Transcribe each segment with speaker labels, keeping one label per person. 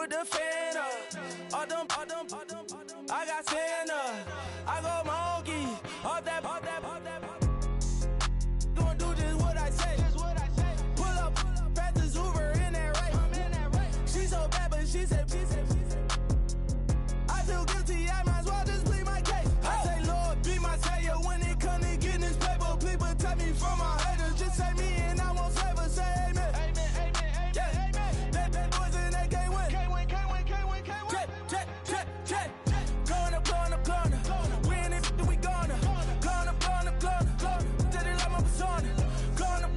Speaker 1: with the fan up. I got Santa. I go monkey. All that. Gonna do just what I say. Pull up, fastest Uber in that race. She so bad, but she said. I feel guilty, I might as well just plead my case. I say, Lord, be my savior when it come to getting this paper. Please protect me from my haters. Just say me and I won't slavor. Say amen. Yeah. Bad boys and they can't win. Check. Going up. We in it, we gonna. Going up. Tell it like my persona. Going up.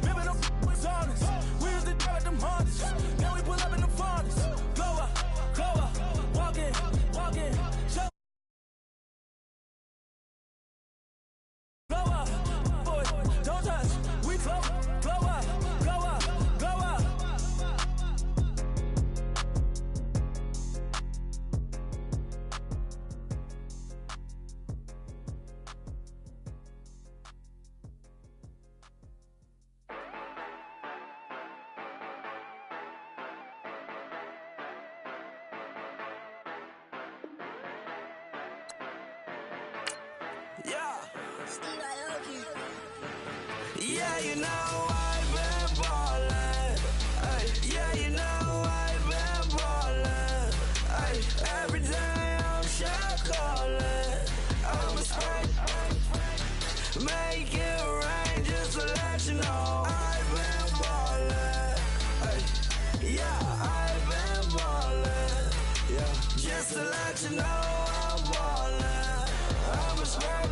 Speaker 1: Ripping up was honest. We used to drive them Hondas. Now we pull up in the furnace. Glow up. Walking. Show. Glow up. Boys, don't touch. We glow up. Yeah, you know I've been ballin'. Yeah, you know I've been ballin'. Every day I'm shot callin'. I'm a spray. Make it rain just to let you know I've been ballin'. Yeah, I've been ballin'. Yeah, just to let you know I'm ballin'. I'm a spray.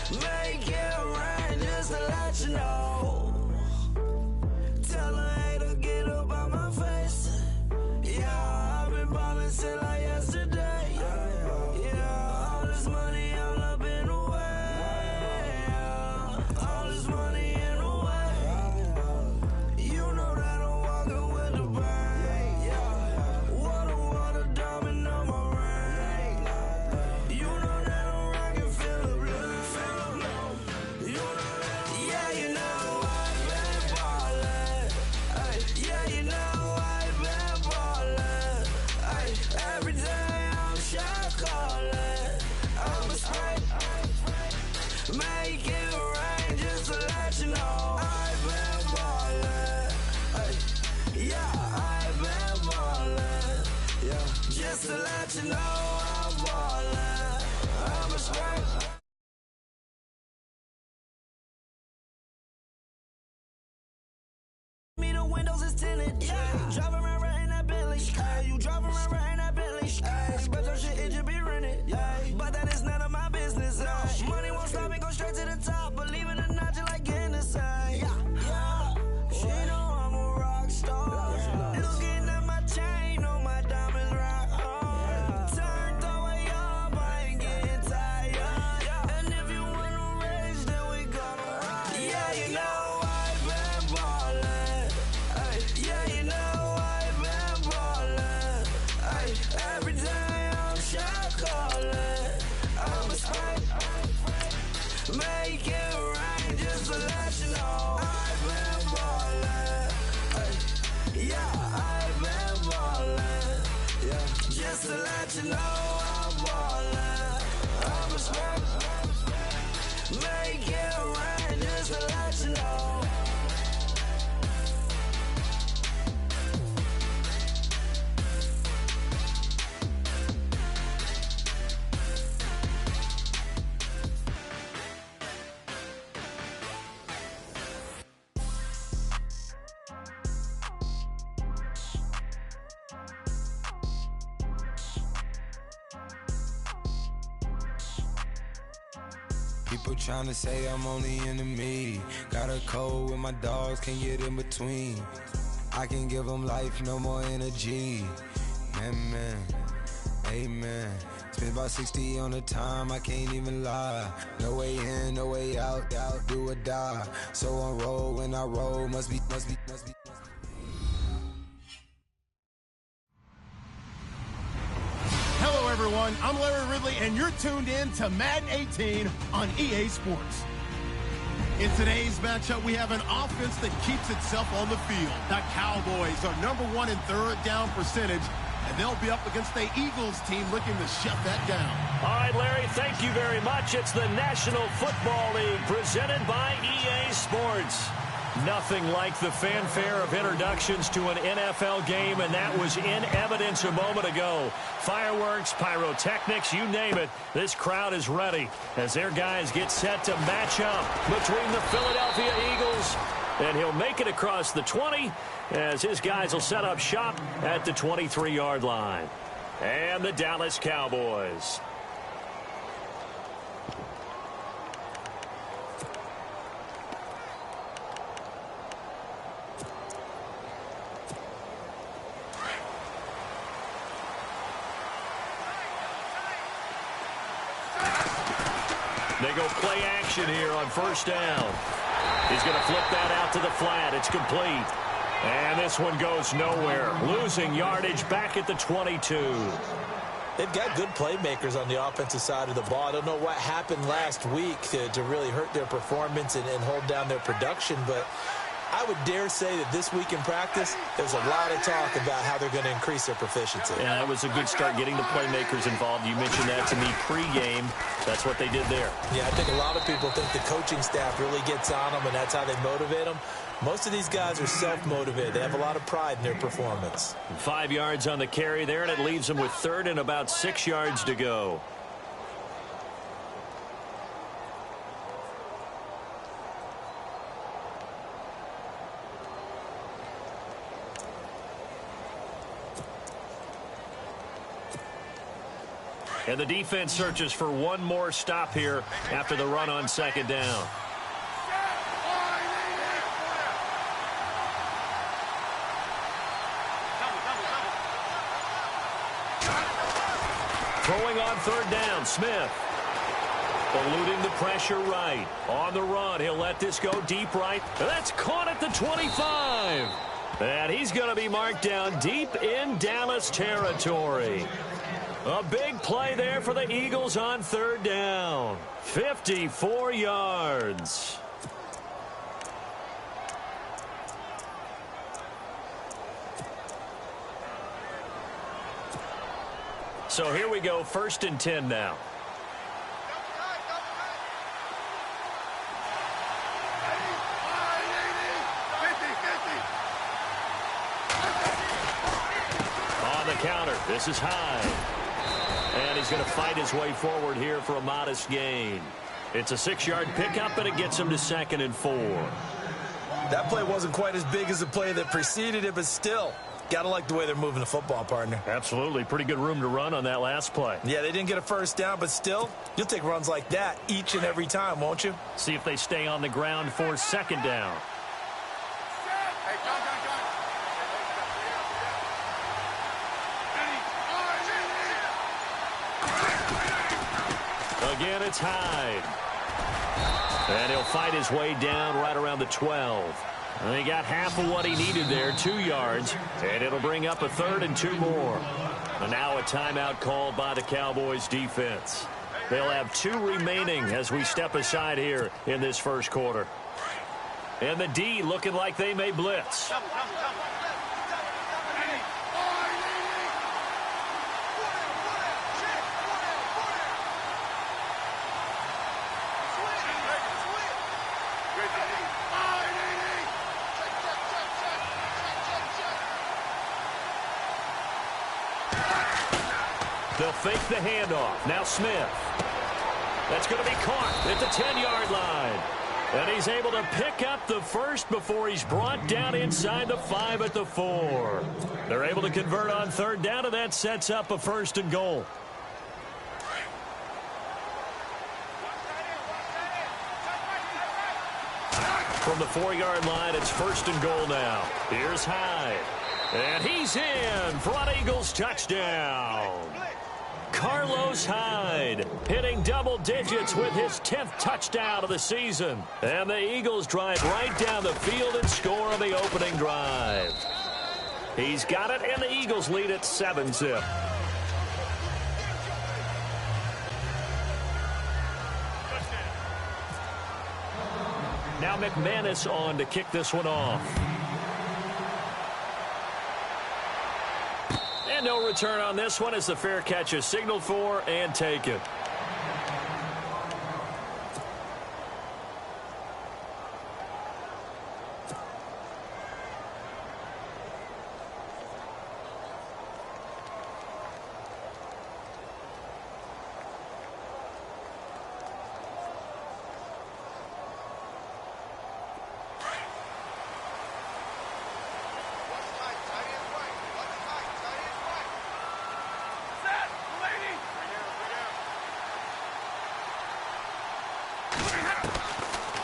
Speaker 1: Make it rain just to let you know. Tell a hater get up on my face. Yeah, I've been ballin' since like yesterday. Yeah, all this money all up in the way. All this money in the way. You know that I'm walking with the bank. Yeah, water diamond on my ring. You know that I'm rockin' feel the blue. Yeah, you know I've been ballin'. Yeah, you know I've been ballin'. Every day I'm shot callin'. I'm a spray. Make it rain just to let you know I've been ballin'. Yeah, I've been ballin'. Yeah, just to let you know I'm ballin'. I'm a spray. Me the windows is tinted, yeah. Driving around right in that Bentley, you driving around right in that Bentley, but your shit it should be rented, but that is none of my business. Money won't stop me, go straight to the top. Believe it or not, you like getting the same. Yeah. She know I'm a rock star. Looking at my chain, on my diamonds rock hard. Turned the way up, I ain't getting tired. And if you wanna raise, then we gonna ride. Yeah, you know I've been ballin'. Yeah, you know I've been ballin'. Every day I'm shot callin'. I'm a spray. Make it rain just to let you know I've been ballin'. Yeah, I've been ballin'. Yeah, just to let you know I'm ballin'. I'm a spray. Make it rain just to let you know.
Speaker 2: People tryna say I'm only enemy. Got a code with my dogs, can't get in between. I can give them life, no more energy. Amen, amen. Spent about 60 on the time, I can't even lie. No way in, no way out, do or die. So on roll, when I roll, must be.
Speaker 3: Hello, everyone. I'm Larry Ridley, and you're tuned in to Madden 18 on EA Sports. In today's matchup, we have an offense that keeps itself on the field. The Cowboys are #1 in third down percentage, and they'll be up against the Eagles team looking to shut that down.
Speaker 4: All right, Larry, thank you very much. It's the National Football League presented by EA Sports. Nothing like the fanfare of introductions to an NFL game, and that was in evidence a moment ago. Fireworks, pyrotechnics, you name it. This crowd is ready as their guys get set to match up between the Philadelphia Eagles, and he'll make it across the 20 as his guys will set up shop at the 23-yard line. And the Dallas Cowboys. They go play action here on first down. He's going to flip that out to the flat. It's complete. And this one goes nowhere. Losing yardage back at the 22.
Speaker 5: They've got good playmakers on the offensive side of the ball. I don't know what happened last week to really hurt their performance and hold down their production, but I would dare say that this week in practice, there's a lot of talk about how they're going to increase their proficiency.
Speaker 4: Yeah, that was a good start getting the playmakers involved. You mentioned that to me pregame. That's what they did there.
Speaker 5: Yeah, I think a lot of people think the coaching staff really gets on them, and that's how they motivate them. Most of these guys are self-motivated. They have a lot of pride in their performance.
Speaker 4: 5 yards on the carry there, and it leaves them with third and about 6 yards to go. And the defense searches for one more stop here after the run on second down. Throwing on third down, Smith. Eluding the pressure right. On the run, he'll let this go deep right. And that's caught at the 25. And he's going to be marked down deep in Dallas territory. A big play there for the Eagles on third down. 54 yards. So here we go, 1st and 10 now. On the counter, this is Hyde. And he's going to fight his way forward here for a modest gain. It's a 6-yard pickup, and it gets him to 2nd and 4.
Speaker 5: That play wasn't quite as big as the play that preceded it, but still, got to like the way they're moving the football, partner.
Speaker 4: Absolutely. Pretty good room to run on that last play.
Speaker 5: Yeah, they didn't get a first down, but still, you'll take runs like that each and every time, won't you?
Speaker 4: See if they stay on the ground for 2nd down. Again, it's Hyde. And he'll fight his way down right around the 12. And he got half of what he needed there, 2 yards. And it'll bring up a 3rd and 2 more. And now a timeout called by the Cowboys defense. They'll have 2 remaining as we step aside here in this first quarter. And the D looking like they may blitz. They'll fake the handoff. Now Smith. That's going to be caught at the 10-yard line. And he's able to pick up the first before he's brought down inside the 5 at the 4. They're able to convert on third down, and that sets up a 1st and goal. From the 4-yard line, it's 1st and goal now. Here's Hyde. And he's in for an Eagles touchdown. Carlos Hyde hitting double digits with his 10th touchdown of the season. And the Eagles drive right down the field and score on the opening drive. He's got it, and the Eagles lead at 7-zip. Now McManus on to kick this one off. And no return on this one as the fair catch is signaled for and taken.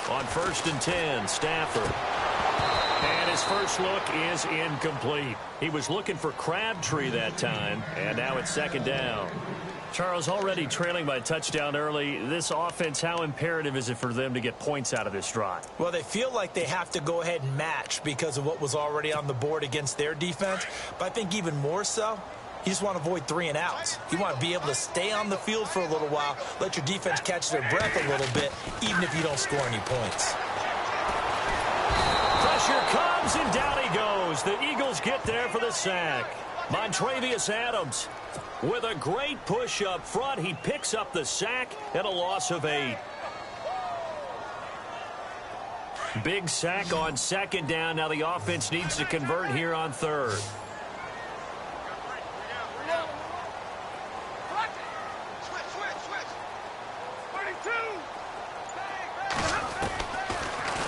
Speaker 4: On 1st and 10, Stafford. And his first look is incomplete. He was looking for Crabtree that time, and now it's 2nd down. Charles, already trailing by a touchdown early. This offense, how imperative is it for them to get points out of this drive?
Speaker 5: Well, they feel like they have to go ahead and match because of what was already on the board against their defense. But I think even more so, you just want to avoid 3 and outs. You want to be able to stay on the field for a little while, let your defense catch their breath a little bit, even if you don't score any points.
Speaker 4: Pressure comes, and down he goes. The Eagles get there for the sack. Montravius Adams with a great push up front. He picks up the sack and a loss of 8. Big sack on 2nd down. Now the offense needs to convert here on 3rd.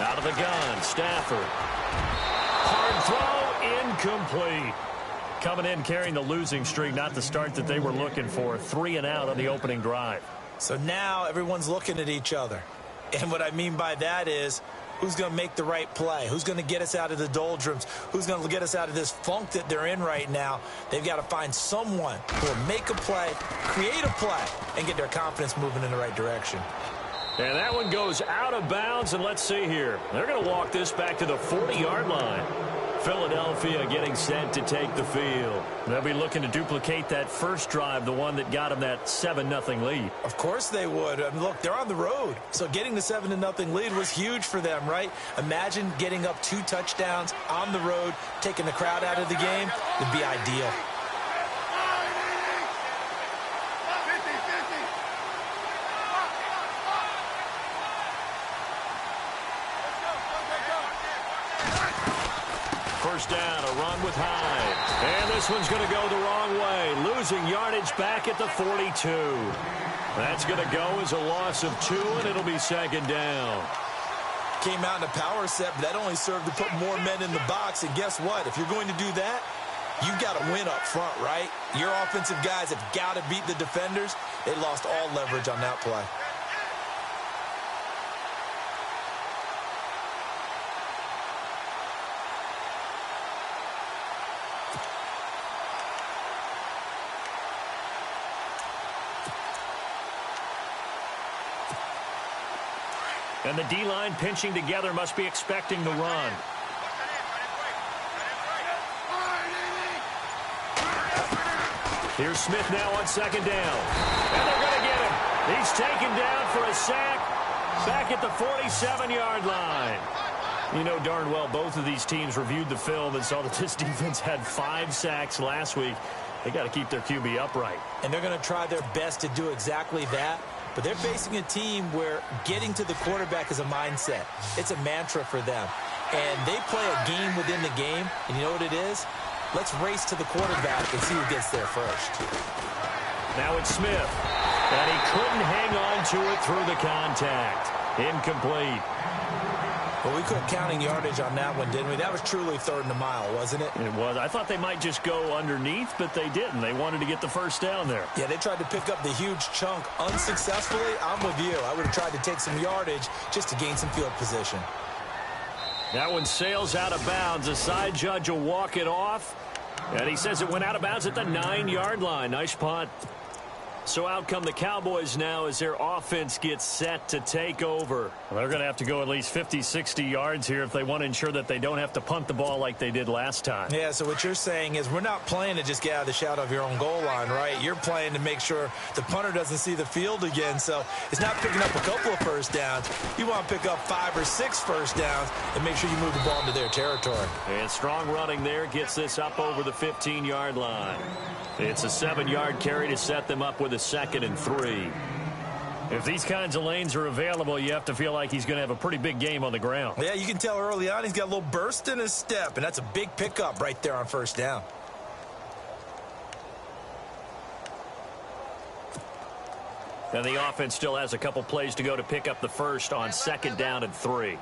Speaker 4: Out of the gun, Stafford. Hard throw, incomplete. Coming in carrying the losing streak, not the start that they were looking for. 3 and out on the opening drive.
Speaker 5: So now everyone's looking at each other. And what I mean by that is, who's going to make the right play? Who's going to get us out of the doldrums? Who's going to get us out of this funk that they're in right now? They've got to find someone who will make a play, create a play, and get their confidence moving in the right direction.
Speaker 4: And that one goes out of bounds, and let's see here. They're going to walk this back to the 40-yard line. Philadelphia getting set to take the field. They'll be looking to duplicate that first drive, the one that got them that 7-0 lead.
Speaker 5: Of course they would. I mean, look, they're on the road. So getting the 7-0 lead was huge for them, right? Imagine getting up 2 touchdowns on the road, taking the crowd out of the game. It'd be ideal.
Speaker 4: First down, a run with Hyde. And this one's going to go the wrong way. Losing yardage back at the 42. That's going to go as a loss of 2, and it'll be 2nd down.
Speaker 5: Came out in a power set, but that only served to put more men in the box. And guess what? If you're going to do that, you've got to win up front, right? Your offensive guys have got to beat the defenders. They lost all leverage on that play.
Speaker 4: And the D-line pinching together must be expecting the run. Here's Smith now on 2nd down. And they're going to get him. He's taken down for a sack back at the 47-yard line. You know darn well both of these teams reviewed the film and saw that this defense had 5 sacks last week. They got to keep their QB upright.
Speaker 5: And they're going to try their best to do exactly that. But they're facing a team where getting to the quarterback is a mindset. It's a mantra for them. And they play a game within the game. And you know what it is? Let's race to the quarterback and see who gets there first.
Speaker 4: Now it's Smith. And he couldn't hang on to it through the contact. Incomplete.
Speaker 5: Well, we quit counting yardage on that one, didn't we? That was truly 3rd and a mile, wasn't it?
Speaker 4: It was. I thought they might just go underneath, but they didn't. They wanted to get the first down there.
Speaker 5: Yeah, they tried to pick up the huge chunk unsuccessfully. I'm with you. I would have tried to take some yardage just to gain some field position.
Speaker 4: That one sails out of bounds. The side judge will walk it off. And he says it went out of bounds at the 9-yard line. Nice punt. So out come the Cowboys now as their offense gets set to take over. Well, they're going to have to go at least 50, 60 yards here if they want to ensure that they don't have to punt the ball like they did last time.
Speaker 5: Yeah, so what you're saying is we're not playing to just get out of the shadow of your own goal line, right? You're playing to make sure the punter doesn't see the field again. So it's not picking up a couple of first downs. You want to pick up 5 or 6 first downs and make sure you move the ball into their territory.
Speaker 4: And strong running there gets this up over the 15-yard line. It's a 7-yard carry to set them up with a 2nd and 3. If these kinds of lanes are available, you have to feel like he's going to have a pretty big game on the ground.
Speaker 5: Yeah, you can tell early on he's got a little burst in his step, and that's a big pickup right there on first down.
Speaker 4: And the offense still has a couple plays to go to pick up the first on 2nd down and 3.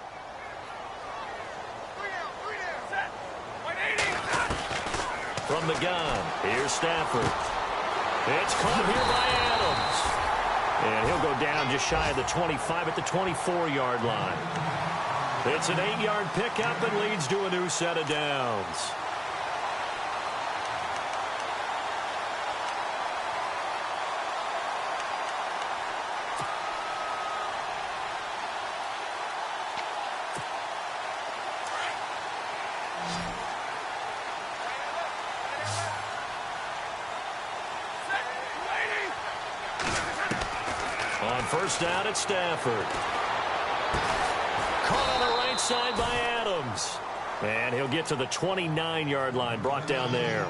Speaker 4: From the gun, here's Stafford. It's caught here by Adams. And he'll go down just shy of the 25 at the 24-yard line. It's an 8-yard pickup and leads to a new set of downs. On first down, it's Stafford. Caught on the right side by Adams. And he'll get to the 29-yard line, brought down there.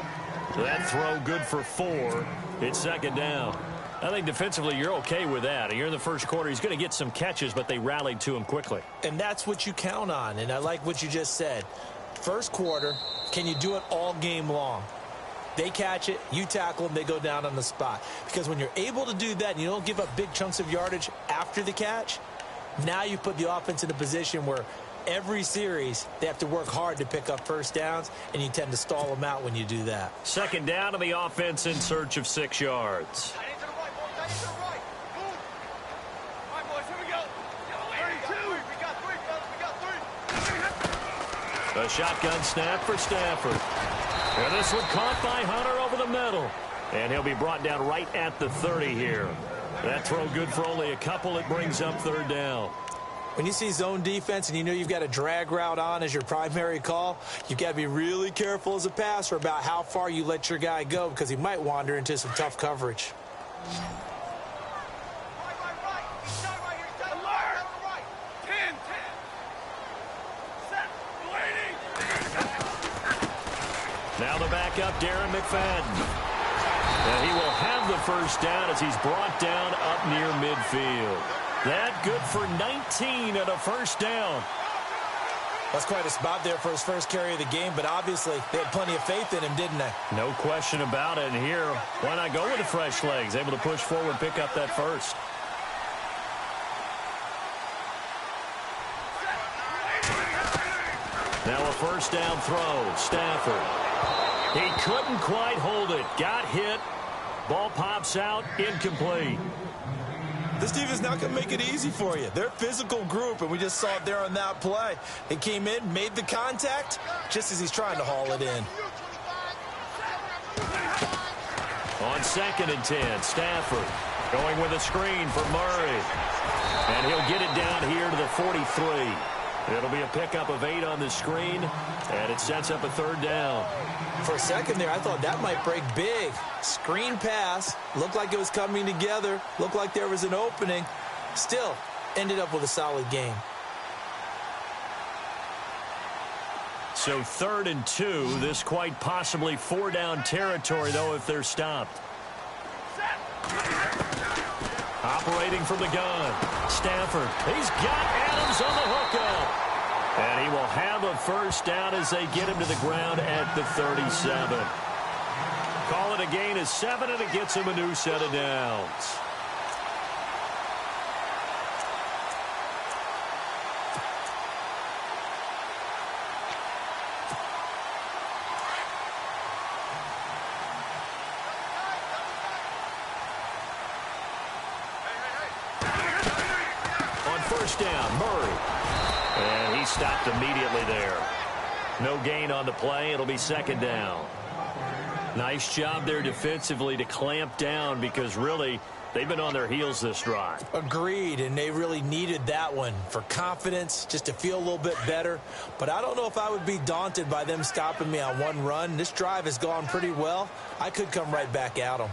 Speaker 4: That throw good for 4. It's 2nd down. I think defensively you're okay with that. You're in the first quarter. He's going to get some catches, but they rallied to him quickly.
Speaker 5: And that's what you count on, and I like what you just said. First quarter, can you do it all game long? They catch it, you tackle them, they go down on the spot. Because when you're able to do that and you don't give up big chunks of yardage after the catch, now you put the offense in a position where every series they have to work hard to pick up first downs, and you tend to stall them out when you do that.
Speaker 4: 2nd down, and the offense in search of 6 yards. A shotgun snap for Stafford. And this one caught by Hunter over the middle. And he'll be brought down right at the 30 here. That throw good for only a couple. It brings up 3rd down.
Speaker 5: When you see zone defense and you know you've got a drag route on as your primary call, you've got to be really careful as a passer about how far you let your guy go because he might wander into some tough coverage.
Speaker 4: Now the backup, Darren McFadden. And he will have the first down as he's brought down up near midfield. That good for 19 and a first down.
Speaker 5: That's quite a spot there for his first carry of the game, but obviously they had plenty of faith in him, didn't they?
Speaker 4: No question about it. And here, why not go with the fresh legs? Able to push forward, pick up that first. Now a first down throw. Stafford. He couldn't quite hold it. Got hit. Ball pops out. Incomplete.
Speaker 5: This defense is not going to make it easy for you. They're a physical group, and we just saw it there on that play. He came in, made the contact, just as he's trying to haul it in.
Speaker 4: On 2nd and 10, Stafford going with a screen for Murray. And he'll get it down here to the 43. It'll be a pickup of 8 on the screen, and it sets up a 3rd down.
Speaker 5: For a second there, I thought that might break big. Screen pass, looked like it was coming together, looked like there was an opening. Still, ended up with a solid game.
Speaker 4: So 3rd and 2, this quite possibly 4-down territory, though, if they're stopped. Operating from the gun, Stafford. He's got Adams on the hookup. And he will have a first down as they get him to the ground at the 37. Call it a gain of 7, and it gets him a new set of downs. On first down, Murray. And he stopped immediately there. No gain on the play. It'll be 2nd down. Nice job there defensively to clamp down because really they've been on their heels this drive.
Speaker 5: Agreed, and they really needed that one for confidence, just to feel a little bit better. But I don't know if I would be daunted by them stopping me on one run. This drive has gone pretty well. I could come right back at them.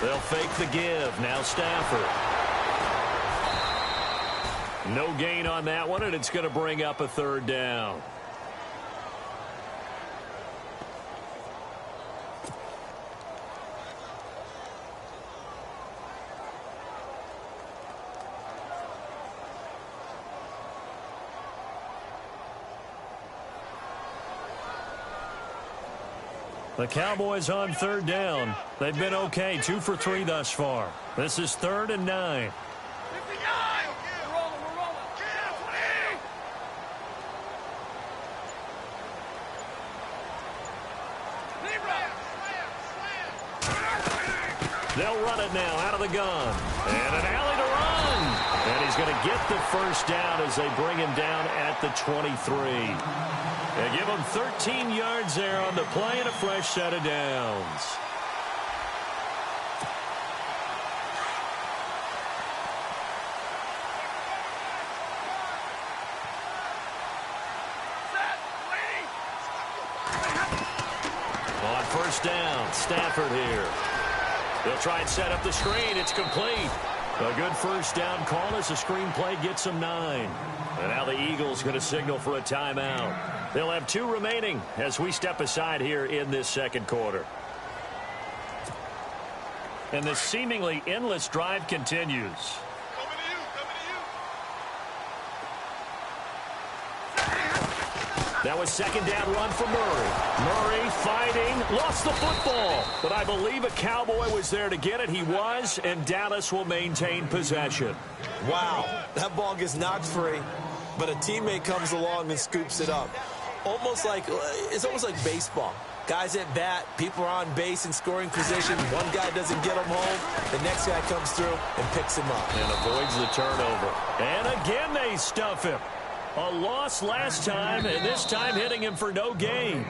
Speaker 4: They'll fake the give. Now Stafford. No gain on that one, and it's going to bring up a third down. The Cowboys on third down. They've been okay, 2 for 3 thus far. This is 3rd and 9. They'll run it now out of the gun. And an alley to run. And he's going to get the first down as they bring him down at the 23. They give him 13 yards there on the play and a fresh set of downs. On first down, Stafford here. They'll try and set up the screen. It's complete. A good first down call as the screen play gets them 9. And now the Eagles going to signal for a timeout. They'll have 2 remaining as we step aside here in this second quarter. And the seemingly endless drive continues. That was second down run for Murray. Murray fighting, lost the football. But I believe a Cowboy was there to get it. He was, and Dallas will maintain possession.
Speaker 5: Wow, that ball gets knocked free, but a teammate comes along and scoops it up. It's almost like baseball. Guys at bat, people are on base in scoring position. One guy doesn't get him home. The next guy comes through and picks him up.
Speaker 4: And avoids the turnover. And again they stuff him. A loss last time, and this time hitting him for no gain.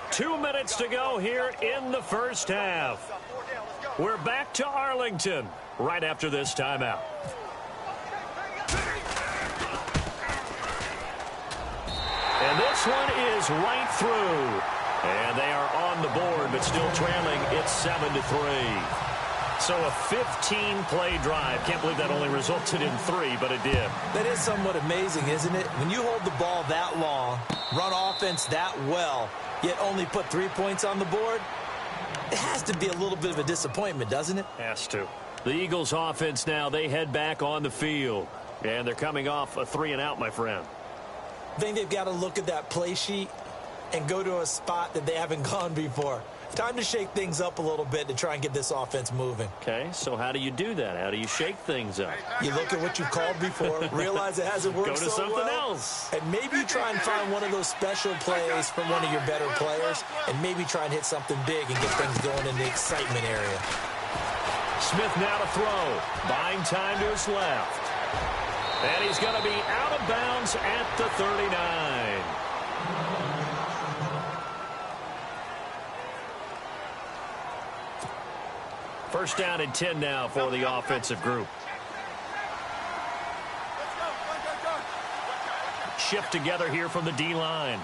Speaker 4: Two minutes to go here in the first half. We're back to Arlington right after this timeout. And this one is right through. And they are on the board, but still trailing. It's 7-3. So a 15-play drive. Can't believe that only resulted in 3, but it did.
Speaker 5: That is somewhat amazing, isn't it? When you hold the ball that long, run offense that well, yet only put 3 points on the board, it has to be a little bit of a disappointment, doesn't it?
Speaker 4: Has to. The Eagles offense now, they head back on the field. And they're coming off a 3-and-out, my friend.
Speaker 5: I think they've got to look at that play sheet and go to a spot that they haven't gone before. Time to shake things up a little bit to try and get this offense moving.
Speaker 4: Okay, so how do you do that? How do you shake things up?
Speaker 5: You look at what you've called before, realize it hasn't worked so well.
Speaker 4: Go to something else.
Speaker 5: And maybe you try and find one of those special plays from one of your better players, and maybe try and hit something big and get things going in the excitement area.
Speaker 4: Smith now to throw. Buying time to his left. And he's going to be out of bounds at the 39. First down and 10 now for the offensive group. Shift together here from the D-line.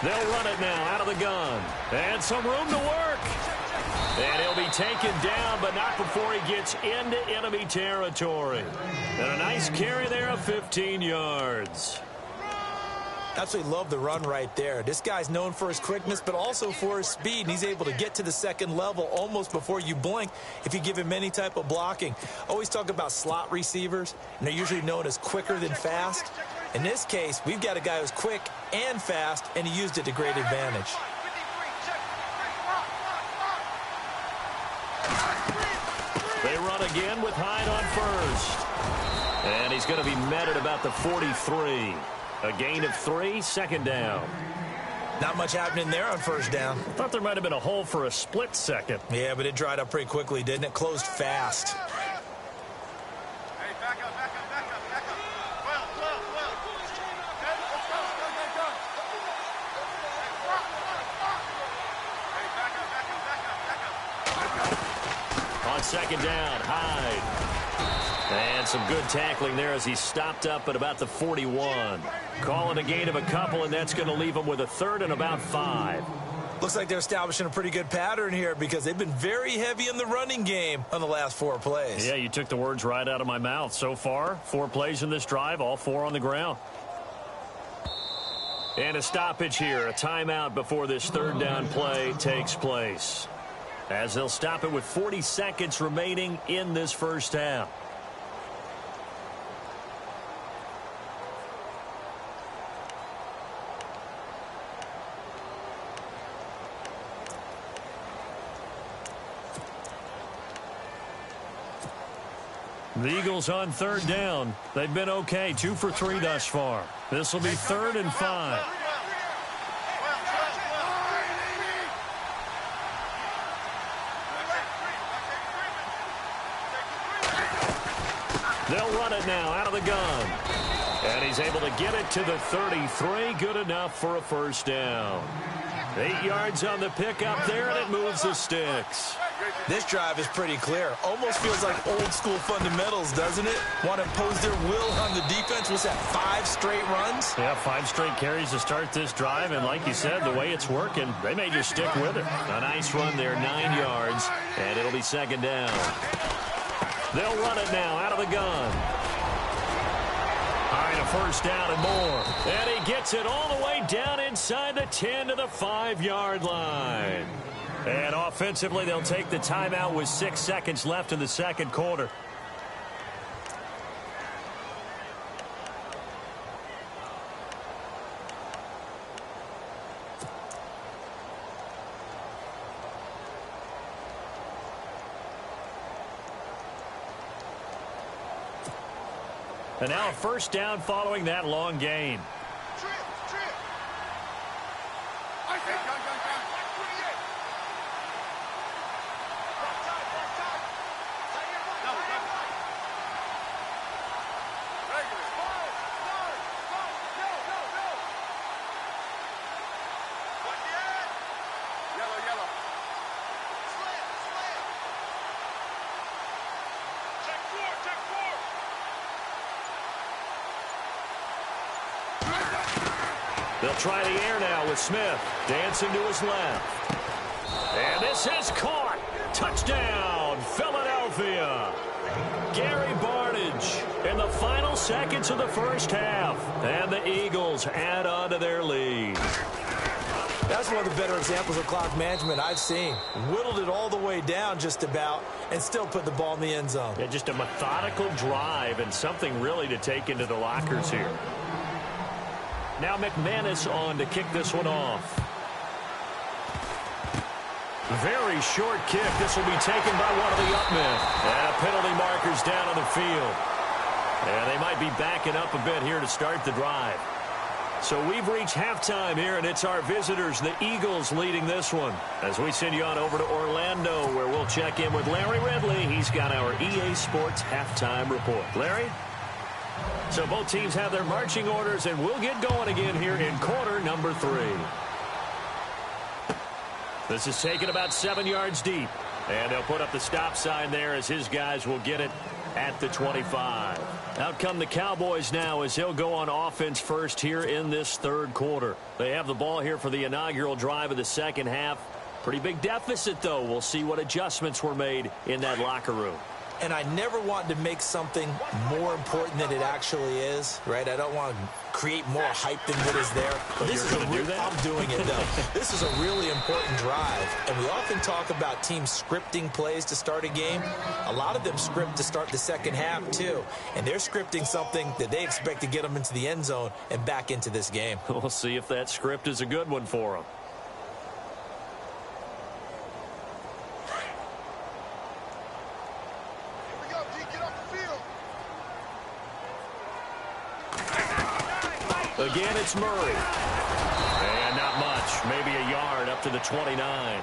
Speaker 4: They'll run it now out of the gun. And some room to work. And he'll be taken down, but not before he gets into enemy territory. And a nice carry there of 15 yards.
Speaker 5: Absolutely love the run right there. This guy's known for his quickness, but also for his speed, and he's able to get to the second level almost before you blink if you give him any type of blocking. Always talk about slot receivers, and they're usually known as quicker than fast. In this case, we've got a guy who's quick and fast, and he used it to great advantage. They
Speaker 4: run again with Hyde on first. And he's going to be met at about the 43. A gain of 3, second down.
Speaker 5: Not much happening there on first down.
Speaker 4: Thought there might have been a hole for a split second.
Speaker 5: Yeah, but it dried up pretty quickly, didn't it? Closed fast.
Speaker 6: Hey, back up, back up, back up, back up. Well. Okay, let's go. Hey, back up.
Speaker 4: On second down, Hyde. And some good tackling there as he stopped up at about the 41. Calling a gain of a couple, and that's going to leave him with a third and about 5.
Speaker 5: Looks like they're establishing a pretty good pattern here because they've been very heavy in the running game on the last 4 plays.
Speaker 4: Yeah, you took the words right out of my mouth. So far, 4 plays in this drive, all 4 on the ground. And a stoppage here, a timeout before this third down play takes place, as they'll stop it with 40 seconds remaining in this first half. The Eagles on third down. They've been okay, 2 for 3 thus far. This will be 3rd and 5. They'll run it now out of the gun. And he's able to get it to the 33. Good enough for a first down. 8 yards on the pickup there, and it moves the sticks.
Speaker 5: This drive is pretty clear. Almost feels like old school fundamentals, doesn't it? Want to impose their will on the defense. Was that 5 straight runs?
Speaker 4: Yeah, 5 straight carries to start this drive, and like you said, the way it's working, they may just stick with it. A nice run there, 9 yards, and it'll be second down. They'll run it now out of the gun. All right, a first down and more. And he gets it all the way down inside the 10 to the 5-yard line. And offensively, they'll take the timeout with 6 seconds left in the second quarter. And now a first down following that long gain. They'll try the air now with Smith. Dancing to his left. And this is caught. Touchdown, Philadelphia. Gary Barnidge in the final seconds of the first half. And the Eagles add on to their lead.
Speaker 5: That's one of the better examples of clock management I've seen. Whittled it all the way down just about and still put the ball in the end zone.
Speaker 4: Yeah, just a methodical drive and something really to take into the lockers here. Now McManus on to kick this one off. Very short kick. This will be taken by one of the up men. And penalty markers down on the field. And they might be backing up a bit here to start the drive. So we've reached halftime here, and it's our visitors, the Eagles, leading this one. As we send you on over to Orlando, where we'll check in with Larry Ridley. He's got our EA Sports halftime report. Larry? So both teams have their marching orders, and we'll get going again here in quarter number 3. This is taken about 7 yards deep. And they'll put up the stop sign there as his guys will get it at the 25. Out come the Cowboys now as they'll go on offense first here in this third quarter. They have the ball here for the inaugural drive of the second half. Pretty big deficit, though. We'll see what adjustments were made in that locker room.
Speaker 5: And I never want to make something more important than it actually is, right? I don't want to create more hype than what is there. But this is I'm doing it, though. This is a really important drive. And we often talk about teams scripting plays to start a game. A lot of them script to start the second half, too. And they're scripting something that they expect to get them into the end zone and back into this game.
Speaker 4: We'll see if that script is a good one for them. Again, it's Murray. And not much. Maybe a yard up to the 29.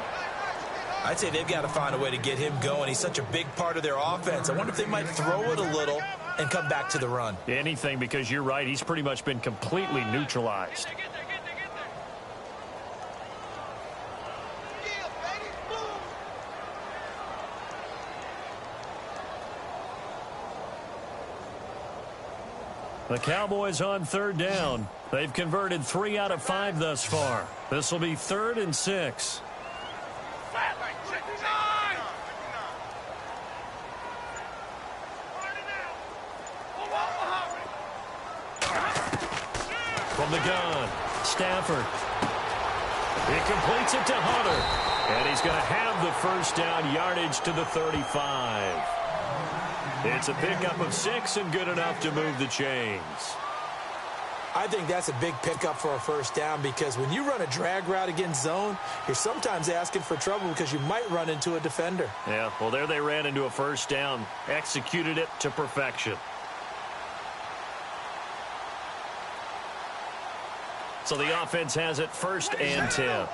Speaker 5: I'd say they've got to find a way to get him going. He's such a big part of their offense. I wonder if they might throw it a little and come back to the run.
Speaker 4: Anything, because you're right. He's pretty much been completely neutralized. The Cowboys on third down. They've converted 3 out of 5 thus far. This will be 3rd and 6. From the gun, Stafford. He completes it to Hunter. And he's going to have the first down, yardage to the 35. It's a pickup of 6 and good enough to move the chains.
Speaker 5: I think that's a big pickup for a first down because when you run a drag route against zone, you're sometimes asking for trouble because you might run into a defender.
Speaker 4: Yeah, well, there they ran into a first down, executed it to perfection. So the offense has it 1st and 10.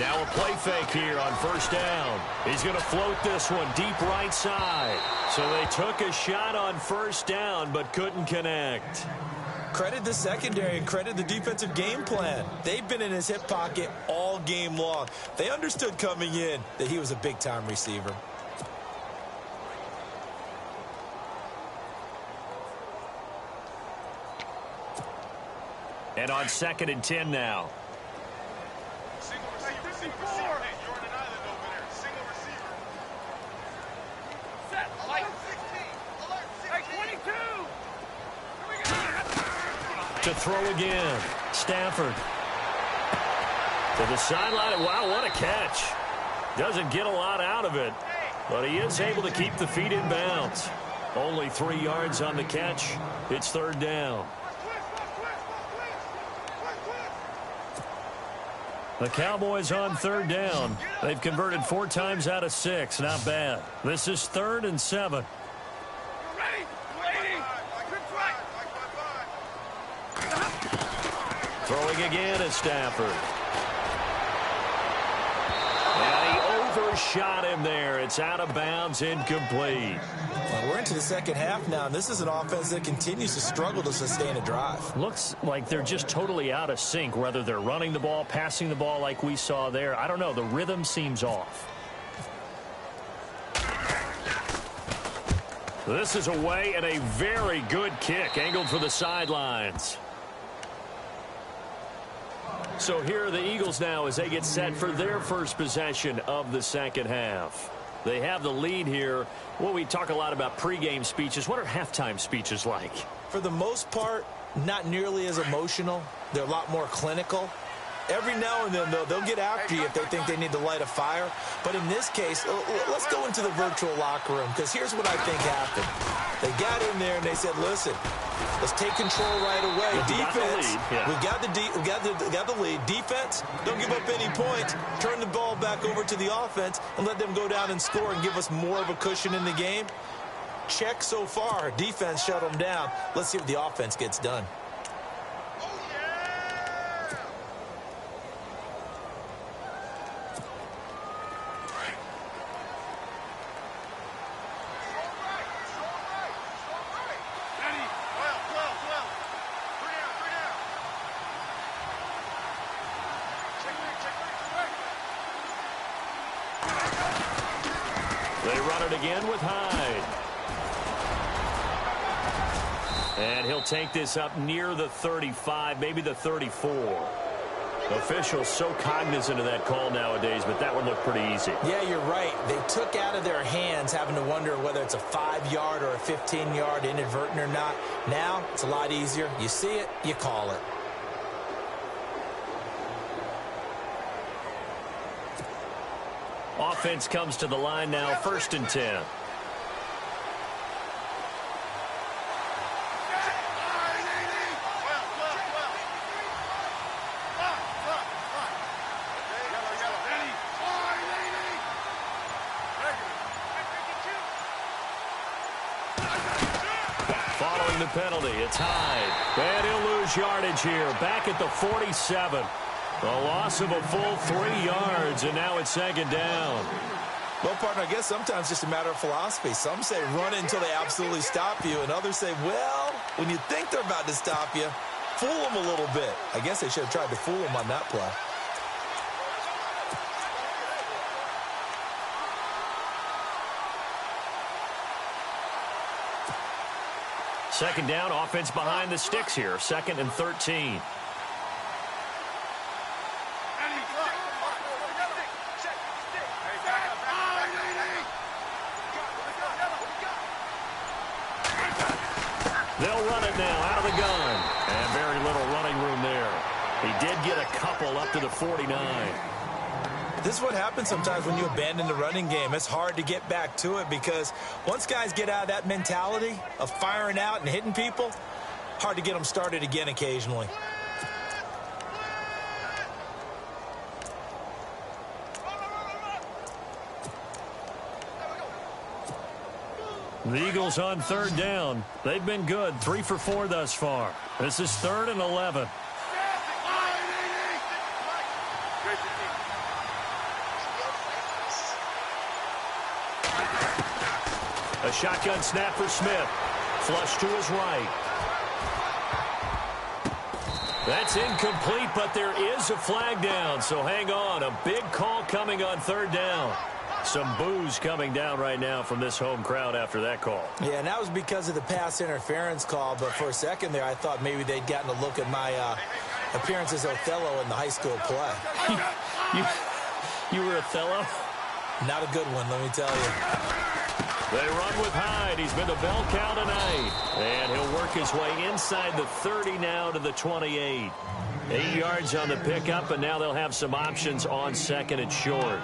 Speaker 4: Now a play fake here on first down. He's going to float this one deep right side. So they took a shot on first down but couldn't connect.
Speaker 5: Credit the secondary and credit the defensive game plan. They've been in his hip pocket all game long. They understood coming in that he was a big-time receiver.
Speaker 4: And on 2nd and 10 now. To throw again. Stafford. To the sideline. Wow, what a catch. Doesn't get a lot out of it, but he is able to keep the feet in bounds. Only 3 yards on the catch. It's 3rd down. The Cowboys on 3rd down. They've converted 4 times out of 6. Not bad. This is 3rd and 7. Throwing again is Stafford. And he overshot him there. It's out of bounds, incomplete.
Speaker 5: Well, we're into the second half now, and this is an offense that continues to struggle to sustain a drive.
Speaker 4: Looks like they're just totally out of sync, whether they're running the ball, passing the ball like we saw there. I don't know. The rhythm seems off. This is away and a very good kick, angled for the sidelines. So here are the Eagles now as they get set for their first possession of the second half. They have the lead here. Well, we talk a lot about pregame speeches. What are halftime speeches like?
Speaker 5: For the most part, not nearly as emotional. They're a lot more clinical. Every now and then, though, they'll get after you if they think they need to light a fire. But in this case, let's go into the virtual locker room, because here's what I think happened. They got in there and they said, listen, let's take control right away. Defense, we got the lead. Defense, don't give up any points. Turn the ball back over to the offense and let them go down and score and give us more of a cushion in the game. Check so far. Defense shut them down. Let's see what the offense gets done.
Speaker 4: They run it again with Hyde. And he'll take this up near the 35, maybe the 34. Officials so cognizant of that call nowadays, but that one looked pretty easy.
Speaker 5: Yeah, you're right. They took out of their hands having to wonder whether it's a 5-yard or a 15-yard inadvertent or not. Now, it's a lot easier. You see it, you call it.
Speaker 4: Offense comes to the line now, 1st and 10. the penalty. It's Hyde. And he'll lose yardage here. Back at the 47. A loss of a full 3 yards, and now it's second down.
Speaker 5: Well, partner, I guess sometimes it's just a matter of philosophy. Some say run until they absolutely stop you, and others say, well, when you think they're about to stop you, fool them a little bit. I guess they should have tried to fool them on that play.
Speaker 4: Second down, offense behind the sticks here. 2nd and 13. They'll run it now out of the gun. And very little running room there. He did get a couple up to the 49.
Speaker 5: This is what happens sometimes when you abandon the running game. It's hard to get back to it because once guys get out of that mentality of firing out and hitting people, hard to get them started again occasionally.
Speaker 4: The Eagles on 3rd down. They've been good. 3 for 4 thus far. This is 3rd and 11. A shotgun snap for Smith. Flush to his right. That's incomplete, but there is a flag down, so hang on. A big call coming on 3rd down. Some boos coming down right now from this home crowd after that call.
Speaker 5: Yeah, and that was because of the pass interference call, but for a second there I thought maybe they'd gotten a look at my appearance as Othello in the high school play.
Speaker 4: You were Othello?
Speaker 5: Not a good one, let me tell you.
Speaker 4: They run with Hyde. He's been the bell cow tonight. And he'll work his way inside the 30 now to the 28. 8 yards on the pickup, and now they'll have some options on 2nd and short.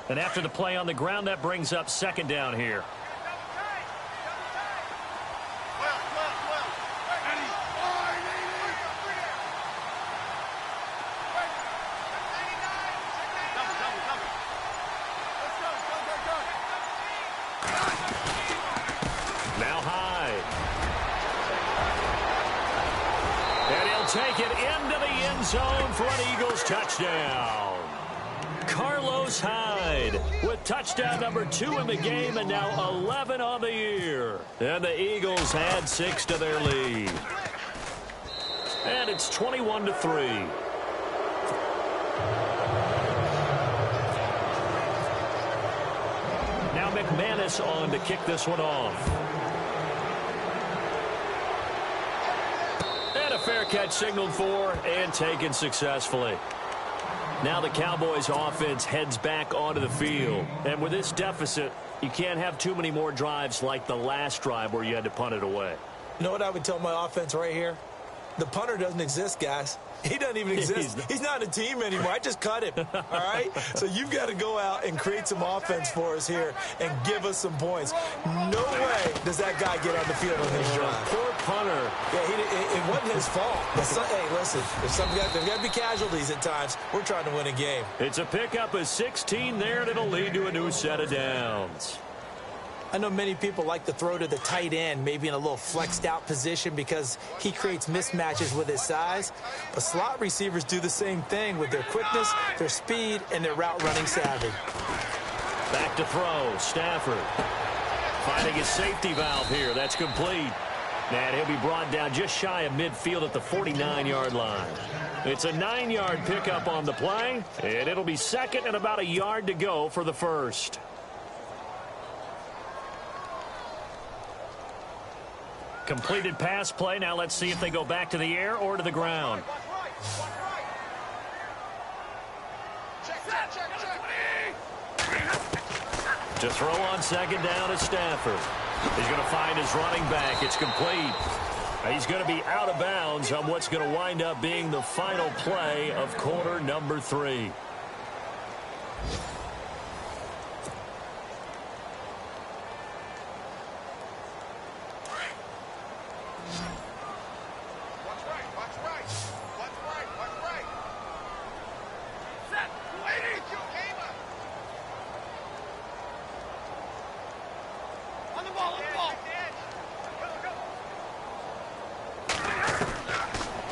Speaker 4: And after the play on the ground, that brings up 2nd down here. Now Hyde. And he'll take it into the end zone for an Eagles touchdown. Carlos Hyde with touchdown number 2 in the game, and now 11 on the year. And the Eagles add 6 to their lead. And it's 21-3. Now McManus on to kick this one off. And a fair catch signaled for and taken successfully. Now the Cowboys offense heads back onto the field. And with this deficit, you can't have too many more drives like the last drive where you had to punt it away.
Speaker 5: You know what I would tell my offense right here? The punter doesn't exist, guys. He doesn't even exist. He's not a team anymore. I just cut him, all right? So you've got to go out and create some offense for us here and give us some points. No way does that guy get on the field on his drive.
Speaker 4: Poor punter.
Speaker 5: Yeah, it wasn't his fault. Hey, listen, there's got to be casualties at times. We're trying to win a game.
Speaker 4: It's a pickup of 16 there, and it'll lead to a new set of downs.
Speaker 5: I know many people like to throw to the tight end, maybe in a little flexed out position because he creates mismatches with his size. But slot receivers do the same thing with their quickness, their speed, and their route running savvy.
Speaker 4: Back to throw. Stafford finding his safety valve here. That's complete. And he'll be brought down just shy of midfield at the 49-yard line. It's a 9-yard pickup on the play, and it'll be 2nd and about a yard to go for the first. Completed pass play. Now let's see if they go back to the air or to the ground. To throw on 2nd down is Stafford. He's going to find his running back. It's complete. He's going to be out of bounds on what's going to wind up being the final play of quarter number 3.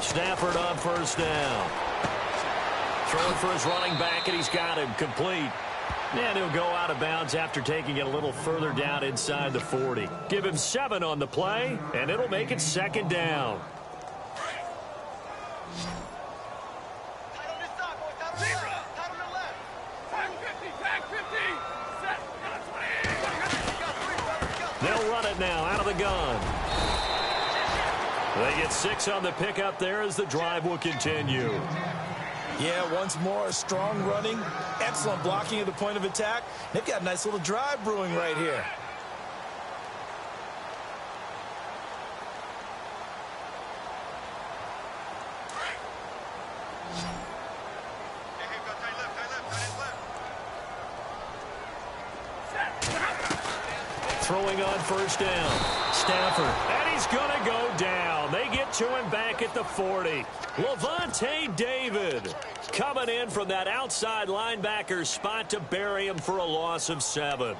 Speaker 4: Stafford on first down. Throwing for his running back, and he's got him complete. And he'll go out of bounds after taking it a little further down inside the 40. Give him 7 on the play, and it'll make it second down. They'll run it now out of the gun. They get 6 on the pickup there as the drive will continue.
Speaker 5: Yeah, once more, strong running, excellent blocking at the point of attack. They've got a nice little drive brewing right here.
Speaker 4: Throwing on first down. Stafford. And he's going to go down. They get to him back at the 40. Levante David coming in from that outside linebacker spot to bury him for a loss of 7.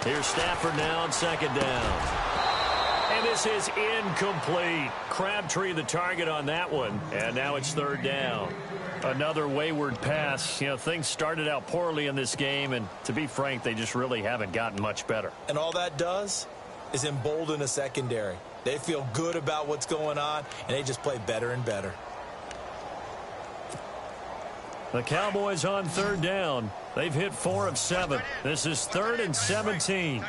Speaker 4: Here's Stafford now on second down. And this is incomplete. Crabtree the target on that one. And now it's third down. Another wayward pass. You know, things started out poorly in this game, and to be frank, they just really haven't gotten much better.
Speaker 5: And all that does is embolden a secondary. They feel good about what's going on, and they just play better and better.
Speaker 4: The Cowboys on third down. They've hit 4 of 7. This is 3rd and 17.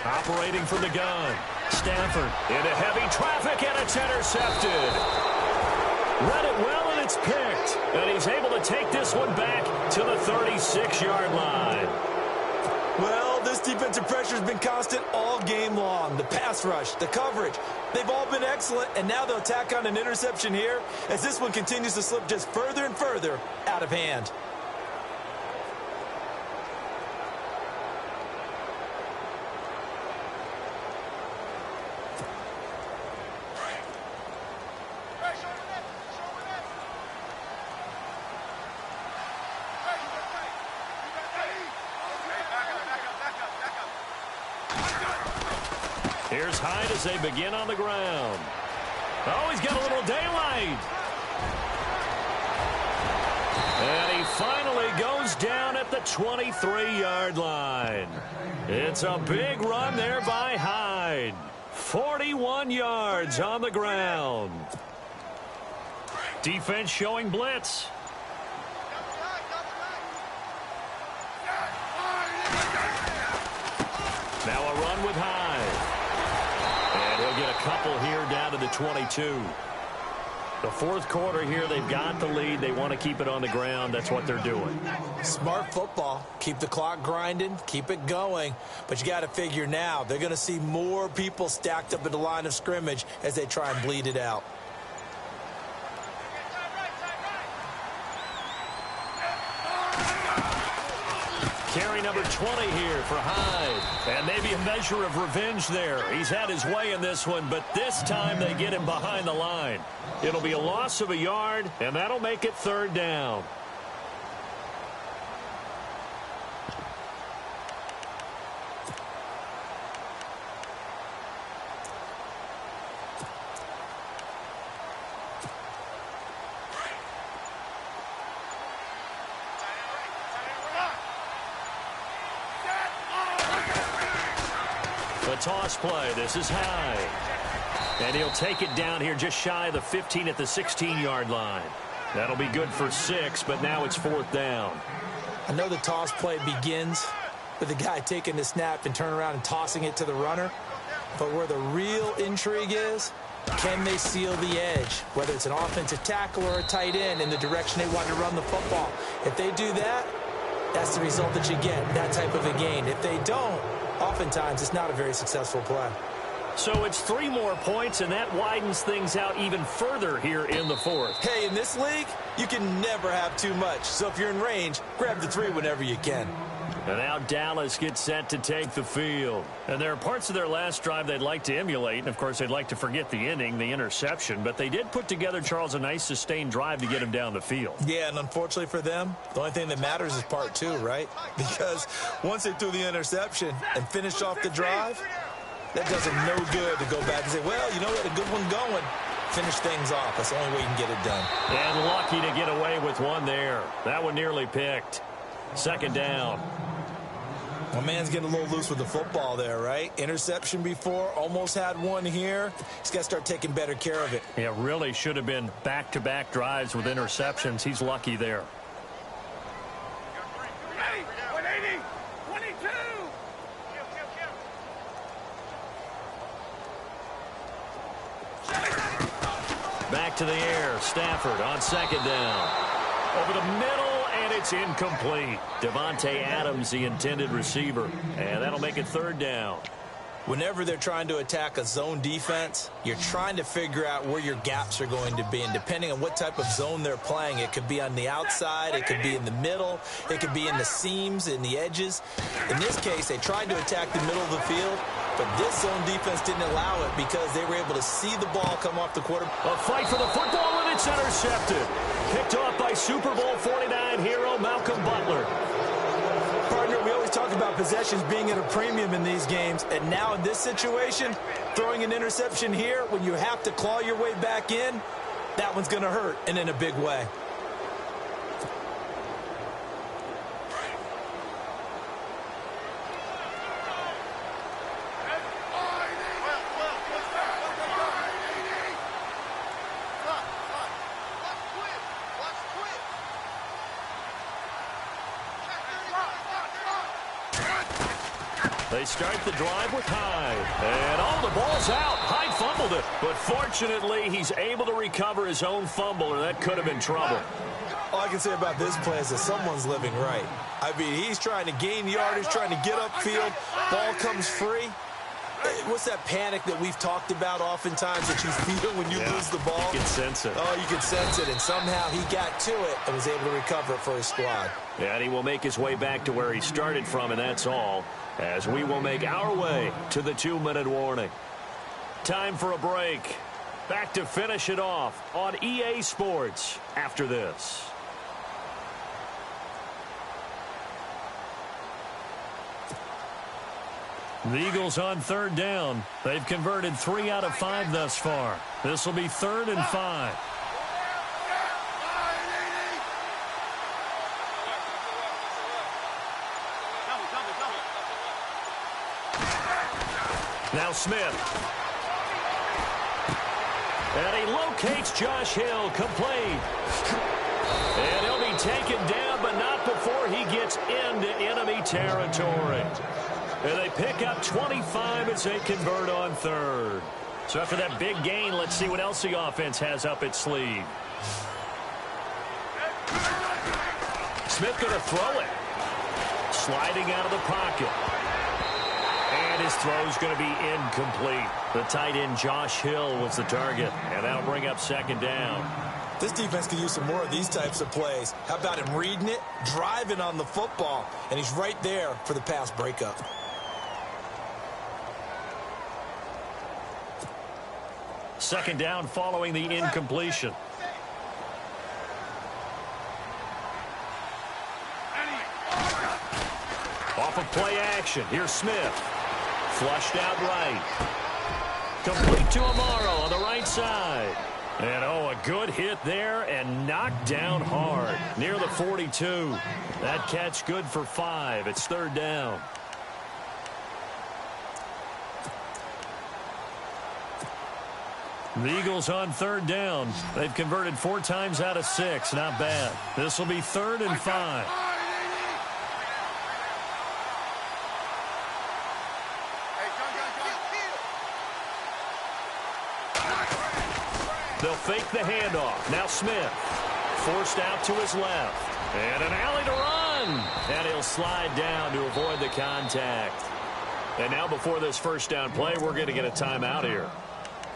Speaker 4: Operating from the gun. Stafford into heavy traffic, and it's intercepted. Read it well, and it's picked. And he's able to take this one back to the 36-yard line.
Speaker 5: Well, this defensive pressure has been constant all game long. The pass rush, the coverage, they've all been excellent, and now they'll tack on an interception here as this one continues to slip just further and further out of hand.
Speaker 4: Here's Hyde as they begin on the ground. Oh, he's got a little daylight. And he finally goes down at the 23-yard line. It's a big run there by Hyde. 41 yards on the ground. Defense showing blitz. Now a run with Hyde. And he'll get a couple here down to the 22. The fourth quarter here, they've got the lead. They want to keep it on the ground. That's what they're doing.
Speaker 5: Smart football. Keep the clock grinding. Keep it going. But you got to figure now, they're going to see more people stacked up at the line of scrimmage as they try and bleed it out.
Speaker 4: Carry number 20 here for Hyde. And maybe a measure of revenge there. He's had his way in this one, but this time they get him behind the line. It'll be a loss of a yard, and that'll make it third down. The toss play. This is Hyde. And he'll take it down here just shy of the 15 at the 16-yard line. That'll be good for 6, but now it's fourth down.
Speaker 5: I know the toss play begins with the guy taking the snap and turning around and tossing it to the runner. But where the real intrigue is, can they seal the edge? Whether it's an offensive tackle or a tight end in the direction they want to run the football. If they do that, that's the result that you get, that type of a gain. If they don't, oftentimes it's not a very successful play.
Speaker 4: So it's 3 more points, and that widens things out even further here in the fourth.
Speaker 5: Hey, in this league, you can never have too much. So if you're in range, grab the 3 whenever you can.
Speaker 4: And now Dallas gets set to take the field. And there are parts of their last drive they'd like to emulate. And, of course, they'd like to forget the inning, the interception. But they did put together, Charles, a nice sustained drive to get him down the field.
Speaker 5: Yeah, and unfortunately for them, the only thing that matters is part 2, right? Because once they threw the interception and finished off the drive, that does them no good to go back and say, well, you know what, a good one going. Finish things off. That's the only way you can get it done.
Speaker 4: And lucky to get away with one there. That one nearly picked. Second down.
Speaker 5: My man's getting a little loose with the football there, right? Interception before, almost had one here. He's got to start taking better care of it.
Speaker 4: Yeah, really should have been back-to-back drives with interceptions. He's lucky there.
Speaker 6: Ready? 180. 22.
Speaker 4: Back to the air. Stafford on second down. Over the middle, and it's incomplete. Devontae Adams, the intended receiver. And that'll make it third down.
Speaker 5: Whenever they're trying to attack a zone defense, you're trying to figure out where your gaps are going to be. And depending on what type of zone they're playing, it could be on the outside, it could be in the middle, it could be in the seams, in the edges. In this case, they tried to attack the middle of the field, but this zone defense didn't allow it because they were able to see the ball come off the quarterback.
Speaker 4: A fight for the football, and it's intercepted. Picked off by Super Bowl 49 hero Malcolm Butler.
Speaker 5: Partner, we always talk about possessions being at a premium in these games, and now in this situation, throwing an interception here when you have to claw your way back in, that one's going to hurt, and in a big way.
Speaker 4: They start the drive with Hyde. And the ball's out. Hyde fumbled it. But fortunately, he's able to recover his own fumble, or that could have been trouble.
Speaker 5: All I can say about this play is that someone's living right. I mean, he's trying to gain yardage, trying to get upfield. Ball comes free. What's that panic that we've talked about oftentimes that you feel when you lose the ball?
Speaker 4: You can sense it.
Speaker 5: Oh, you can sense it, and somehow he got to it and was able to recover it for his squad.
Speaker 4: Yeah, and he will make his way back to where he started from, and that's all, as we will make our way to the 2-minute warning. Time for a break. Back to finish it off on EA Sports after this. The Eagles on third down. They've converted 3 out of 5 thus far. This will be 3rd and 5. Now Smith. And he locates Josh Hill, complete. And he'll be taken down, but not before he gets into enemy territory. And they pick up 25 as they convert on 3rd. So after that big gain, let's see what else the offense has up its sleeve. Smith going to throw it. Sliding out of the pocket. And his throw's going to be incomplete. The tight end Josh Hill was the target. And that'll bring up 2nd down.
Speaker 5: This defense could use some more of these types of plays. How about him reading it, driving on the football, and he's right there for the pass breakup.
Speaker 4: Second down following the incompletion. Off of play action. Here's Smith. Flushed out right. Complete to Amaro on the right side. And, a good hit there and knocked down hard. Near the 42. That catch good for 5. It's 3rd down. The Eagles on 3rd down. They've converted 4 times out of 6. Not bad. This will be 3rd and 5. They'll fake the handoff. Now Smith. Forced out to his left. And an alley to run. And he'll slide down to avoid the contact. And now before this first down play, we're going to get a timeout here.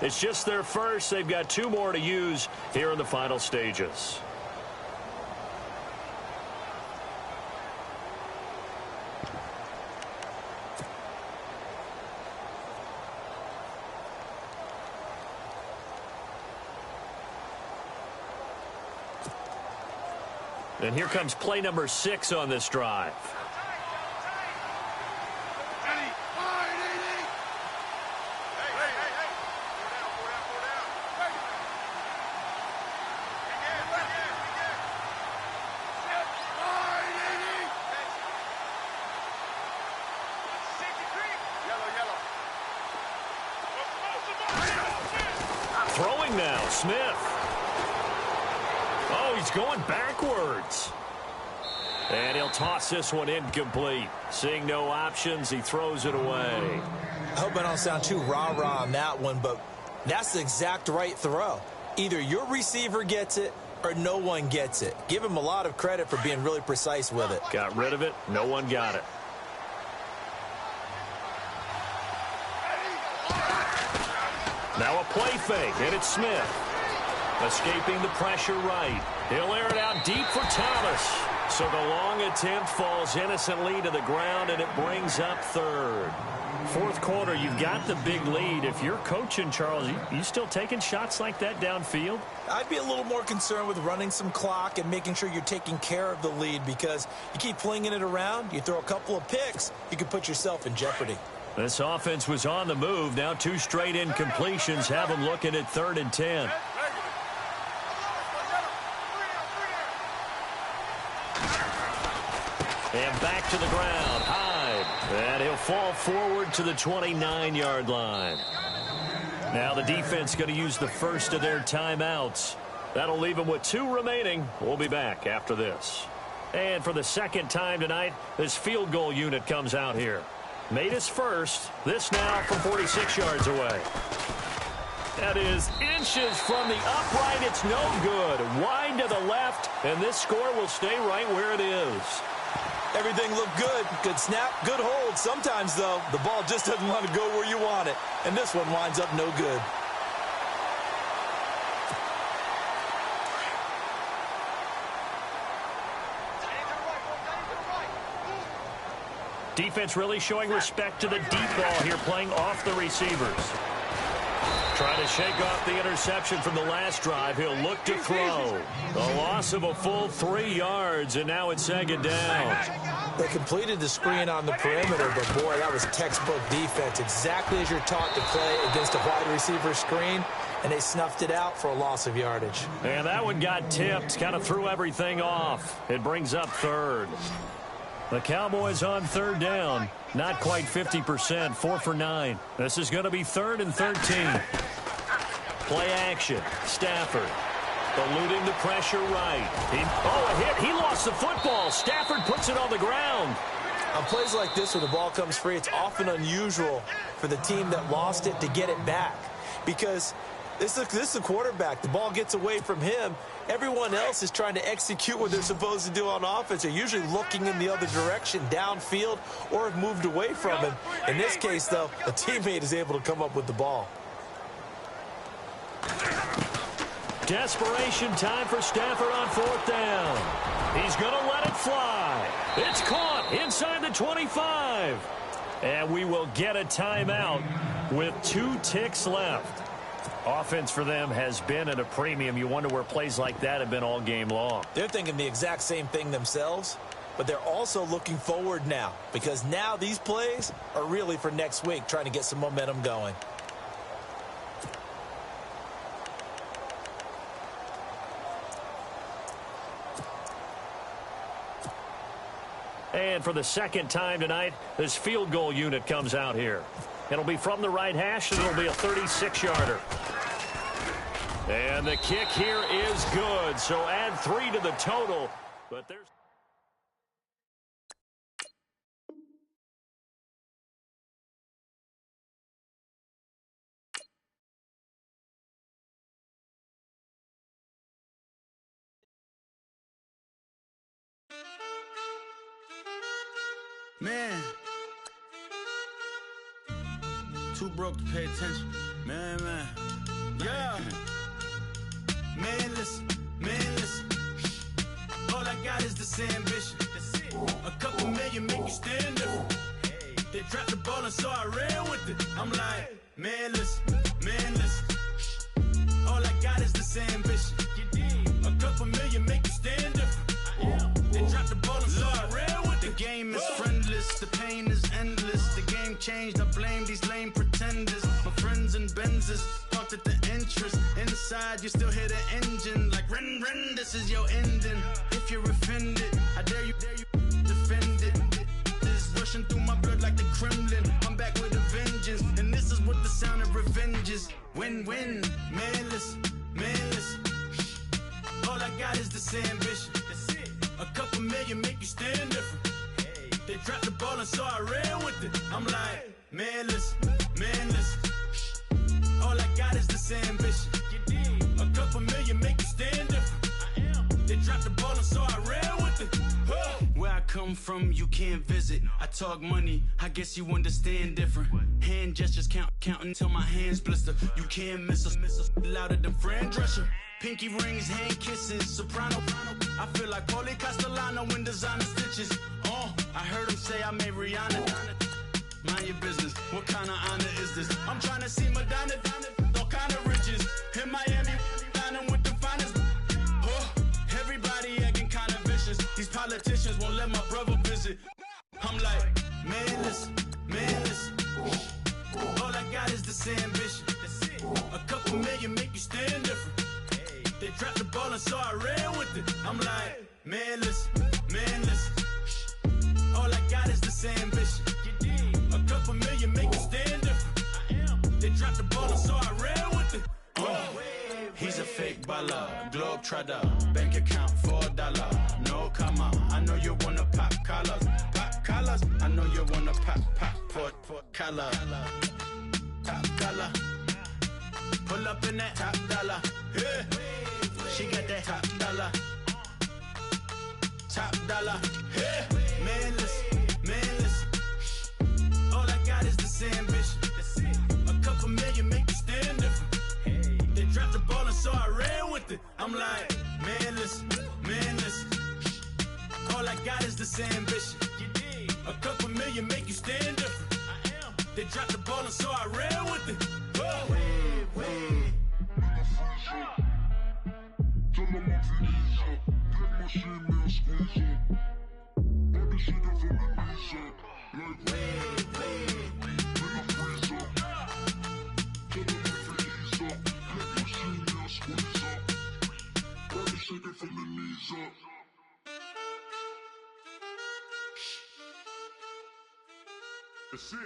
Speaker 4: It's just their first. They've got 2 more to use here in the final stages. And here comes play number 6 on this drive. Throwing now, Smith. Oh, he's going backwards. And he'll toss this one incomplete. Seeing no options, he throws it away.
Speaker 5: I hope I don't sound too rah-rah on that one, but that's the exact right throw. Either your receiver gets it or no one gets it. Give him a lot of credit for being really precise with it.
Speaker 4: Got rid of it. No one got it. Now a play fake, and it's Smith. Escaping the pressure right. He'll air it out deep for Thomas. So the long attempt falls innocently to the ground, and it brings up third. Fourth quarter, you've got the big lead. If you're coaching, Charles, you still taking shots like that downfield?
Speaker 5: I'd be a little more concerned with running some clock and making sure you're taking care of the lead, because you keep flinging it around, you throw a couple of picks, you can put yourself in jeopardy.
Speaker 4: This offense was on the move. Now 2 straight incompletions have them looking at 3rd and 10. And back to the ground. Hyde. And he'll fall forward to the 29-yard line. Now the defense going to use the first of their timeouts. That'll leave them with 2 remaining. We'll be back after this. And for the second time tonight, this field goal unit comes out here. Made his first. This now from 46 yards away. That is inches from the upright. It's no good. Wide to the left, and this score will stay right where it is.
Speaker 5: Everything looked good. Good snap, good hold. Sometimes, though, the ball just doesn't want to go where you want it. And this one winds up no good.
Speaker 4: Defense really showing respect to the deep ball here, playing off the receivers. Trying to shake off the interception from the last drive. He'll look to throw. A loss of a full 3 yards, and now it's 2nd down.
Speaker 5: They completed the screen on the perimeter, but, boy, that was textbook defense. Exactly as you're taught to play against a wide receiver screen, and they snuffed it out for a loss of yardage.
Speaker 4: And that one got tipped, kind of threw everything off. It brings up 3rd. The Cowboys on 3rd down. Not quite 50%, 4 for 9. This is going to be 3rd and 13. Play action. Stafford eluding the pressure right. A hit. He lost the football. Stafford puts it on the ground.
Speaker 5: On plays like this where the ball comes free, it's often unusual for the team that lost it to get it back, because this is a quarterback. The ball gets away from him. Everyone else is trying to execute what they're supposed to do on offense. They're usually looking in the other direction, downfield, or have moved away from him. In this case, though, a teammate is able to come up with the ball.
Speaker 4: Desperation time for Stafford on 4th down. He's going to let it fly. It's caught inside the 25. And we will get a timeout with 2 ticks left. Offense for them has been at a premium. You wonder where plays like that have been all game long.
Speaker 5: They're thinking the exact same thing themselves, but they're also looking forward now, because now these plays are really for next week, trying to get some momentum going.
Speaker 4: And for the second time tonight, this field goal unit comes out here. It'll be from the right hash, and it'll be a 36-yarder. And the kick here is good, so add 3 to the total. But there's...
Speaker 1: Man,
Speaker 7: Too broke to pay attention. Man. Yeah. Man, listen. All I got is this ambition. A couple million make you stand different. They dropped the ball and so I ran with it. I'm like, man, listen. All I got is this ambition. A couple million make you stand different. They dropped the ball and so I ran with it. The game is friendless, the pain is endless. The game changed, I blame these lame pretenders. My friends and Benzes parked at the entrance. Inside, you still hear the engine. Like, rin, this is your ending. If you're offended, I dare you defend it. This is rushing through my blood like the Kremlin. I'm back with a vengeance, and this is what the sound of revenge is. Win-win, man, listen. All I got is this ambition. A couple million make you stand different. They dropped the ball and so I ran with it. I'm like, man, listen. All I got is this ambition. A couple million make you stand different. They dropped the ball and so I ran with it. Where I come from, you can't visit. I talk money, I guess you understand different. Hand gestures counting till my hands blister. You can't miss us, louder than Fran Drescher. Pinky rings, hand kisses, soprano. I feel like Paulie Castellano in designer stitches. I heard him say I made Rihanna. Mind your business, what kind of honor is this? I'm trying to see Madonna, all kind of riches. In Miami, dining with the finest. Everybody acting kind of vicious. These politicians won't let my brother visit. I'm like, man, listen. All I got is this ambition. A couple million make you stand different. They dropped the ball and so I ran with it. I'm like, man, listen. All I got is this ambition. A couple million make you stand different. They dropped the ball and so I ran with it. He's a fake baller, globe trotter, bank account $4. No comma, I know you wanna pop collars. I know you wanna pop collar. Top collar. Pull up in that top dollar. Yeah. She got that top dollar. Yeah. Man, listen. All I got is this ambition. A couple million make you stand different. They dropped the ball and so I ran with it. I'm like, man, listen. All I got is this ambition. A couple million make you stand different. They dropped the ball and so I ran with it.
Speaker 8: Tell them I'm Felicia, get my shit, man, squeeze up. All this shit from the knees up. Like, nigga freeze up. Tell them I'm Felicia, get my shit, man, squeeze up. All this shit from the knees up. That's it.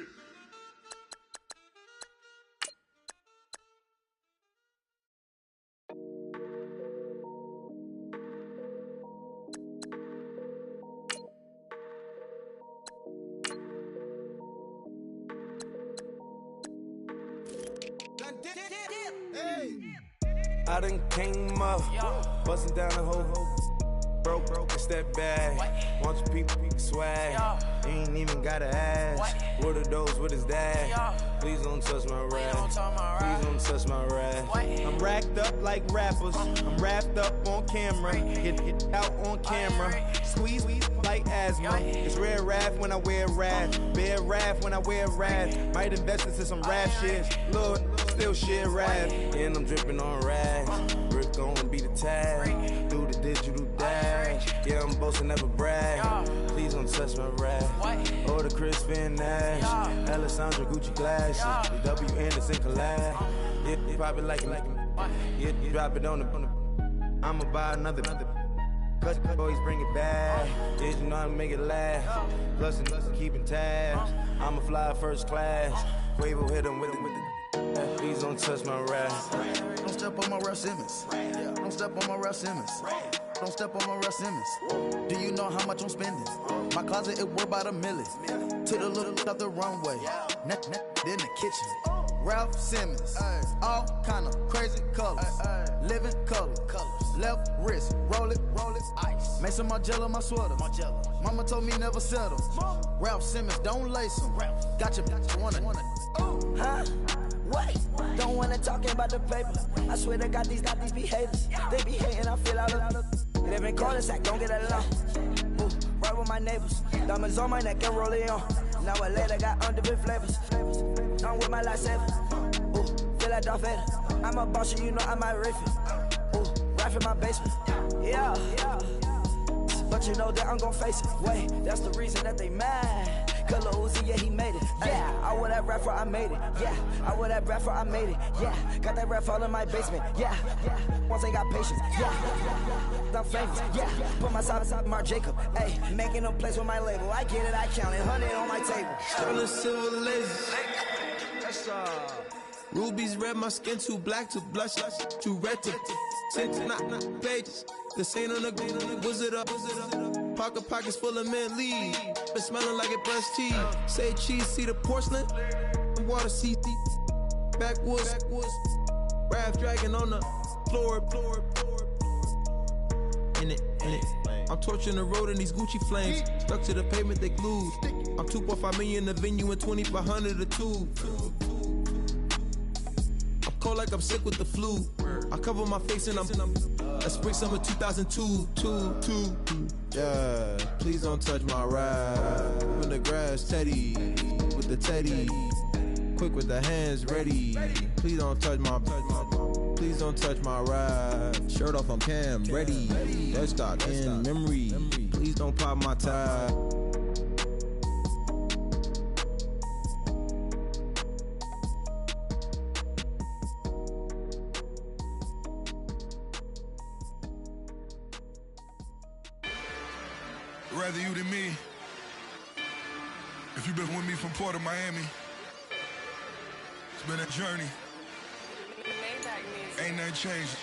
Speaker 2: I done came up, bustin' down the whole broke, it's that bad. Want your people swag, you ain't even gotta ask. What are those, what is that? Please don't touch my rap, please don't touch my rap. I'm racked up like rappers, I'm wrapped up on camera. Get out on camera, squeeze like asthma. It's rare wrath when I wear wrath, bare wrath when I wear wrath. Might invest into some rap shit, Lord, still shit rap. And I'm dripping on rags, Rick gon' be the tag. Do the digital dash, yeah, I'm boasting, never brag. Please don't touch my rap, or the Chris Finn Nash, Alessandra Gucci glasses, the W Anderson collab. Yeah, you probably like it, yeah, you drop it on the. I'ma buy another. Cut boys bring it back. Yeah, you know how to make it last. Plus and keeping tabs. I'ma fly first class. Quavo hit him with it. Please don't touch my rap.
Speaker 9: Don't step on my Russ Simmons. Don't step on my Russ Simmons. Don't step on my Russ Simmons. Do you know how much I'm spending? My closet, it worth about $1 million. To the little up the runway. Neck in the kitchen. Ralph Simmons. All kind of crazy colors. Living color. Left wrist, roll it, ice. Make some Margiela, my sweater. Mama told me never settle. Ralph Simmons, don't lace him. Got your wanna.
Speaker 1: Huh? What? Don't wanna talking about the paper. I swear to God, these be haters. They be hating, I feel out of. They been calling, sack, don't get along. Ooh, right with my neighbors. Diamonds on my neck and roll it on. Now I later got underbit flavors. I'm with my lifesaver. Ooh, feel like Darth Vader. I'm a boss, you know I might riff it. Ooh, right in my basement. Yeah. But you know that I'm gon' face it. Wait, that's the reason that they mad. Color Uzi, yeah, he made it. Yeah, I wear that rapper, I made it. Yeah, I wear that rapper, I made it. Yeah, got that rap all in my basement. Yeah, once they got patience. Yeah, I'm famous. Yeah, put myself inside Mark Jacob. Hey, making a place with my label. I get it, I count it. 100 on my table.
Speaker 10: Sterling silver laser. Rubies red, my skin too black to blush, too red to tint, not pages. The saint on the wizard up. Pockets full of mint leaves. Been smelling like it brushed teeth. Say cheese, see the porcelain. Water, see backwoods. Raft dragging on the floor. In it. I'm torching the road in these Gucci flames. Stuck to the pavement, they glued. I'm 2.5 million in the venue and 2,500 a tube. I'm cold like I'm sick with the flu. I cover my face and I'm spring summer 2002. Yeah, please don't touch my ride. In the grass, Teddy, with the Teddy. Quick with the hands ready. Please don't touch my ride. Shirt off, I'm Cam, ready. Dead stock in memory. Please don't pop my tie.
Speaker 8: Rather you than me. If you've been with me from Port of Miami, it's been a journey. Ain't nothing changed.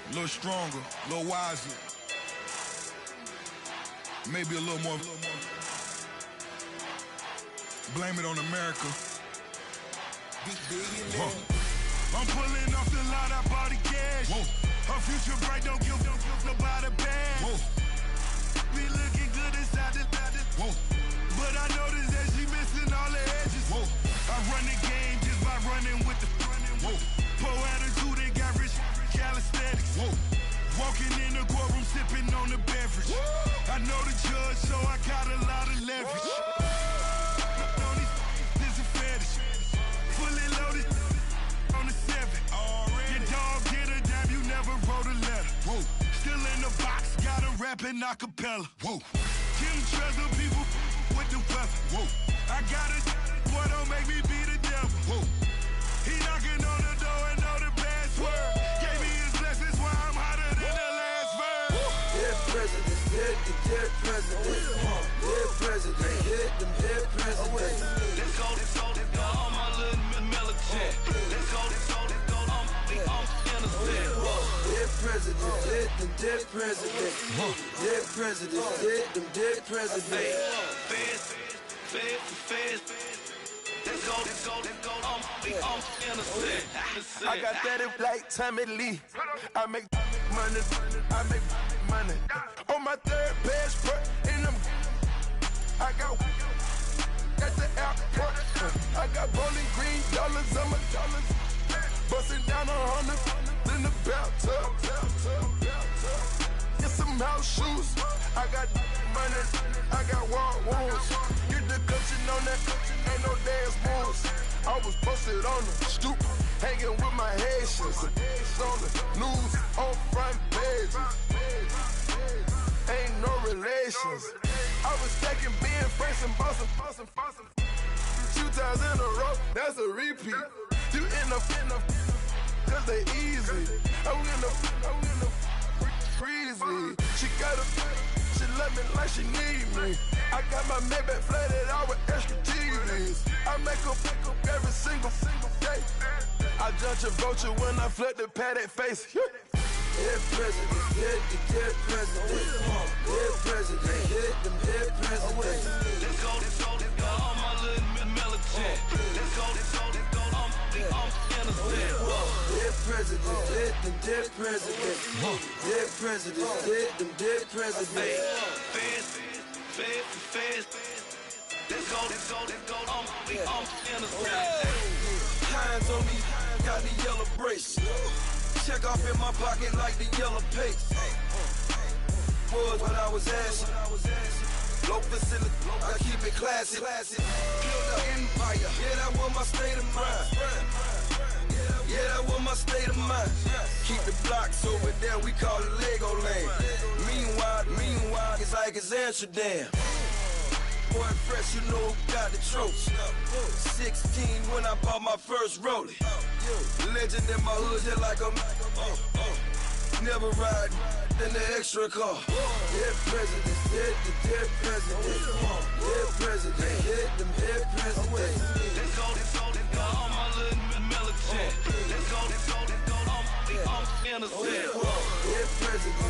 Speaker 8: A little stronger, a little wiser. Maybe a little more. Blame it on America. I'm pulling off the lot, I bought the cash. Whoa. Her future bright, don't give nobody bad. Whoa. Be looking good inside the whoa. But I noticed that she missing all the edges. Whoa. I run the game just by running with the whoa. Poor attitude, they got rich calisthenics. Whoa. Walking in the courtroom, sipping on the beverage. Woo. I know the judge, so I got a lot of leverage. This is a fetish. Fully loaded on the 7. Your dog get a dime, you never wrote a letter. Whoa. Still in the box, gotta rap in acapella. Whoa. Kim Treasure, people with the weapon. Whoa. I got it, boy, don't make me be the devil. Whoa. He knocking on the door and know the password. Gave me his blessings, why I'm hotter than the last verse.
Speaker 10: Dead presidents, dead presidents. Dead presidents, dead presidents.
Speaker 7: Let's go, all my little military. Let's go, I'm innocent.
Speaker 10: Dead presidents, dead presidents. Dead presidents, dead presidents.
Speaker 7: Feds. Let's go, I'm innocent.
Speaker 10: I got that in like Tommy Lee. I make money. On my third passport, and I got at the airport. I got bowling green dollars on my dollars. Busting down 100 in the bathtub. Get some house shoes. I got money. I got war wounds. Get the cushion on that. Ain't no dance moves. I was posted on the stoop, hanging with my Haitians. On the news, on front pages. Ain't no relations. I was stacking being Franks and Boston. 2 times in a row, that's a repeat. You end up, cause they easy. I'm in the breezy. She love me like she need me. I got my Maybach flooded out with extra TVs. I make up every single day. I judge a vulture when I flip the paddock face. Dead presidents, dead presidents. Dead presidents, dead presidents.
Speaker 7: Let's go, all my little military. Let's go, I'm
Speaker 10: Dead presidents, dead them dead presidents. Dead presidents, dead them dead presidents.
Speaker 1: Fast. Let's go. We
Speaker 10: Hands on me, got the yellow brace. Check off in my pocket like the yellow paste. Was when I was asking. Low facility, I keep it classy. Build an empire, yeah, that was my state of mind. Yeah, that was my state of mind. Keep the blocks over there, we call it Lego Land. Meanwhile, it's like it's Amsterdam. Boy fresh, you know who got the trophy. 16 when I bought my first rollie. Legend in my hood, just like a never ride in the extra car. Dead presidents, dead presidents. Dead presidents, dead presidents.
Speaker 1: Let's go, on my little military. Let's go, innocent.
Speaker 10: Dead presidents,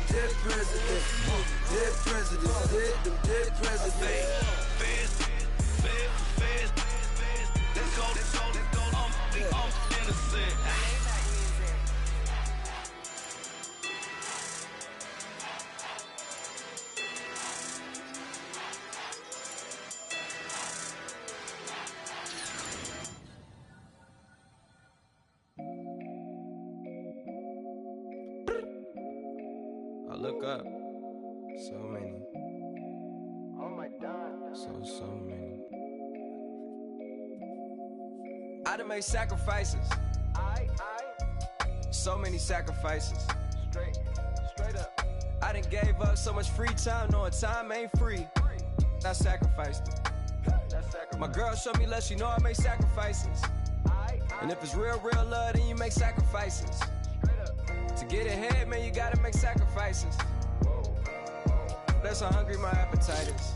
Speaker 10: dead presidents. Dead presidents, dead presidents.
Speaker 1: Fast. Let's go, innocent.
Speaker 2: I look up, so many.
Speaker 1: Oh my God.
Speaker 2: So many. I done made sacrifices. So many sacrifices.
Speaker 1: Straight up.
Speaker 2: I done gave up so much free time, knowing time ain't free. I sacrificed it. My girl showed me love, she know I make sacrifices. And if it's real love, then you make sacrifices. To get ahead, man, you gotta make sacrifices. That's how hungry my appetite is.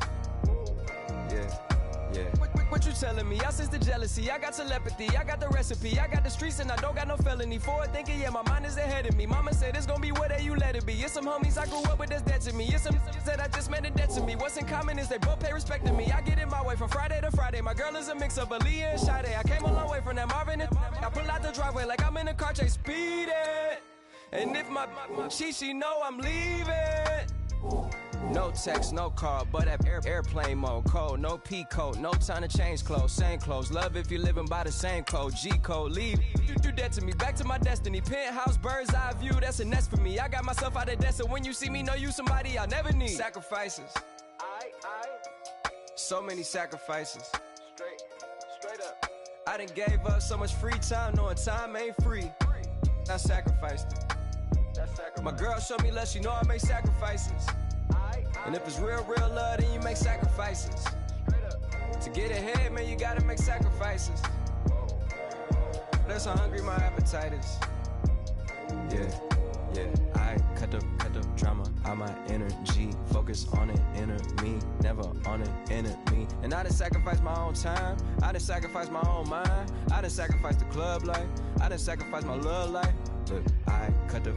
Speaker 2: Yeah. What you telling me? I sense the jealousy, I got telepathy, I got the recipe, I got the streets and I don't got no felony. Forward thinking, yeah, my mind is ahead of me. Mama said it's gonna be whatever you let it be. It's some homies I grew up with that's dead to me. It's some that I just made a debt to me. What's in common is they both pay respect to me. I get in my way from Friday to Friday. My girl is a mix of Aaliyah and Sade. I came a long way from that Marvin and I pull out the driveway like I'm in a car chase speeding. And if my she know I'm leaving. No text, no call, but at airplane mode. Code, no P code, no time to change clothes. Same clothes, love if you're living by the same code. G code, leave. You do that to me, back to my destiny. Penthouse, bird's eye view, that's a nest for me. I got myself out of debt, so when you see me, know you somebody I'll never need. Sacrifices. So many sacrifices.
Speaker 1: Straight up.
Speaker 2: I done gave up so much free time, knowing time ain't free. I sacrificed it. My girl showed me love, she know I make sacrifices. And if it's real love, then you make sacrifices. To get ahead, man, you gotta make sacrifices. That's how hungry my appetite is. Yeah. I cut the drama out my energy. Focus on an inner me, never on an enemy. And I done sacrificed my own time. I done sacrificed my own mind. I done sacrificed the club life. I done sacrificed my love life. But I cut the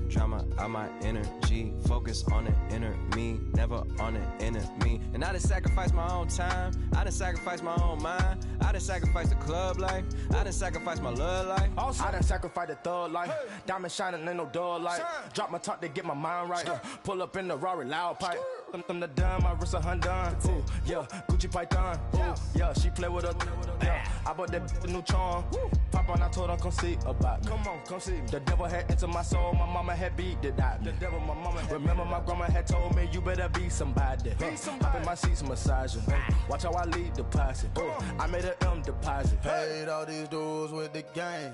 Speaker 2: drama out my energy. Focus on an inner me, never on an enemy. And I done sacrificed my own time. I done sacrificed my own mind. I done sacrificed the club life. I done sacrificed my love life.
Speaker 11: I done sacrificed the thug life. Diamond shining, ain't no dull light. Drop my top to get my mind right. Pull up in the Rari loud pipe. Them the dime, my wrist a Hyundai. Ooh, yeah, Gucci Python. Ooh, yeah, she play with her. Yeah, I bought that new charm. Pop on, I told her come see about me. Come on, come see me. The devil had entered my soul, my mama had beat it out. The devil, my mama had remember my grandma had told me you better be somebody. Hop in my seats, massaging. Watch how I lead the posse. I made an M deposit.
Speaker 9: Paid all these dues with the game.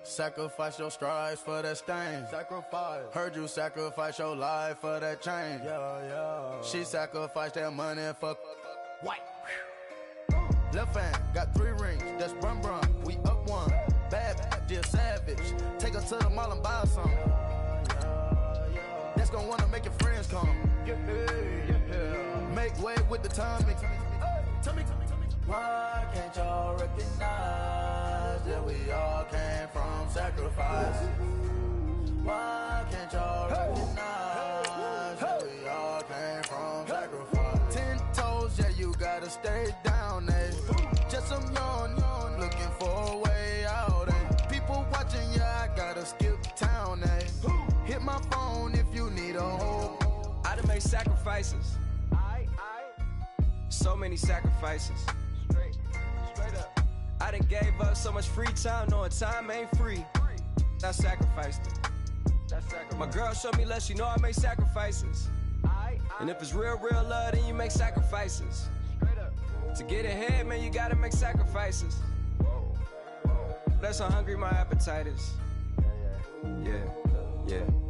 Speaker 9: Sacrifice your strides for that stain. Sacrifice. Heard you sacrifice your life for that change. She sacrificed that money for white. Left hand got 3 rings. That's brum brum. We up one. Bad, dear savage. Take her to the mall and buy some. That's gonna wanna make your friends come. Make way with the timing. Tell me. Why can't y'all recognize that we all came from sacrifice? Why can't y'all recognize that we all came from sacrifice? 10 toes, yeah, you gotta stay down, eh? Just some yawn, looking for
Speaker 12: sacrifices. So many sacrifices. Straight up. I done gave up so much free time, knowing time ain't free. I sacrificed it. My girl showed me love, she know I make sacrifices. And if it's real love, then you make sacrifices. To get ahead, man, you gotta make sacrifices. That's how hungry my appetite is. Yeah.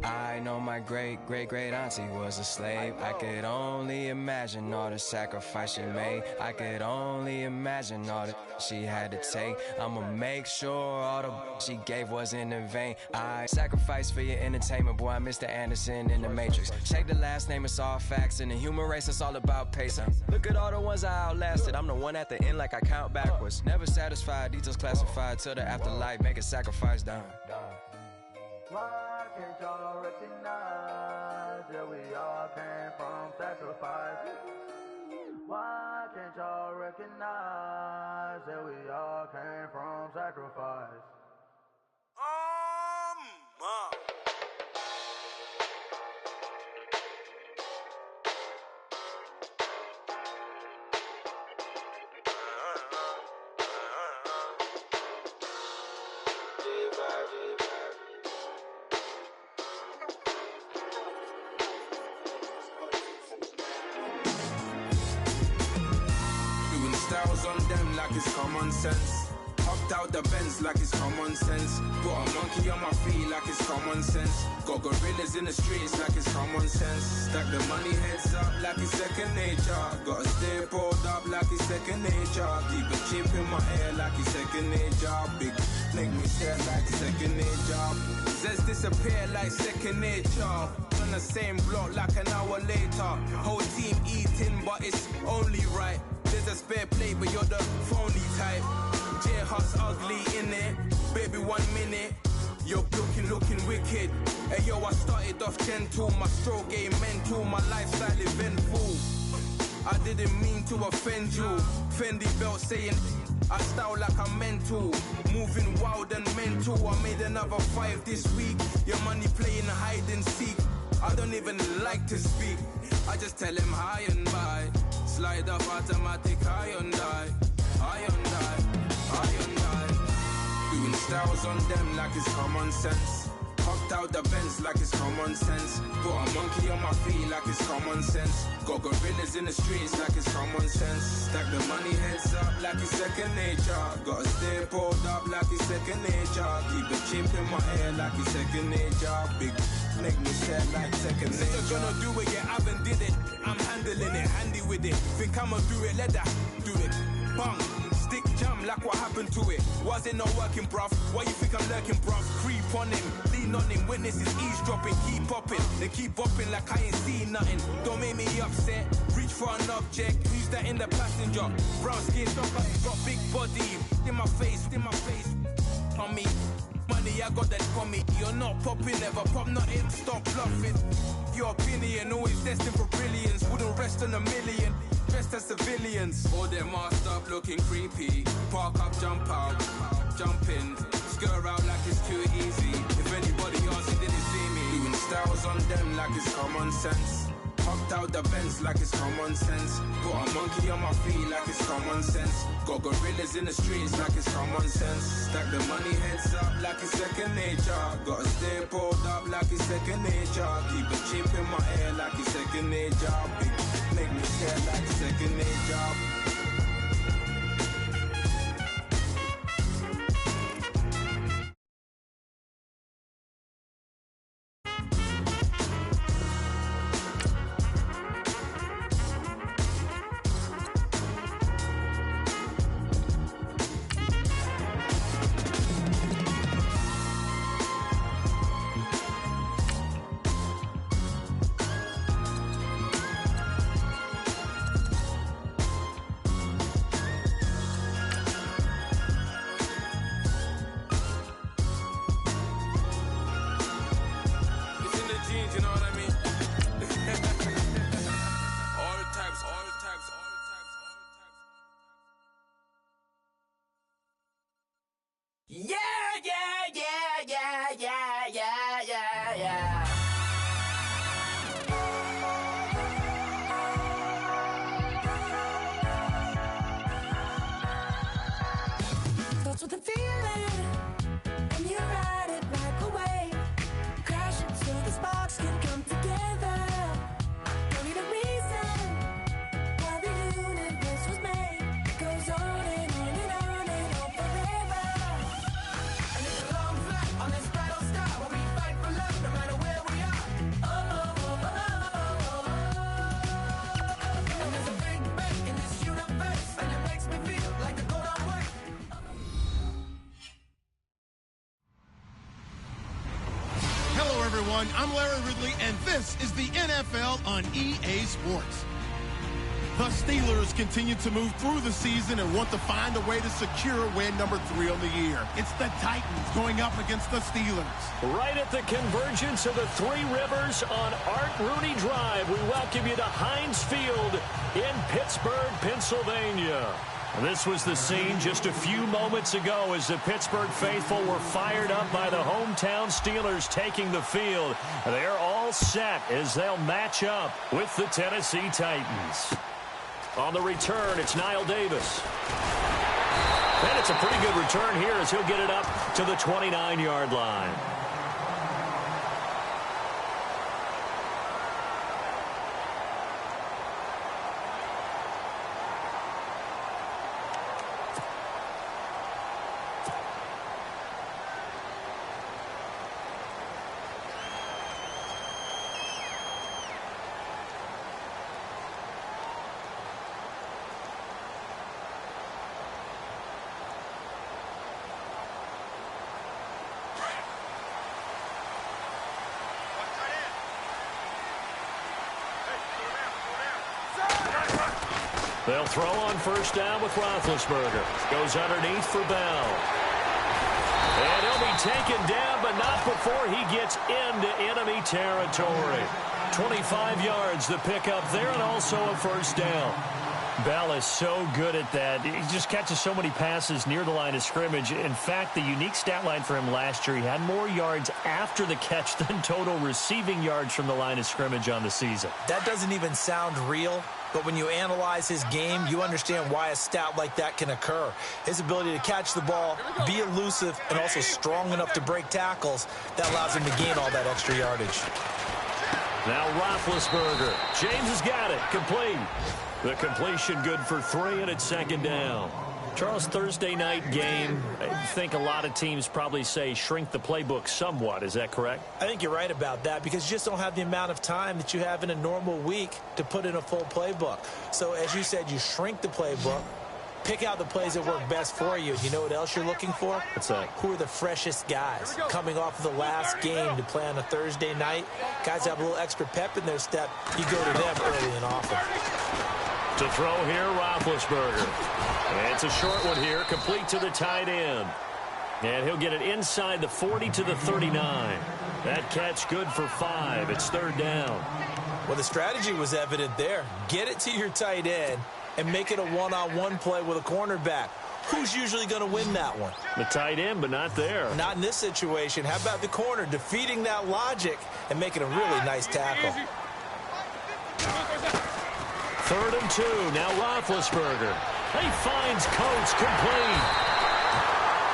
Speaker 12: I know my great auntie was a slave. I could only imagine all the sacrifice she made. I could only imagine all that she had to take. I'ma make sure all the she gave wasn't in vain. I sacrifice for your entertainment, boy. I'm Mr. Anderson in the Matrix. Check the last name, it's all facts. In the human race, it's all about pacing. Look at all the ones I outlasted. I'm the one at the end, like I count backwards. Never satisfied, details classified till the afterlife. Make a sacrifice down.
Speaker 9: Why can't y'all recognize that we all came from sacrifice? Why can't y'all recognize that we all came from sacrifice?
Speaker 13: Styles on them like it's common sense. Hopped out the Benz like it's common sense. Put a monkey on my feet like it's common sense. Got gorillas in the streets like it's common sense. Stack the money heads up like it's second nature. Gotta stay pulled up like it's second nature. Keep a chip in my ear like it's second nature. Big make me stare like second nature. Says disappear like second nature. On the same block like an hour later. Whole team eating but it's only right. There's a spare plate, but you're the phony type. J-Hut's ugly, innit? Baby, 1 minute. You're looking wicked. Hey, yo, I started off gentle. My stroke game mental. My lifestyle eventful. I didn't mean to offend you. Fendi belt saying I style like I'm mental. Moving wild and mental. I made another 5 this week. Your money playing hide and seek. I don't even like to speak. I just tell him hi and bye. Slide up automatic, Hyundai. Doing styles on them like it's common sense. Hopped out the Benz like it's common sense. Put a monkey on my feet like it's common sense. Got gorillas in the streets like it's common sense. Stack the money heads up like it's second nature. Gotta stay pulled up like it's second nature. Keep a chip in my ear like it's second nature. Big make me sad like second nature. Said you're gonna do it, yeah, I haven't did it. I'm handling it, handy with it. Think I'ma do it, let that do it. Bang, stick jam like what happened to it. Was it not working, bruv? Why you think I'm lurking, bruv? Creep on him, lean on him. Witnesses eavesdropping, keep popping. They keep bopping like I ain't seen nothing. Don't make me upset. Reach for an object. Who's that in the passenger? Brown skin, got big body. In my face, on me. Money, I got that for me. You're not popping, never pop nothing. Stop bluffing. Your opinion, always destined for brilliance. Wouldn't rest on a million. Dressed as civilians. All them masked up looking creepy. Park up, jump out, jump in. Skirt out like it's too easy. If anybody else didn't see me. Doing styles on them like it's common sense. Hopped out the Benz like it's common sense. Put a monkey on my feet like it's common sense. Got gorillas in the streets like it's common sense. Stack the money heads up like it's second nature. Gotta stay pulled up like it's second nature. Keep a chip in my ear like it's second nature. Big make me scared like second nature.
Speaker 1: with a feeling, and you ride it like a wave. Crash until the sparks can come together. Don't need a reason why the universe was made. It goes on and on and on and on forever. And it's a long flight on this battle star where we fight for love no matter where we are. And there's a big bang in this universe, and it makes me feel like the gold I work.
Speaker 3: Hello, everyone. I'm Larry Ridley, and this is the NFL on EA Sports. The Steelers continue to move through the season and want to find a way to secure win number 3 on the year. It's the Titans going up against the Steelers.
Speaker 4: Right at the convergence of the Three Rivers on Art Rooney Drive, we welcome you to Heinz Field in Pittsburgh, Pennsylvania. This was the scene just a few moments ago as the Pittsburgh faithful were fired up by the hometown Steelers taking the field. They're all set as they'll match up with the Tennessee Titans. On the return, it's Niall Davis. And it's a pretty good return here as he'll get it up to the 29-yard line. They'll throw on first down with Roethlisberger. Goes underneath for Bell. And he'll be taken down, but not before he gets into enemy territory. 25 yards the pickup there, and also a first down. Bell is so good at that. He just catches so many passes near the line of scrimmage. In fact, the unique stat line for him last year, he had more yards after the catch than total receiving yards from the line of scrimmage on the season.
Speaker 5: That doesn't even sound real, but when you analyze his game, you understand why a stat like that can occur. His ability to catch the ball, be elusive, and also strong enough to break tackles, that allows him to gain all that extra yardage.
Speaker 4: Now Roethlisberger. James has got it. Complete. The completion good for 3, and it's second down. Charles, Thursday night game, I think a lot of teams probably say shrink the playbook somewhat. Is that correct?
Speaker 5: I think you're right about that because you just don't have the amount of time that you have in a normal week to put in a full playbook. So as you said, you shrink the playbook, pick out the plays that work best for you. You know what else you're looking for?
Speaker 4: What's that?
Speaker 5: Who are the freshest guys coming off of the last game to play on a Thursday night? Guys have a little extra pep in their step. You go to them early and often.
Speaker 4: To throw here, Roethlisberger. And it's a short one here, complete to the tight end. And he'll get it inside the 40 to the 39. That catch good for 5. It's third down.
Speaker 5: Well, the strategy was evident there. Get it to your tight end and make it a one-on-one play with a cornerback. Who's usually going to win that one?
Speaker 4: The tight end, but not there.
Speaker 5: Not in this situation. How about the corner defeating that logic and making a really nice tackle?
Speaker 4: Third and 2. Now Roethlisberger. He finds Coates complete.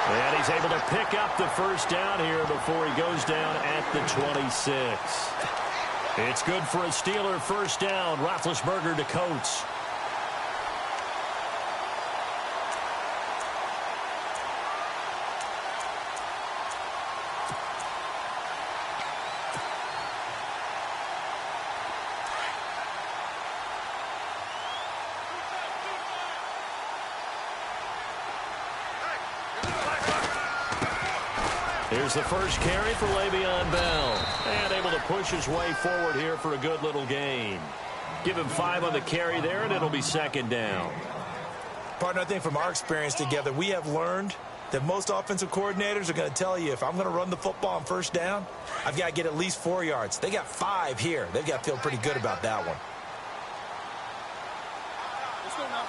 Speaker 4: And he's able to pick up the first down here before he goes down at the 26. It's good for a Steeler first down. Roethlisberger to Coates. Here's the first carry for Le'Veon Bell. And able to push his way forward here for a good little gain. Give him 5 on the carry there, and it'll be second down.
Speaker 5: Partner, I think from our experience together, we have learned that most offensive coordinators are going to tell you, if I'm going to run the football on first down, I've got to get at least 4 yards. They got 5 here. They've got to feel pretty good about that one.
Speaker 6: Let's go now.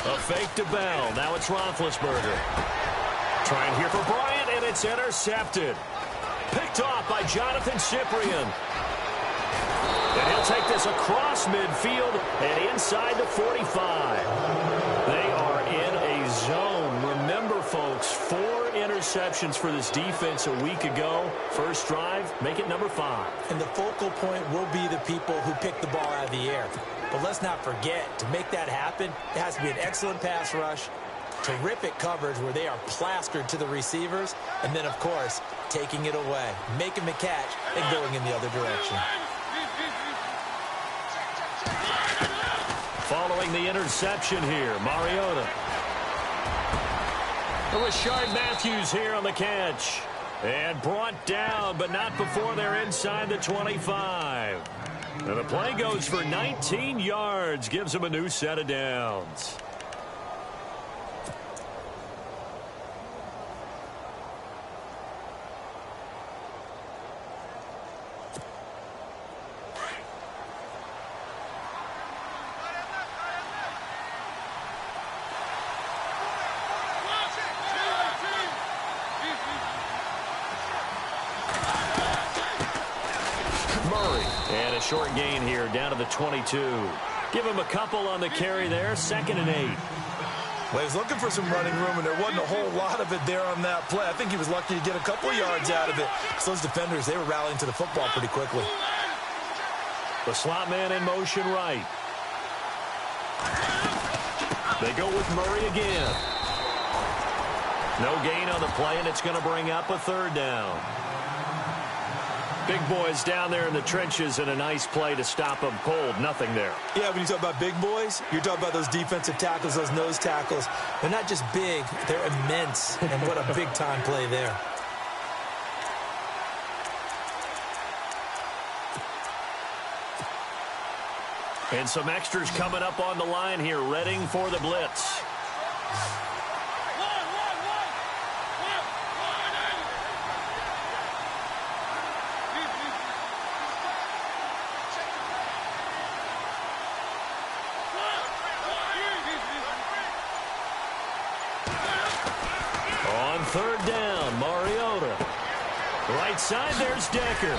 Speaker 4: A fake to Bell. Now it's Roethlisberger. Trying here for Bryant, and it's intercepted. Picked off by Jonathan Cyprien. And he'll take this across midfield and inside the 45. They are in a zone. Remember, folks, 4 interceptions for this defense a week ago. First drive, make it number 5.
Speaker 5: And the focal point will be the people who pick the ball out of the air. But let's not forget, to make that happen, it has to be an excellent pass rush, terrific coverage where they are plastered to the receivers, and then, of course, taking it away, making the catch, and going in the other direction.
Speaker 4: Following the interception here, Mariota. Rashard Matthews here on the catch. And brought down, but not before they're inside the 25. And the play goes for 19 yards, gives them a new set of downs. Short gain here, down to the 22. Give him a couple on the carry there, 2nd and 8.
Speaker 5: Well, he was looking for some running room, and there wasn't a whole lot of it there on that play. I think he was lucky to get a couple yards out of it, because those defenders, they were rallying to the football pretty quickly.
Speaker 4: The slot man in motion right. They go with Murray again. No gain on the play, and it's going to bring up a 3rd down. Big boys down there in the trenches, and a nice play to stop them cold. Nothing there.
Speaker 5: Yeah, when you talk about big boys, you're talking about those defensive tackles, those nose tackles. They're not just big, they're immense. And what a big-time play there.
Speaker 4: And some extras coming up on the line here, readying for the blitz. On 3rd down, Mariota. Right side, there's Decker.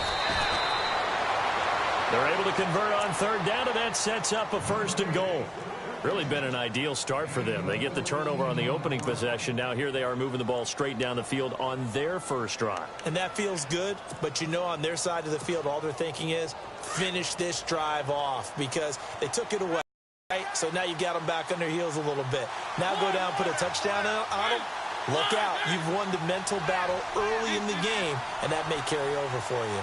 Speaker 4: They're able to convert on 3rd down, and that sets up a 1st and goal. Really been an ideal start for them. They get the turnover on the opening possession. Now here they are moving the ball straight down the field on their first drive.
Speaker 5: And that feels good, but you know on their side of the field, all they're thinking is finish this drive off because they took it away. Right? So now you got them back on their heels a little bit. Now go down, put a touchdown on them. Look out. You've won the mental battle early in the game, and that may carry over for you.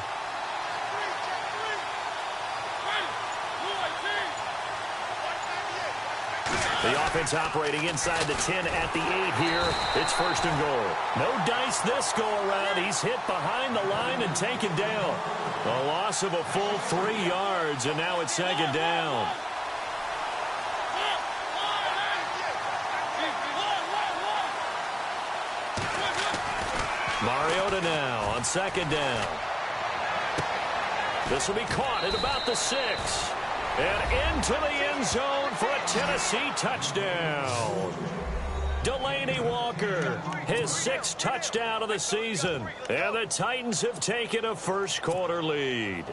Speaker 4: The offense operating inside the 10 at the 8 here. It's 1st and goal. No dice this go around. He's hit behind the line and taken down. A loss of a full 3 yards, and now it's 2nd down. Mariota now on 2nd down. This will be caught at about the 6. And into the end zone for a Tennessee touchdown. Delaney Walker, his 6th touchdown of the season. And the Titans have taken a first-quarter lead.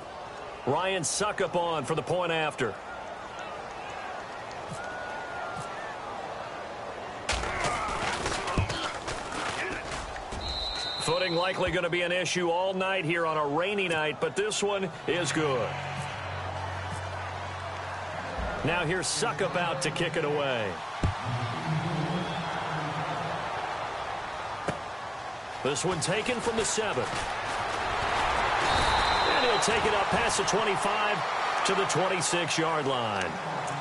Speaker 4: Ryan Suckup on for the point after. Footing likely going to be an issue all night here on a rainy night, but this one is good. Now here's Suckup out to kick it away. This one taken from the 7. And he'll take it up past the 25 to the 26-yard line.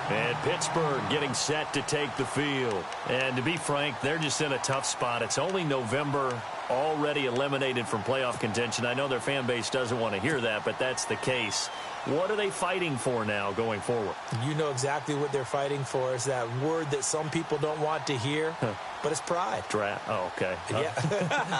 Speaker 4: And Pittsburgh getting set to take the field. And to be frank, they're just in a tough spot. It's only November, already eliminated from playoff contention. I know their fan base doesn't want to hear that, but that's the case. What are they fighting for now going forward?
Speaker 5: You know exactly what they're fighting for. Is that word that some people don't want to hear, but it's pride.
Speaker 4: Draft. Oh, okay.
Speaker 5: Yeah.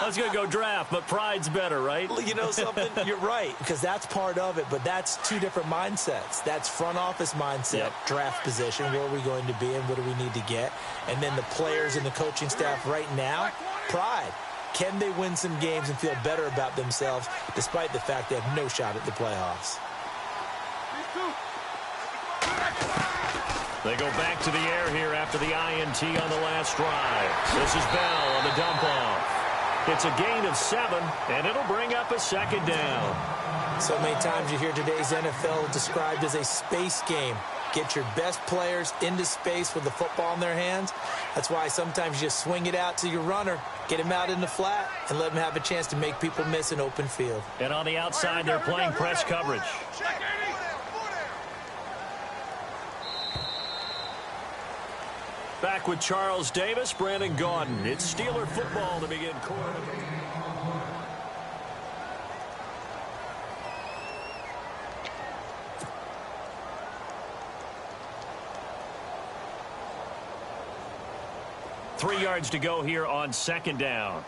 Speaker 4: I was going to go draft, but pride's better, right?
Speaker 5: Well, you know something? You're right, because that's part of it, but that's 2 different mindsets. That's front office mindset, draft position, where are we going to be and what do we need to get? And then the players and the coaching staff right now, pride. Can they win some games and feel better about themselves despite the fact they have no shot at the playoffs?
Speaker 4: They go back to the air here after the INT on the last drive. This is Bell on the dump-off. It's a gain of 7, and it'll bring up a second down.
Speaker 5: So many times you hear today's NFL described as a space game. Get your best players into space with the football in their hands. That's why sometimes you just swing it out to your runner, get him out in the flat, and let him have a chance to make people miss an open field.
Speaker 4: And on the outside, they're playing press coverage. Back with Charles Davis, Brandon Gaudin. It's Steeler football to begin quarter. Three yards to go here on second down.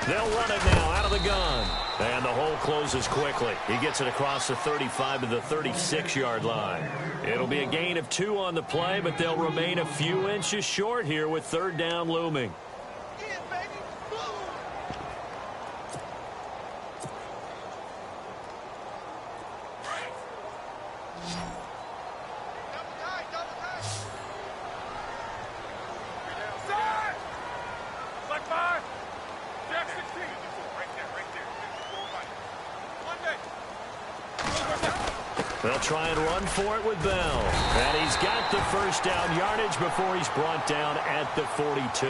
Speaker 4: They'll run it now out of the gun. And the hole closes quickly. He gets it across the 35 to the 36-yard line. It'll be a gain of 2 on the play, but they'll remain a few inches short here with third down looming. They'll try and run for it with Bell. And he's got the first down yardage before he's brought down at the 42.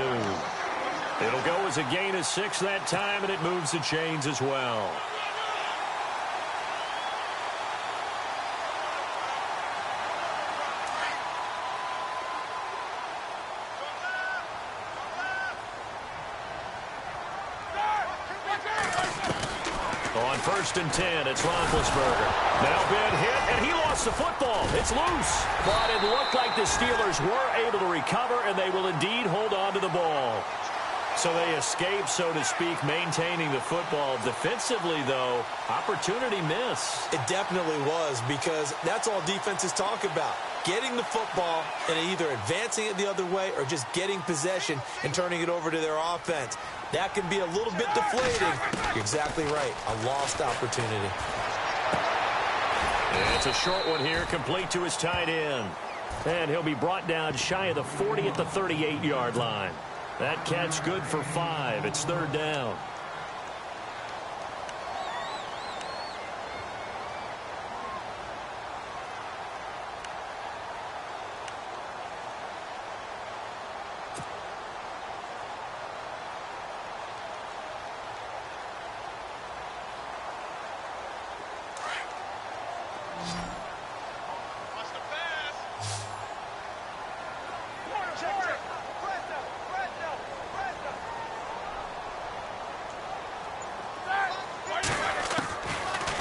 Speaker 4: It'll go as a gain of 6 that time, and it moves the chains as well. On 1st and 10, it's Roethlisberger. Now been hit, and he lost the football. It's loose. But it looked like the Steelers were able to recover, and they will indeed hold on to the ball. So they escape, so to speak, maintaining the football. Defensively, though, opportunity miss.
Speaker 5: It definitely was, because that's all defenses talk about. Getting the football and either advancing it the other way or just getting possession and turning it over to their offense. That can be a little bit deflating. You're exactly right. A lost opportunity.
Speaker 4: And it's a short one here, complete to his tight end. And he'll be brought down shy of the 40 at the 38-yard line. That catch good for 5. It's third down.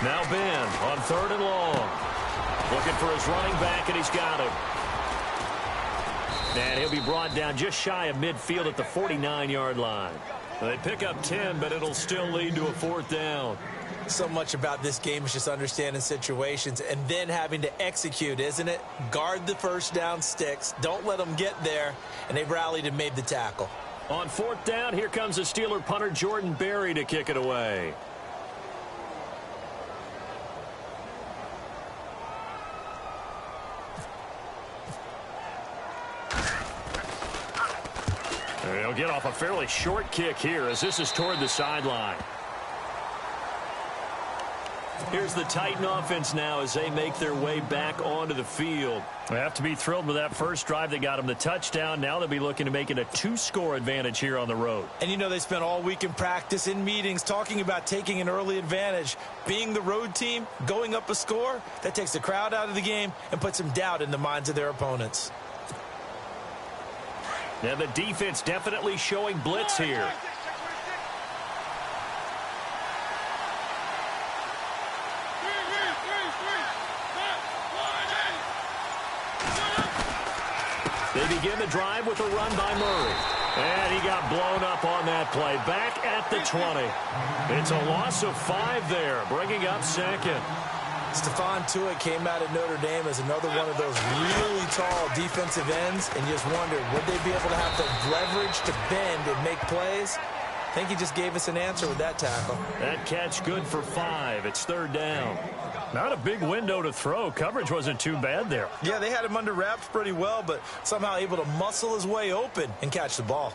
Speaker 4: Now Ben on 3rd and long. Looking for his running back, and he's got him. And he'll be brought down just shy of midfield at the 49-yard line. They pick up 10, but it'll still lead to a 4th down.
Speaker 5: So much about this game is just understanding situations and then having to execute, isn't it? Guard the first down sticks. Don't let them get there. And they've rallied and made the tackle.
Speaker 4: On 4th down, here comes the Steeler punter Jordan Berry to kick it away. They'll get off a fairly short kick here as this is toward the sideline. Here's the Titan offense now as they make their way back onto the field. They have to be thrilled with that first drive that got them the touchdown. Now they'll be looking to make it a 2-score advantage here on the road.
Speaker 5: And you know they spent all week in practice, in meetings, talking about taking an early advantage. Being the road team, going up a score, that takes the crowd out of the game and puts some doubt in the minds of their opponents.
Speaker 4: Now the defense definitely showing blitz here. They begin the drive with a run by Murray. And he got blown up on that play. Back at the 20. It's a loss of 5 there, bringing up second.
Speaker 5: Stephon Tuitt came out of Notre Dame as another one of those really tall defensive ends, and you just wondered, would they be able to have the leverage to bend and make plays? I think he just gave us an answer with that tackle.
Speaker 4: That catch good for 5. It's 3rd down. Not a big window to throw. Coverage wasn't too bad there.
Speaker 5: Yeah, they had him under wraps pretty well, but somehow able to muscle his way open and catch the ball.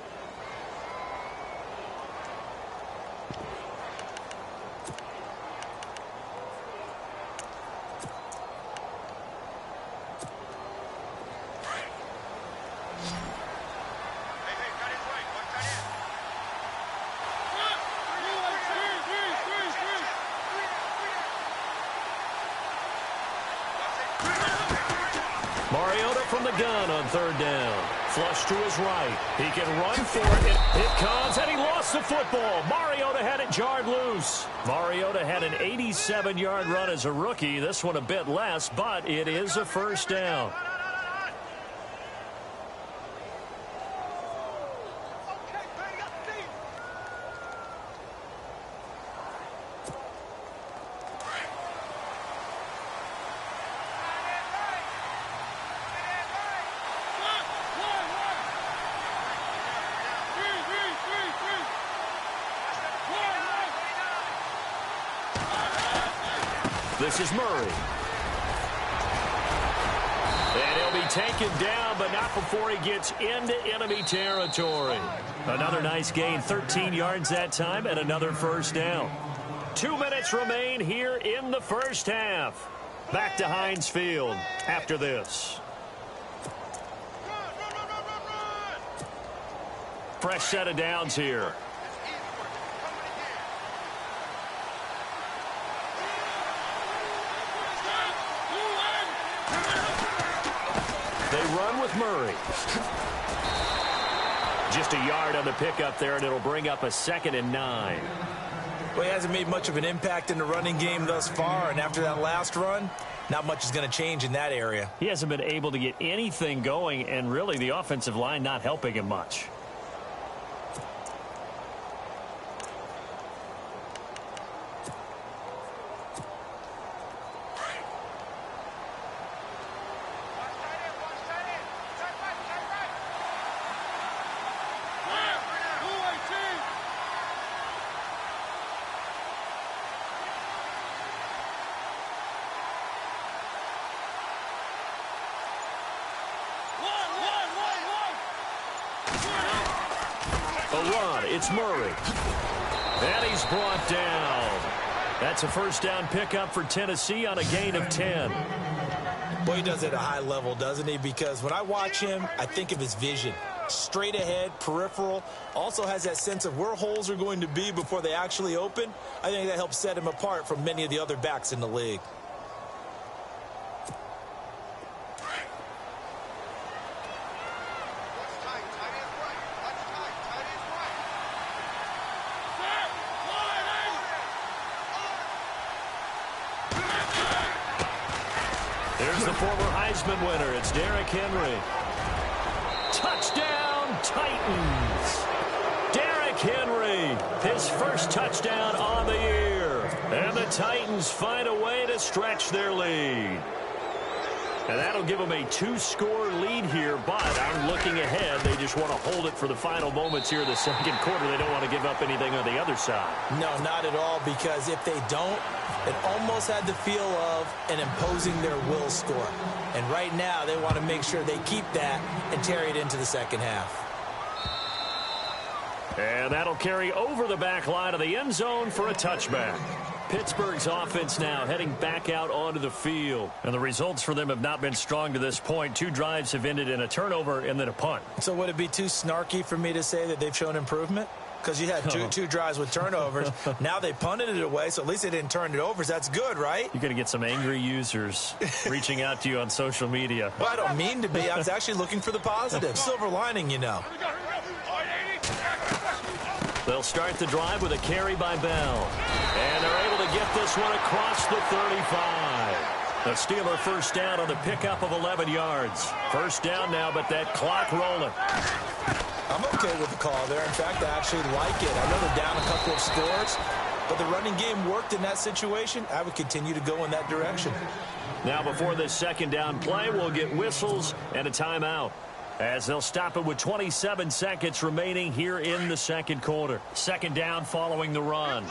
Speaker 4: Mariota from the gun on 3rd down. Flush to his right. He can run for it. It comes, and he lost the football. Mariota had it jarred loose. Mariota had an 87-yard run as a rookie. This one a bit less, but it is a 1st down. This is Murray. And he'll be taken down, but not before he gets into enemy territory. Another nice gain, 13 yards that time, and another 1st down. 2 minutes remain here in the 1st half. Back to Heinz Field after this. Fresh set of downs here. They run with Murray. Just a yard on the pickup there, and it'll bring up a 2nd and 9.
Speaker 5: Well, he hasn't made much of an impact in the running game thus far, and after that last run, not much is going to change in that area.
Speaker 4: He hasn't been able to get anything going, and really the offensive line not helping him much. It's Murray. And he's brought down. That's a 1st down pickup for Tennessee on a gain of 10.
Speaker 5: Boy, he does it at a high level, doesn't he? Because when I watch him, I think of his vision. Straight ahead, peripheral. Also has that sense of where holes are going to be before they actually open. I think that helps set him apart from many of the other backs in the league.
Speaker 4: There's the former Heisman winner. It's Derrick Henry. Touchdown, Titans. Derrick Henry, his 1st touchdown on the year. And the Titans find a way to stretch their lead. And that'll give them a 2-score lead here, but I'm looking ahead. They just want to hold it for the final moments here in the 2nd quarter. They don't want to give up anything on the other side.
Speaker 5: No, not at all, because if they don't, it almost had the feel of an imposing their will score. And right now, they want to make sure they keep that and carry it into the 2nd half.
Speaker 4: And that'll carry over the back line of the end zone for a touchback. Pittsburgh's offense now heading back out onto the field. And the results for them have not been strong to this point. 2 drives have ended in a turnover and then a punt.
Speaker 5: So would it be too snarky for me to say that they've shown improvement? Because you had two drives with turnovers. Now they punted it away, so at least they didn't turn it over. So that's good, right?
Speaker 4: You're going to get some angry users reaching out to you on social media.
Speaker 5: Well, I don't mean to be. I was actually looking for the positive. Silver lining, you know.
Speaker 4: They'll start the drive with a carry by Bell. And they're able to get this one across the 35. The Steeler 1st down on the pickup of 11 yards. 1st down now, but that clock rolling.
Speaker 5: I'm okay with the call there. In fact, I actually like it. I know they're down a couple of scores, but the running game worked in that situation. I would continue to go in that direction.
Speaker 4: Now before this second down play, we'll get whistles and a timeout, as they'll stop it with 27 seconds remaining here in the second quarter. Second down following the run.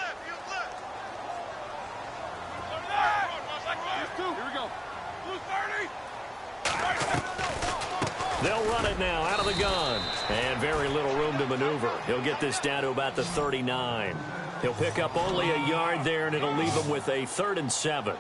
Speaker 4: They'll run it now out of the gun. And very little room to maneuver. He'll get this down to about the 39. He'll pick up only a yard there, and it'll leave him with a 3rd and 7.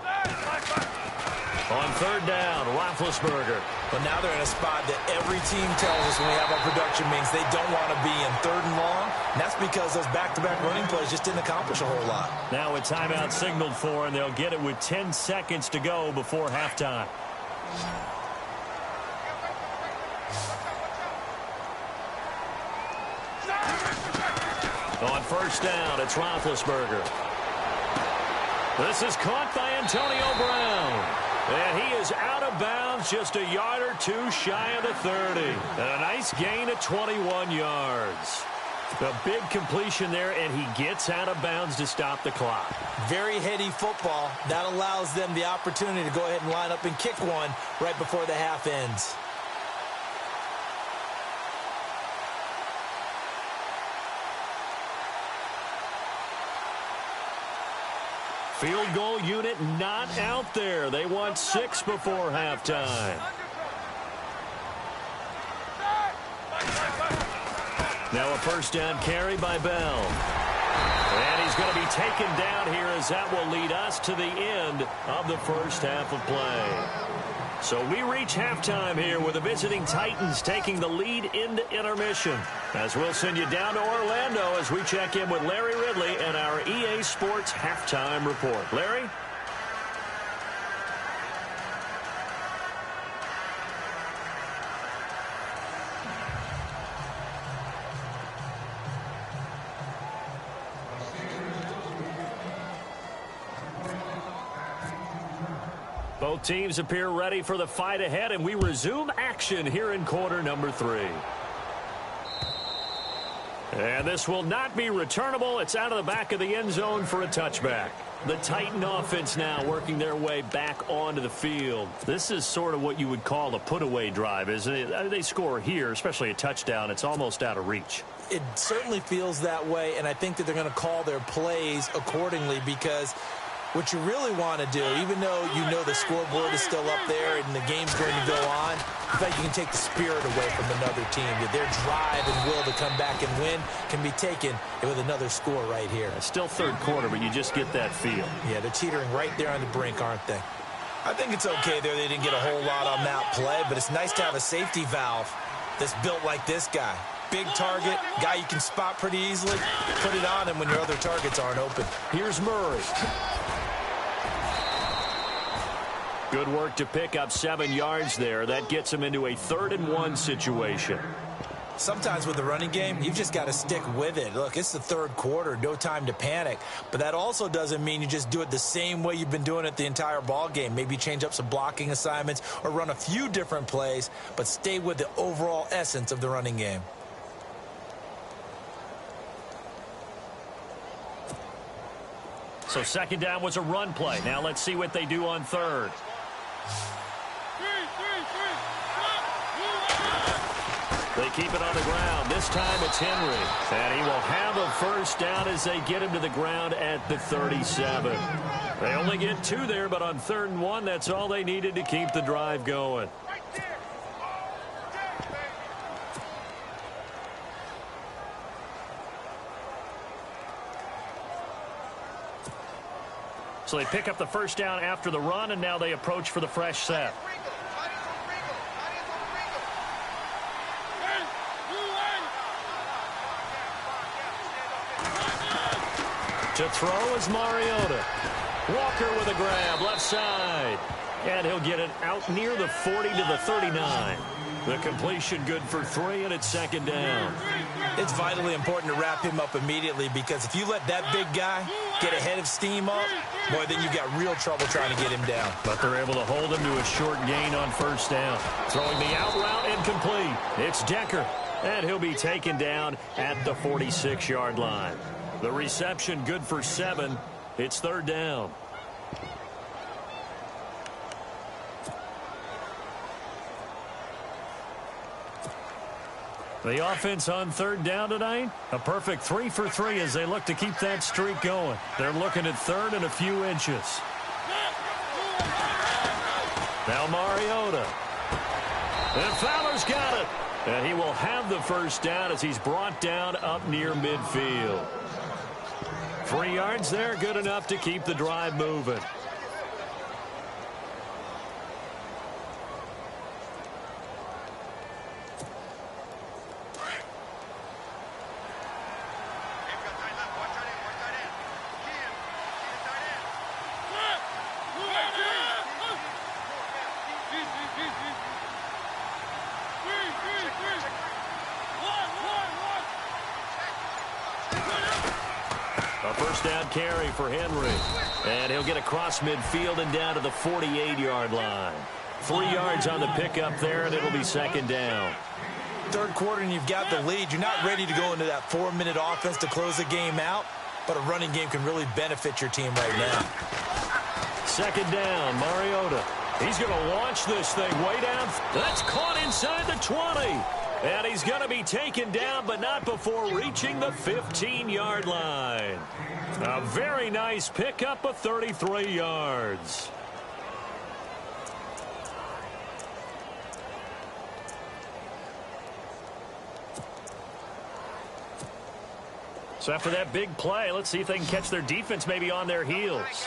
Speaker 4: On third down, Roethlisberger.
Speaker 5: But now they're in a spot that every team tells us when we have our production meetings they don't want to be in 3rd and long. And that's because those back-to-back running plays just didn't accomplish a whole lot.
Speaker 4: Now a timeout signaled for, and they'll get it with 10 seconds to go before halftime. On first down, it's Roethlisberger. This is caught by Antonio Brown. And he is out of bounds just a yard or two shy of the 30. And a nice gain of 21 yards. A big completion there, and he gets out of bounds to stop the clock.
Speaker 5: Very heady football. That allows them the opportunity to go ahead and line up and kick one right before the half ends.
Speaker 4: Field goal unit not out there. They want 6 before halftime. Now a first down carry by Bell. And he's going to be taken down here, as that will lead us to the end of the first half of play. So we reach halftime here with the visiting Titans taking the lead into intermission. As we'll send you down to Orlando as we check in with Larry Ridley and our EA Sports halftime report. Larry? Both teams appear ready for the fight ahead, and we resume action here in quarter number 3. And this will not be returnable. It's out of the back of the end zone for a touchback. The Titan offense now working their way back onto the field. This is sort of what you would call a put-away drive, isn't it? They score here, especially a touchdown. It's almost out of reach.
Speaker 5: It certainly feels that way, and I think that they're going to call their plays accordingly, because what you really want to do, even though you know the scoreboard is still up there and the game's going to go on, in fact, you can take the spirit away from another team. That their drive and will to come back and win can be taken with another score right here.
Speaker 4: It's still third quarter, but you just get that feel.
Speaker 5: Yeah, they're teetering right there on the brink, aren't they? I think it's okay there. They didn't get a whole lot on that play, but it's nice to have a safety valve that's built like this guy. Big target, guy you can spot pretty easily. Put it on him when your other targets aren't open.
Speaker 4: Here's Murray. Good work to pick up 7 yards there. That gets him into a 3rd and 1 situation.
Speaker 5: Sometimes with the running game, you've just got to stick with it. Look, it's the third quarter, no time to panic. But that also doesn't mean you just do it the same way you've been doing it the entire ball game. Maybe change up some blocking assignments or run a few different plays, but stay with the overall essence of the running game.
Speaker 4: So second down was a run play. Now let's see what they do on third. They keep it on the ground. This time it's Henry. And he will have a first down as they get him to the ground at the 37. They only get 2 there, but on 3rd and 1, that's all they needed to keep the drive going. So they pick up the first down after the run, and now they approach for the fresh set. To throw is Mariota. Walker with a grab, left side. And he'll get it out near the 40 to the 39. The completion good for 3, and it's second down.
Speaker 5: It's vitally important to wrap him up immediately, because if you let that big guy get ahead of steam up, boy, then you've got real trouble trying to get him down.
Speaker 4: But they're able to hold him to a short gain on first down. Throwing the out route incomplete. It's Decker, and he'll be taken down at the 46-yard line. The reception good for 7. It's 3rd down. The offense on 3rd down tonight, a perfect 3 for 3 as they look to keep that streak going. They're looking at 3rd and a few inches. Now Mariota. And Fowler's got it. And he will have the 1st down as he's brought down up near midfield. 3 yards there, good enough to keep the drive moving. A 1st down carry for Henry. And he'll get across midfield and down to the 48-yard line. 3 yards on the pickup there, and it'll be 2nd down.
Speaker 5: 3rd quarter, and you've got the lead. You're not ready to go into that 4-minute offense to close the game out, but a running game can really benefit your team right now.
Speaker 4: 2nd down, Mariota. He's going to launch this thing way down. That's caught inside the 20. And he's going to be taken down, but not before reaching the 15-yard line. A very nice pickup of 33 yards. So after that big play, let's see if they can catch their defense maybe on their heels.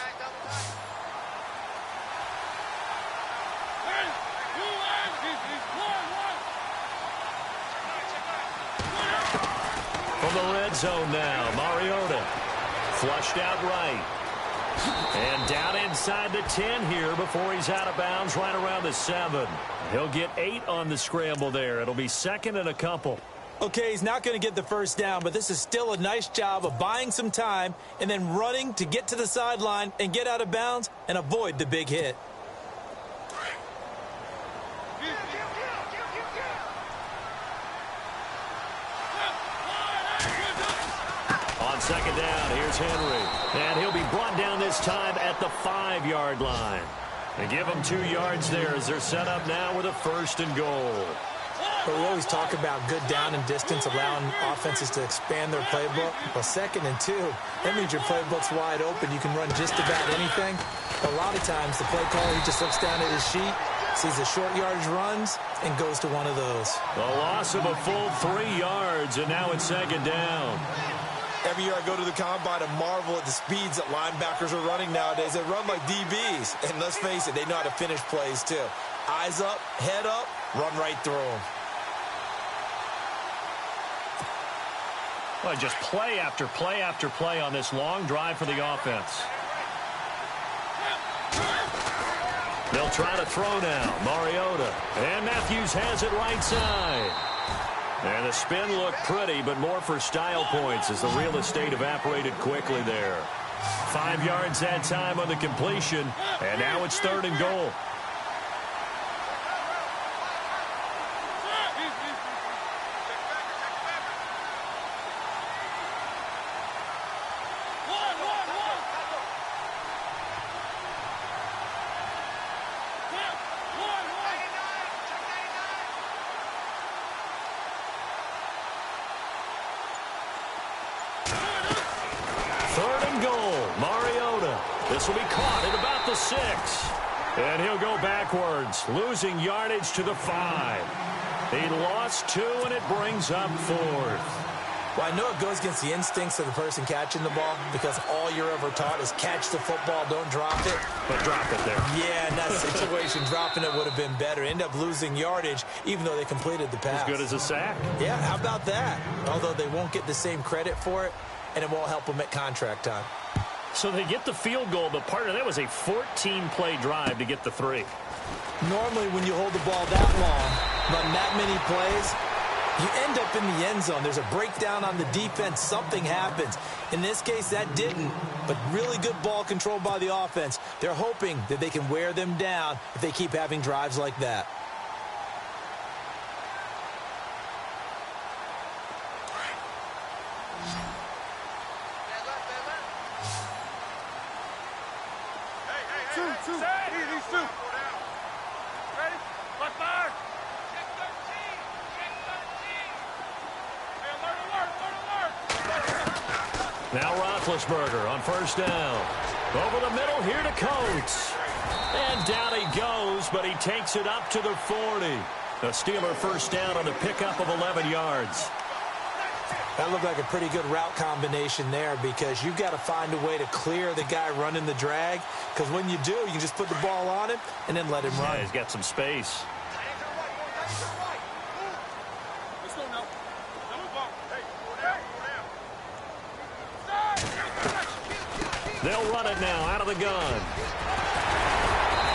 Speaker 4: From the red zone now, Mariota flushed out right. And down inside the 10 here before he's out of bounds right around the 7. He'll get 8 on the scramble there. It'll be 2nd and a couple.
Speaker 5: Okay, he's not going to get the 1st down, but this is still a nice job of buying some time and then running to get to the sideline and get out of bounds and avoid the big hit.
Speaker 4: On 2nd down, here's Henry. And he'll be brought down this time at the 5-yard line. They give him 2 yards there as they're set up now with a 1st and goal.
Speaker 5: But we always talk about good down and distance, allowing offenses to expand their playbook. Well, 2nd and 2, that means your playbook's wide open. You can run just about anything. A lot of times, the play caller, he just looks down at his sheet, sees the short yardage runs, and goes to one of those.
Speaker 4: The loss of a full 3 yards, and now it's 2nd down.
Speaker 5: Every year I go to the combine and marvel at the speeds that linebackers are running nowadays. They run like DBs. And let's face it, they know how to finish plays too. Eyes up, head up, run right through them.
Speaker 4: Well, just play after play after play on this long drive for the offense. They'll try to throw now. Mariota. And Matthews has it right side. And the spin looked pretty, but more for style points as the real estate evaporated quickly there. 5 yards that time on the completion, and now it's 3rd and goal. This will be caught at about the 6. And he'll go backwards, losing yardage to the 5. He lost 2, and it brings up 4th.
Speaker 5: Well, I know it goes against the instincts of the person catching the ball because all you're ever taught is catch the football, don't drop it.
Speaker 4: But drop it there.
Speaker 5: Yeah, in that situation, dropping it would have been better. End up losing yardage, even though they completed the pass.
Speaker 4: As good as a sack.
Speaker 5: Yeah, how about that? Although they won't get the same credit for it, and it won't help them at contract time.
Speaker 4: So they get the field goal, but part of that was a 14-play drive to get the 3.
Speaker 5: Normally, when you hold the ball that long, run that many plays, you end up in the end zone. There's a breakdown on the defense. Something happens. In this case, that didn't, but really good ball control by the offense. They're hoping that they can wear them down if they keep having drives like that.
Speaker 6: Two. These two. Ready? Left fire. Check 13. Hey, alert.
Speaker 4: Now Roethlisberger on first down. Over the middle here to Coates. And down he goes, but he takes it up to the 40. The Steeler first down on the pickup of 11 yards.
Speaker 5: That looked like a pretty good route combination there because you've got to find a way to clear the guy running the drag, because when you do, you can just put the ball on him and then let him run.
Speaker 4: Yeah, he's got some space. They'll run it now out of the gun.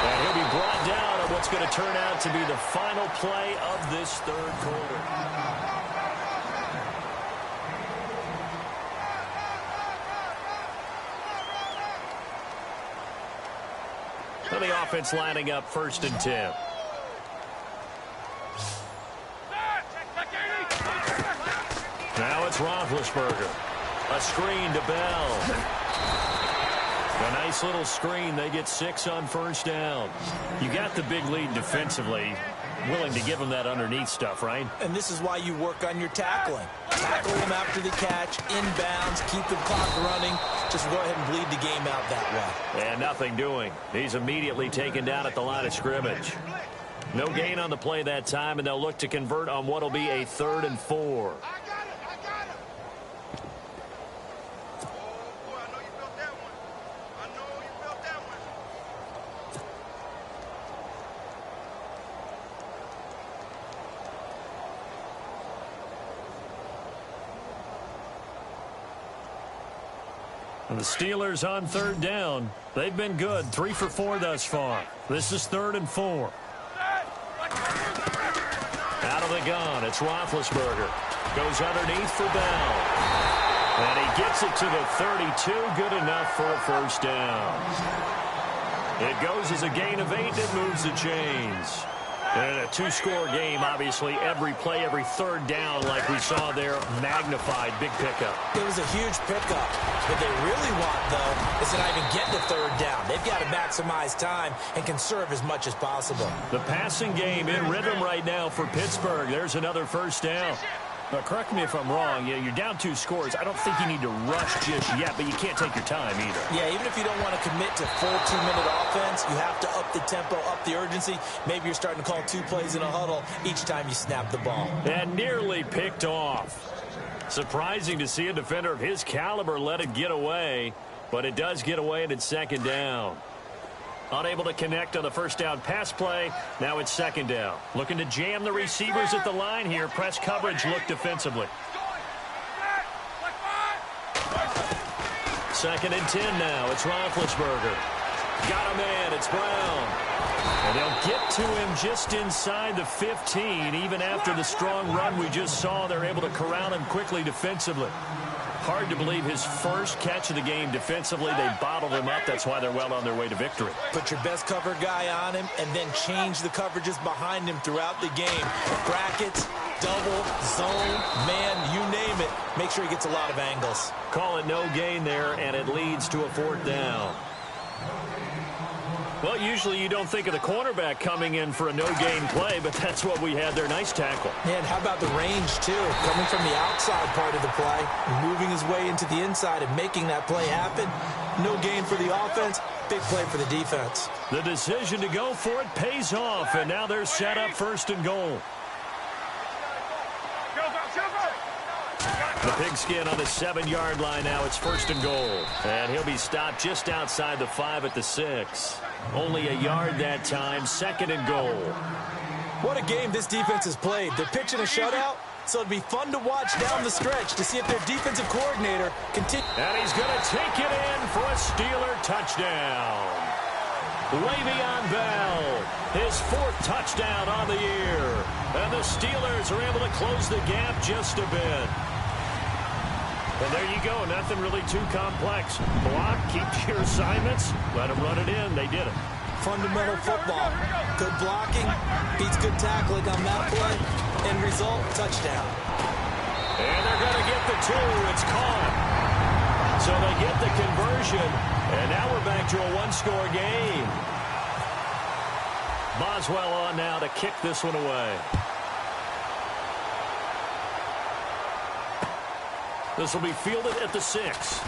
Speaker 4: And he'll be brought down on what's going to turn out to be the final play of this third quarter. And the offense lining up 1st and 10. Now it's Roethlisberger. A screen to Bell. A nice little screen. They get 6 on first down. You got the big lead defensively. Willing to give them that underneath stuff, right?
Speaker 5: And this is why you work on your tackling. Tackle them after the catch, inbounds, keep the clock running. Just go ahead and bleed the game out that way.
Speaker 4: And nothing doing. He's immediately taken down at the line of scrimmage. No gain on the play that time, and they'll look to convert on what will be a 3rd and 4. And the Steelers on 3rd down. They've been good. 3 for 4 thus far. This is 3rd and 4. Out of the gun, it's Roethlisberger. Goes underneath for Bell. And he gets it to the 32. Good enough for a first down. It goes as a gain of 8 and moves the chains. And in a 2-score game, obviously, every play, every 3rd down, like we saw there, magnified, big pickup.
Speaker 5: It was a huge pickup. What they really want, though, is to not even get to 3rd down. They've got to maximize time and conserve as much as possible.
Speaker 4: The passing game in rhythm right now for Pittsburgh. There's another first down. Now, correct me if I'm wrong. Yeah, you're down 2 scores. I don't think you need to rush just yet, but you can't take your time either.
Speaker 5: Yeah, even if you don't want to commit to full 2-minute offense, you have to up the tempo, up the urgency. Maybe you're starting to call 2 plays in a huddle each time you snap the ball.
Speaker 4: And nearly picked off. Surprising to see a defender of his caliber let it get away, but it does get away and it's 2nd down. Unable to connect on the first down pass play. Now it's 2nd down. Looking to jam the receivers at the line here. Press coverage, look defensively. 2nd and 10 now. It's Roethlisberger. Got a man. It's Brown. And they'll get to him just inside the 15. Even after the strong run we just saw, they're able to corral him quickly defensively. Hard to believe his first catch of the game defensively. They bottled him up. That's why they're well on their way to victory.
Speaker 5: Put your best cover guy on him and then change the coverages behind him throughout the game. Brackets, double, zone, man, you name it. Make sure he gets a lot of angles.
Speaker 4: Call it no gain there, and it leads to a 4th down. Well, usually you don't think of the cornerback coming in for a no-gain play, but that's what we had there. Nice tackle.
Speaker 5: And how about the range, too? Coming from the outside part of the play, moving his way into the inside and making that play happen. No gain for the offense, big play for the defense.
Speaker 4: The decision to go for it pays off, and now they're set up 1st and goal. The pigskin on the 7-yard line now. It's 1st and goal. And he'll be stopped just outside the 5 at the 6. Only a yard that time. 2nd and goal.
Speaker 5: What a game this defense has played. They're pitching a shutout, so it'd be fun to watch down the stretch to see if their defensive coordinator continue.
Speaker 4: And he's going to take it in for a Steeler touchdown. Le'Veon Bell, his 4th touchdown on the year. And the Steelers are able to close the gap just a bit. And there you go. Nothing really too complex. Block, keep your assignments, let them run it in. They did it.
Speaker 5: Fundamental football. Good blocking, beats good tackling on that play. End result, touchdown.
Speaker 4: And they're going to get the 2. It's caught. So they get the conversion, and now we're back to a one-score game. Boswell on now to kick this one away. This will be fielded at the 6.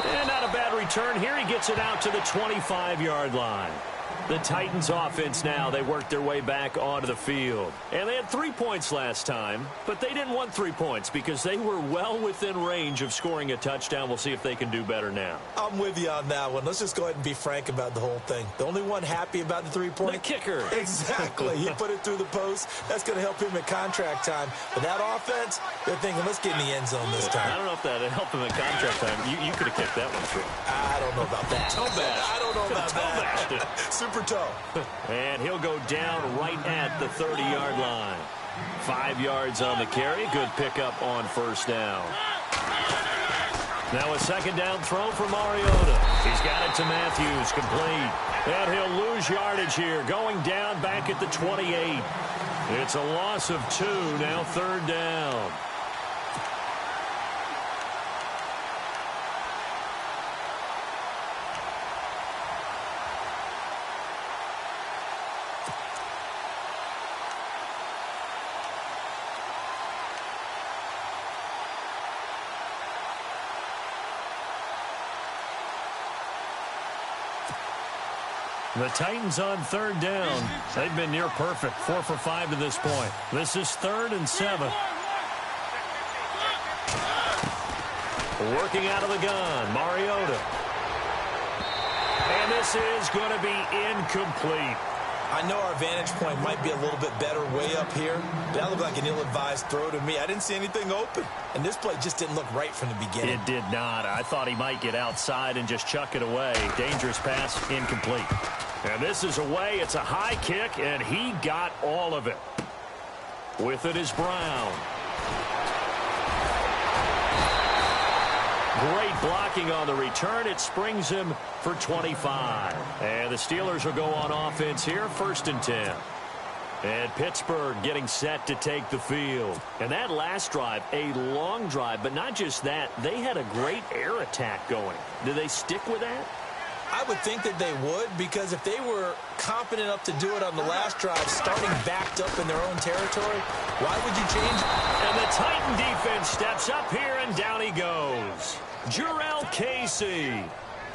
Speaker 4: And not a bad return here. He gets it out to the 25-yard line. The Titans offense now, they worked their way back onto the field. And they had 3 points last time, but they didn't want 3 points because they were well within range of scoring a touchdown. We'll see if they can do better now.
Speaker 5: I'm with you on that one. Let's just go ahead and be frank about the whole thing. The only one happy about the 3-point?
Speaker 4: The kicker.
Speaker 5: Exactly. He put it through the post. That's going to help him at contract time. But that offense, they're thinking, let's get in the end zone this time.
Speaker 4: I don't know if that helped him at contract time. You could have kicked that one through.
Speaker 5: I don't know about that.
Speaker 4: Toe bash.
Speaker 5: I don't know about that. Super toe.
Speaker 4: And he'll go down right at the 30-yard line. 5 yards on the carry. Good pickup on first down. Now a second down throw for Mariota. He's got it to Matthews, complete. And he'll lose yardage here, going down back at the 28. It's a loss of 2, now third down. The Titans on third down. They've been near perfect. 4 for 5 to this point. This is 3rd and 7. Working out of the gun, Mariota. And this is going to be incomplete.
Speaker 5: I know our vantage point might be a little bit better way up here. That looked like an ill-advised throw to me. I didn't see anything open. And this play just didn't look right from the beginning.
Speaker 4: It did not. I thought he might get outside and just chuck it away. Dangerous pass, incomplete. And this is away. It's a high kick, and he got all of it. With it is Brown. Great blocking on the return. It springs him for 25. And the Steelers will go on offense here, 1st and 10. And Pittsburgh getting set to take the field. And that last drive, a long drive, but not just that. They had a great air attack going. Do they stick with that?
Speaker 5: I would think that they would, because if they were confident enough to do it on the last drive, starting backed up in their own territory, why would you change it?
Speaker 4: And the Titan defense steps up here, and down he goes. Jarrell Casey.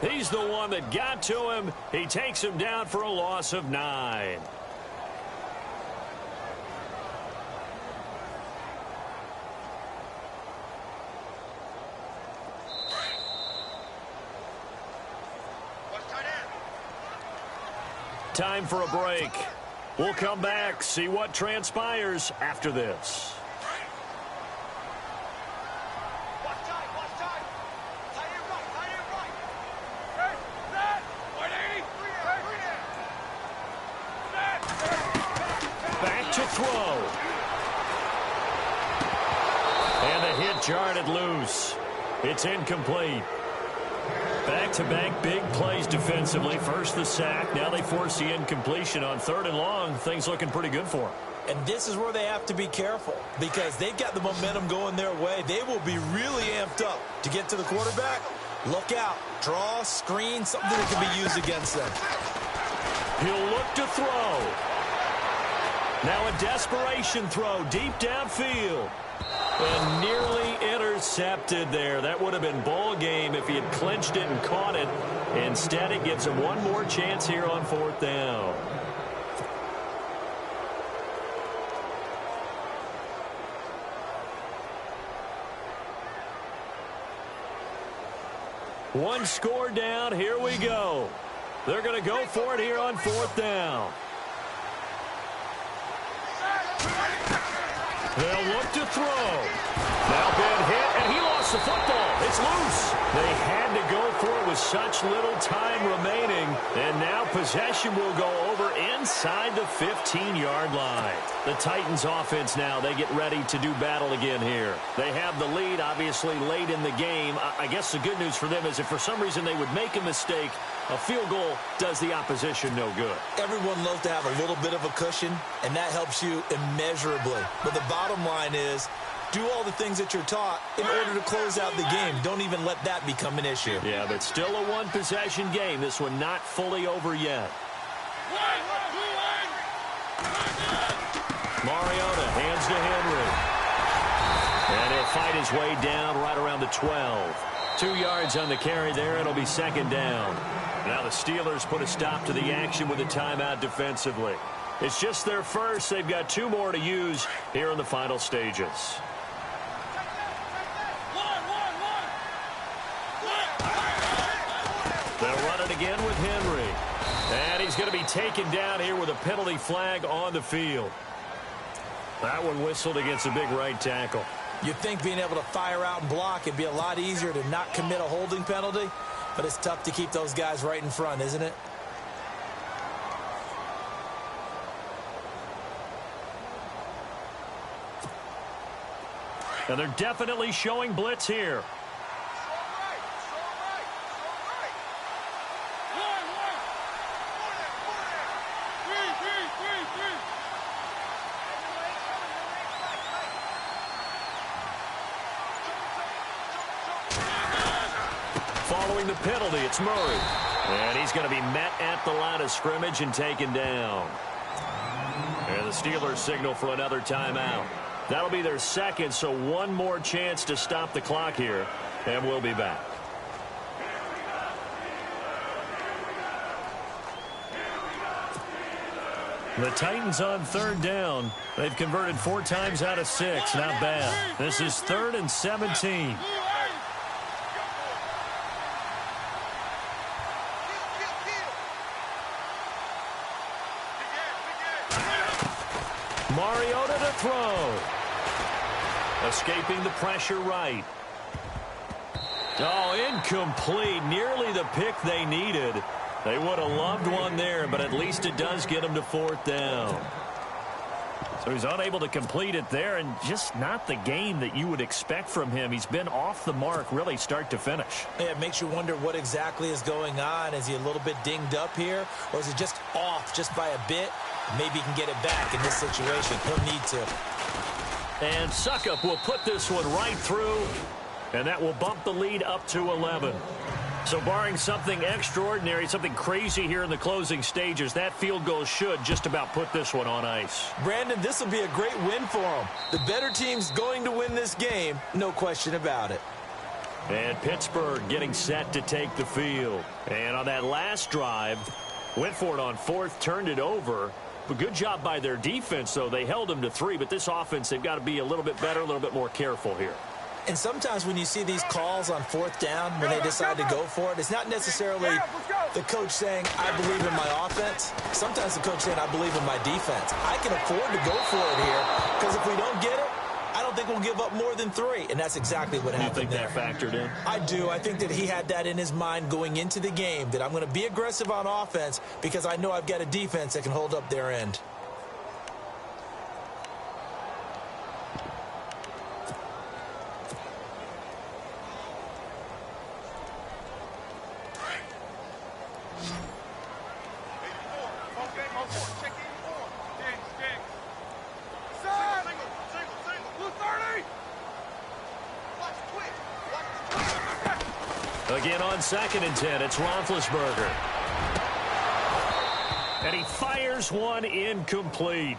Speaker 4: He's the one that got to him. He takes him down for a loss of 9. Time for a break. We'll come back, see what transpires after this. Back to throw. And the hit jarred loose. It's incomplete. Back-to-back big plays defensively. First the sack. Now they force the incompletion on 3rd and long. Things looking pretty good for them.
Speaker 5: And this is where they have to be careful, because they've got the momentum going their way. They will be really amped up to get to the quarterback. Look out. Draw, screen, something that can be used against them.
Speaker 4: He'll look to throw. Now a desperation throw deep downfield. And nearly intercepted there. That would have been ball game if he had clinched it and caught it. Instead, it gives him one more chance here on 4th down. One score down. Here we go. They're going to go for it here on 4th down. They'll look to throw. Now been hit, and he lost the football. It's loose. They had to go for it with such little time remaining. And now possession will go over inside the 15-yard line. The Titans offense now, they get ready to do battle again here. They have the lead, obviously, late in the game. I guess the good news for them is if for some reason they would make a mistake, a field goal does the opposition no good.
Speaker 5: Everyone loves to have a little bit of a cushion, and that helps you immeasurably. But the bottom line is Do all the things that you're taught in order to close out the game. Don't even let that become an issue.
Speaker 4: Yeah, but still a one-possession game. This one not fully over yet. Mariota hands to Henry. And he'll fight his way down right around the 12. 2 yards on the carry there. It'll be second down. Now the Steelers put a stop to the action with a timeout defensively. It's just their first. They've got 2 more to use here in the final stages. They'll run it again with Henry. And he's going to be taken down here with a penalty flag on the field. That one whistled against a big right tackle.
Speaker 5: You'd think being able to fire out and block would be a lot easier to not commit a holding penalty, but it's tough to keep those guys right in front, isn't it?
Speaker 4: And they're definitely showing blitz here. Following the penalty, it's Murray. And he's going to be met at the line of scrimmage and taken down. And the Steelers signal for another timeout. That'll be their second, so one more chance to stop the clock here, and we'll be back. The Titans on third down. They've converted 4 times out of 6. Not bad. This is 3rd and 17. Mariota to throw. Escaping the pressure right. Oh, incomplete. Nearly the pick they needed. They would have loved one there, but at least it does get them to 4th down. So he's unable to complete it there, and just not the game that you would expect from him. He's been off the mark, really, start to finish.
Speaker 5: Yeah, it makes you wonder what exactly is going on. Is he a little bit dinged up here, or is it just off just by a bit? Maybe he can get it back in this situation. He'll need to.
Speaker 4: And Suckup will put this one right through, and that will bump the lead up to 11. So barring something extraordinary, something crazy here in the closing stages, that field goal should just about put this one on ice.
Speaker 5: Brandon, this will be a great win for them. The better team's going to win this game, no question about it.
Speaker 4: And Pittsburgh getting set to take the field. And on that last drive, went for it on 4th, turned it over. But good job by their defense, though. They held them to 3, but this offense, they've got to be a little bit better, a little bit more careful here.
Speaker 5: And sometimes when you see these calls on 4th down, when they decide to go for it, it's not necessarily the coach saying, I believe in my offense. Sometimes the coach saying, I believe in my defense. I can afford to go for it here, because if we don't get it, I don't think we'll give up more than 3. And that's exactly what happened there.
Speaker 4: You think that factored in?
Speaker 5: I do. I think that he had that in his mind going into the game, that I'm going to be aggressive on offense because I know I've got a defense that can hold up their end.
Speaker 4: Again on 2nd and 10, it's Roethlisberger. And he fires one incomplete.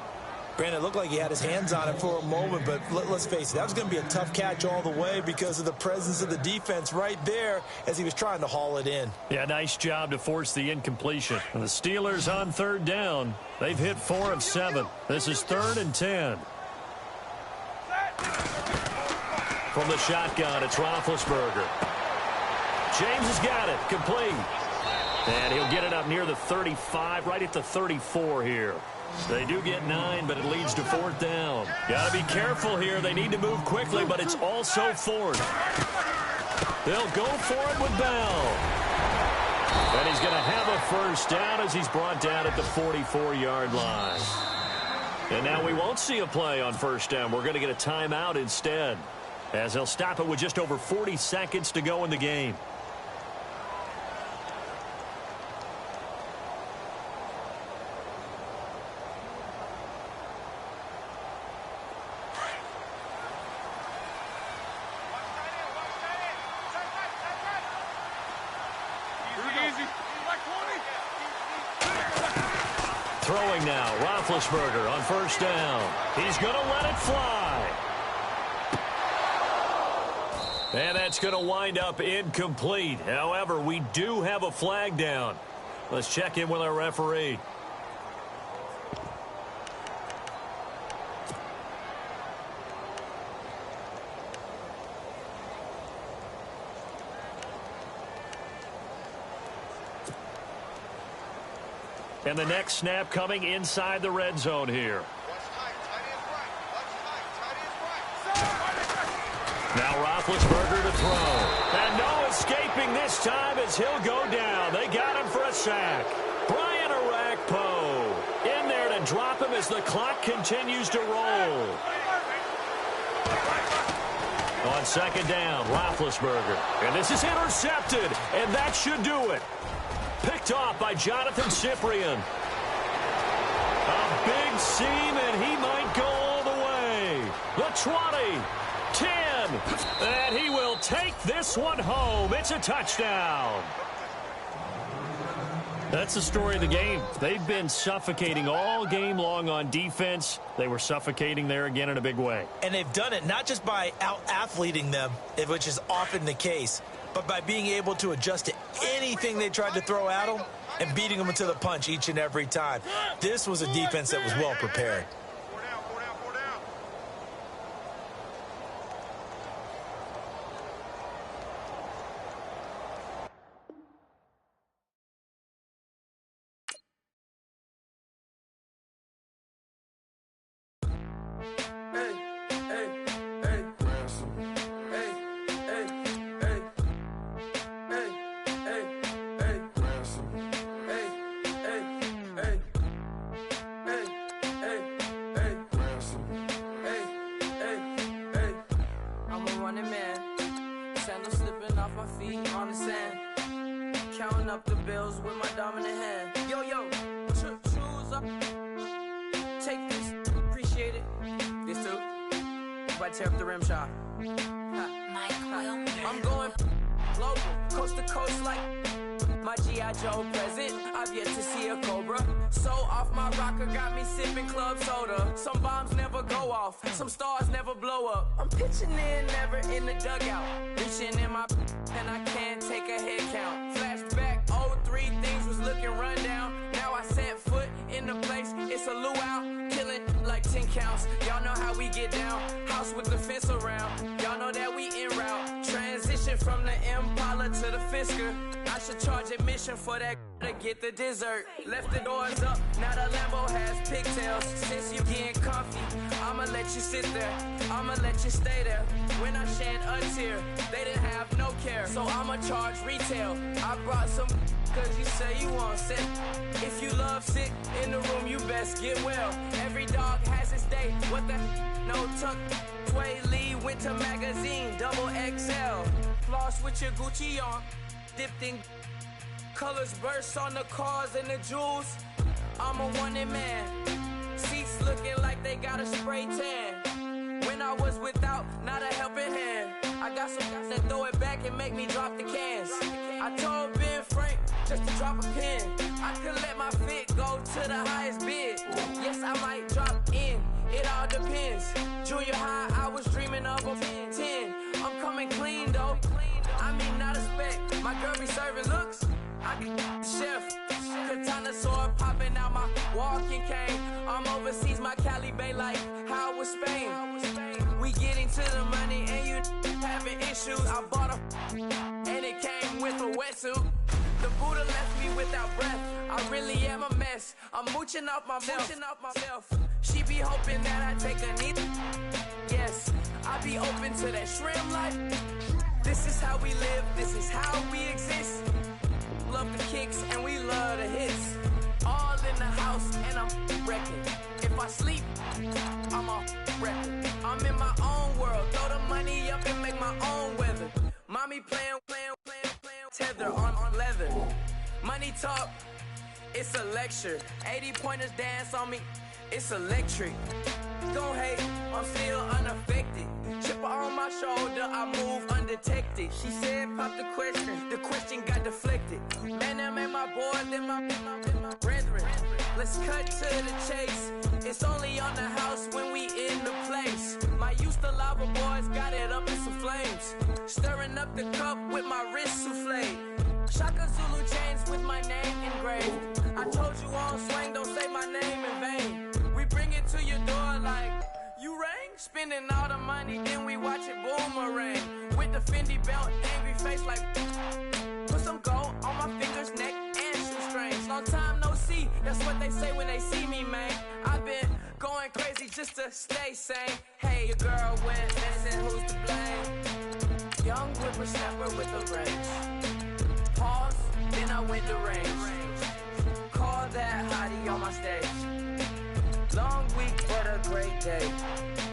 Speaker 5: Brandon, it looked like he had his hands on it for a moment, but let's face it, that was going to be a tough catch all the way because of the presence of the defense right there as he was trying to haul it in.
Speaker 4: Yeah, nice job to force the incompletion. And the Steelers on 3rd down. They've hit 4 of 7. This is 3rd and 10. From the shotgun, it's Roethlisberger. James has got it. Complete. And he'll get it up near the 35, right at the 34 here. They do get 9, but it leads to 4th down. Got to be careful here. They need to move quickly, but it's also 4th. They'll go for it with Bell. And he's going to have a 1st down as he's brought down at the 44-yard line. And now we won't see a play on 1st down. We're going to get a timeout instead, as they'll stop it with just over 40 seconds to go in the game.
Speaker 6: Easy.
Speaker 4: Throwing now, Roethlisberger on first down. He's going to let it fly. And that's going to wind up incomplete. However, we do have a flag down. Let's check in with our referee. And the next snap coming inside the red zone here. Now Roethlisberger to throw. And no escaping this time as he'll go down. They got him for a sack. Brian Arakpo in there to drop him as the clock continues to roll. On second down, Roethlisberger. And this is intercepted. And that should do it. Picked off by Jonathan Cyprien. A big seam, and he might go all the way. The 20, 10, and he will take this one home. It's a touchdown. That's the story of the game. They've been suffocating all game long on defense. They were suffocating there again in a big way.
Speaker 5: And they've done it not just by out-athleting them, which is often the case, but by being able to adjust to anything they tried to throw at them and beating them to the punch each and every time. This was a defense that was well prepared.
Speaker 14: Tear up the rim shot. I'm going global, coast to coast like my G.I. Joe present. I've yet to see a Cobra. So off my rocker got me sipping club soda. Some bombs never go off, some stars never blow up. I'm pitching in, never in the dugout. Reaching in my and I can't take a head count. Flashback 03, things was looking rundown. Now I set foot in the place, it's a luau. Killing like 10 counts. Y'all know how we get down. House with the fence around. Y'all know that we en route. Transition from the Impala to the Fisker. I should charge admission for that to get the dessert. Left the doors up, now the Lambo has pigtails. Since you getting comfy, I'ma let you sit there. I'ma let you stay there. When I shed a tear, they didn't have no care. So I'ma charge retail. I brought some cause you say you want sit. If you love sick in the room, you best get well. Every dog has its day. What the no tuck. Sway Lee Winter Magazine, double XL. Floss with your Gucci on. Dipped in colors burst on the cars and the jewels. I'm a wanted man. Seats looking like they got a spray tan. When I was without, not a helping hand. I got some guys that throw it back and make me drop the cans. I told Ben Frank just to drop a pin. I could let my fit go to the highest bid. Yes, I might drop in. It all depends. Junior high, I was dreaming of a 10. I'm coming clean though. I mean, not a spec. My girl be serving looks. I can the chef. Katana sword popping out my walking cane. I'm overseas, my Cali Bay life. How was Spain? We getting to the money and you having issues. I bought a and it came with a wetsuit. The Buddha left me without breath. I really am a mess. I'm mooching off myself. She be hoping that I take a knee. Yes, I be open to that shrimp life. This is how we live. This is how we exist. Love the kicks and we love the hits. All in the house and I'm wrecking. If I sleep, I'm off record. I'm in my own world. Throw the money up and make my own weather. Mommy playing. Tether on leather. Money talk, it's a lecture. 80 pointers dance on me, it's electric. Don't hate, I'm still unaffected. Chipper on my shoulder, I move undetected. She said, pop the question got afflicted. Man, them ain't my boys, them my brethren. Let's cut to the chase. It's only on the house when we in the place. My used to lava boys got it up in some flames. Stirring up the cup with my wrist souffle. Shaka Zulu chains with my name engraved. I told you on swing, don't say my name in vain. We bring it to your door like, you rang? Spending all the money, then we watch it boomerang. With the Fendi belt, angry face like, put some gold on my fingers, neck, and shoestrings. Long time no see, that's what they say when they see me, man. I've been going crazy just to stay sane. Hey, your girl went missing, who's to blame? Young whippersnapper with a range. Pause, then I went to range. Call that hottie on my stage. Long week, but a great day.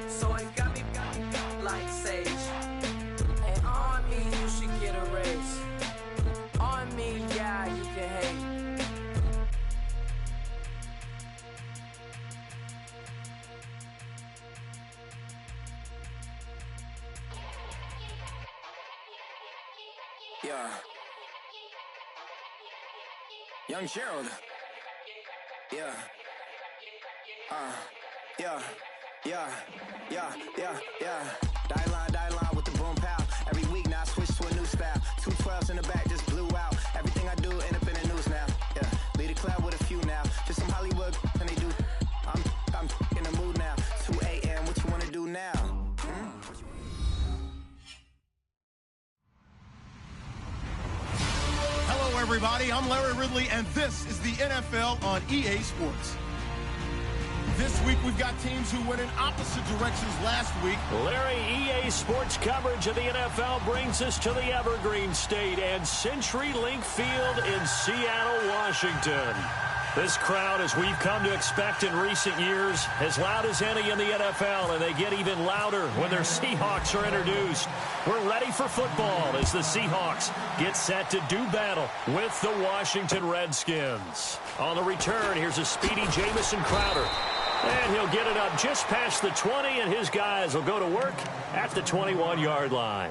Speaker 14: So it got me like sage. And on me, you should get a raise. On me, yeah, you can hate.
Speaker 12: Yeah. Young Gerald. Yeah. Yeah. Die line with the boom pow. Every week now I switch to a new style. 212s in the back just blew out. Everything I do end up in the news now. Yeah. Lead a club with a few now. Just some Hollywood and they do. I'm in the mood now. 2 a.m. What you wanna do now?
Speaker 3: Hello, everybody. I'm Larry Ridley, and this is the NFL on EA Sports. This week, we've got teams who went in opposite directions last week.
Speaker 4: Larry, EA Sports coverage of the NFL brings us to the Evergreen State and CenturyLink Field in Seattle, Washington. This crowd, as we've come to expect in recent years, as loud as any in the NFL, and they get even louder when their Seahawks are introduced. We're ready for football as the Seahawks get set to do battle with the Washington Redskins. On the return, here's a speedy Jamison Crowder. And he'll get it up just past the 20, and his guys will go to work at the 21-yard line.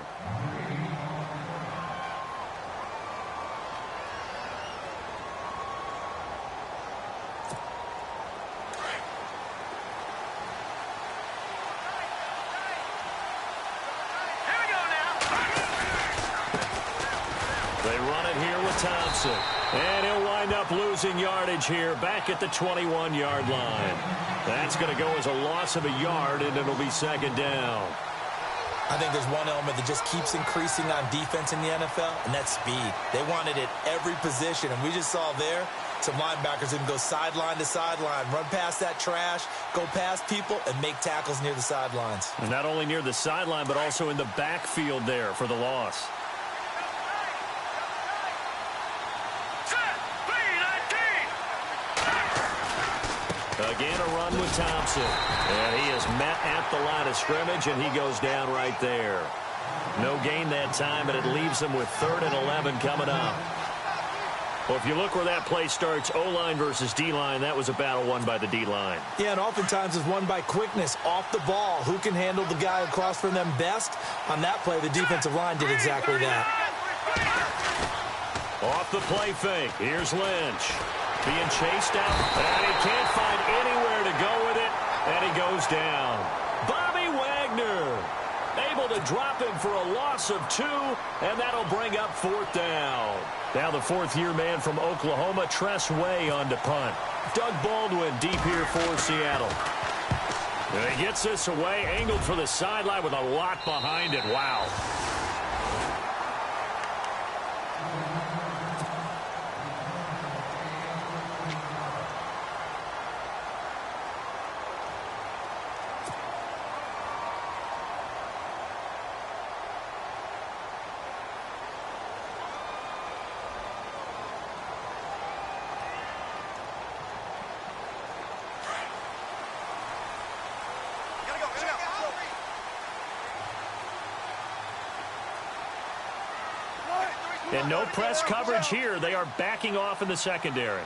Speaker 4: They run it here with Thompson. And he'll wind up losing yardage here back at the 21-yard line. That's going to go as a loss of a yard, and it'll be second down.
Speaker 5: I think there's one element that just keeps increasing on defense in the NFL, and that's speed. They want it at every position, and we just saw there some linebackers who can go sideline to sideline, run past that trash, go past people, and make tackles near the sidelines.
Speaker 4: And not only near the sideline, but also in the backfield there for the loss. Again, a run with Thompson. And he is met at the line of scrimmage, and he goes down right there. No gain that time, and it leaves them with 3rd and 11 coming up. Well, if you look where that play starts, O-line versus D-line, that was a battle won by the D-line.
Speaker 5: Yeah, and oftentimes it's won by quickness off the ball. Who can handle the guy across from them best? On that play, the defensive line did exactly that.
Speaker 4: Off the play fake, here's Lynch. Being chased out, and he can't find anywhere to go with it, and he goes down. Bobby Wagner able to drop him for a loss of 2, and that'll bring up 4th down. Now the 4th-year man from Oklahoma, Tress Way on to punt. Doug Baldwin deep here for Seattle. And he gets this away, angled for the sideline with a lot behind it. Wow. And no press coverage here. They are backing off in the secondary.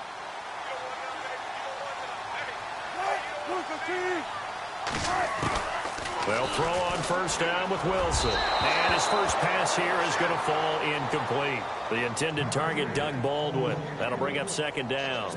Speaker 4: They'll throw on first down with Wilson. And his first pass here is going to fall incomplete. The intended target, Doug Baldwin. That'll bring up second down.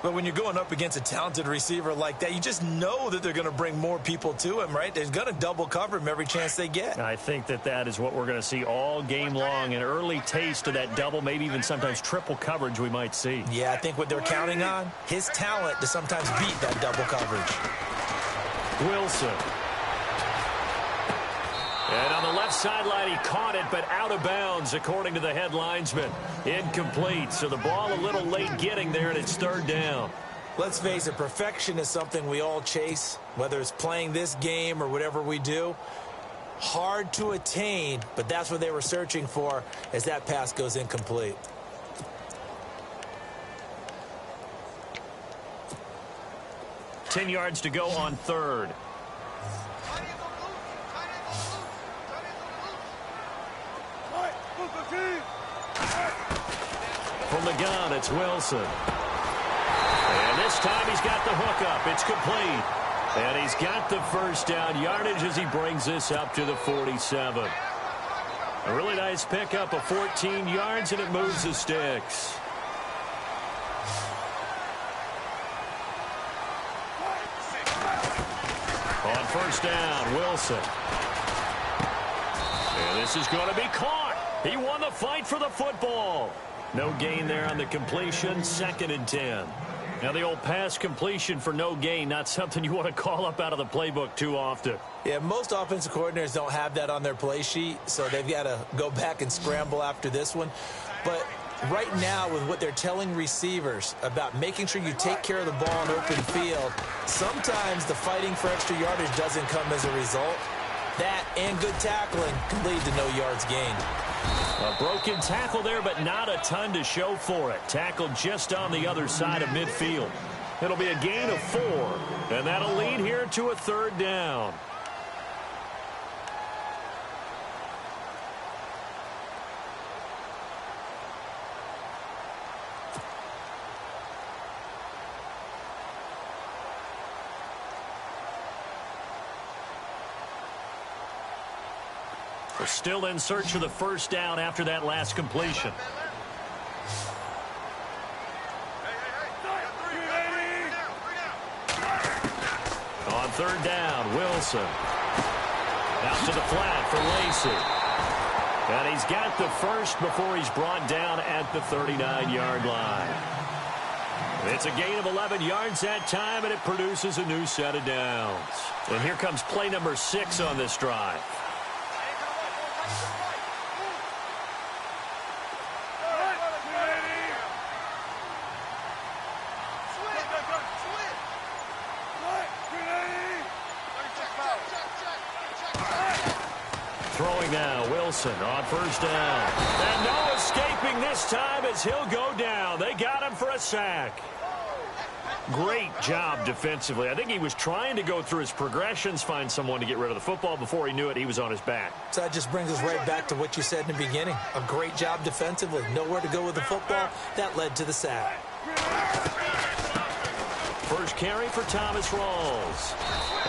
Speaker 5: But when you're going up against a talented receiver like that, you just know that they're going to bring more people to him, right? They're going to double cover him every chance they get.
Speaker 4: I think that is what we're going to see all game long. An early taste of that double, maybe even sometimes triple coverage we might see.
Speaker 5: Yeah, I think what they're counting on, his talent to sometimes beat that double coverage.
Speaker 4: Wilson. And on the left sideline, he caught it, but out of bounds, according to the head linesman. Incomplete, so the ball a little late getting there, and it's third down.
Speaker 5: Let's face it, perfection is something we all chase, whether it's playing this game or whatever we do. Hard to attain, but that's what they were searching for as that pass goes incomplete.
Speaker 4: $10 yards to go on third. From the gun, it's Wilson. And this time he's got the hook up. It's complete. And he's got the first down yardage as he brings this up to the 47. A really nice pickup of 14 yards, and it moves the sticks. On first down, Wilson. And this is going to be caught. He won the fight for the football. No gain there on the completion, 2nd and 10. Now the old pass completion for no gain, not something you want to call up out of the playbook too often.
Speaker 5: Yeah, most offensive coordinators don't have that on their play sheet, so they've got to go back and scramble after this one. But right now, with what they're telling receivers about making sure you take care of the ball in open field, sometimes the fighting for extra yardage doesn't come as a result. That and good tackling can lead to no yards gained.
Speaker 4: A broken tackle there, but not a ton to show for it. Tackled just on the other side of midfield. It'll be a gain of 4, and that'll lead here to a third down. We're still in search of the first down after that last completion. On third down, Wilson. Out to the flat for Lacey. And he's got the first before he's brought down at the 39-yard line. It's a gain of 11 yards that time, and it produces a new set of downs. And here comes play number 6 on this drive. Throwing now, Wilson on first down. And no escaping this time as he'll go down. They got him for a sack. Great job defensively. I think he was trying to go through his progressions, find someone to get rid of the football. Before he knew it, he was on his back.
Speaker 5: So that just brings us right back to what you said in the beginning. A great job defensively. Nowhere to go with the football. That led to the sack.
Speaker 4: First carry for Thomas Rawls.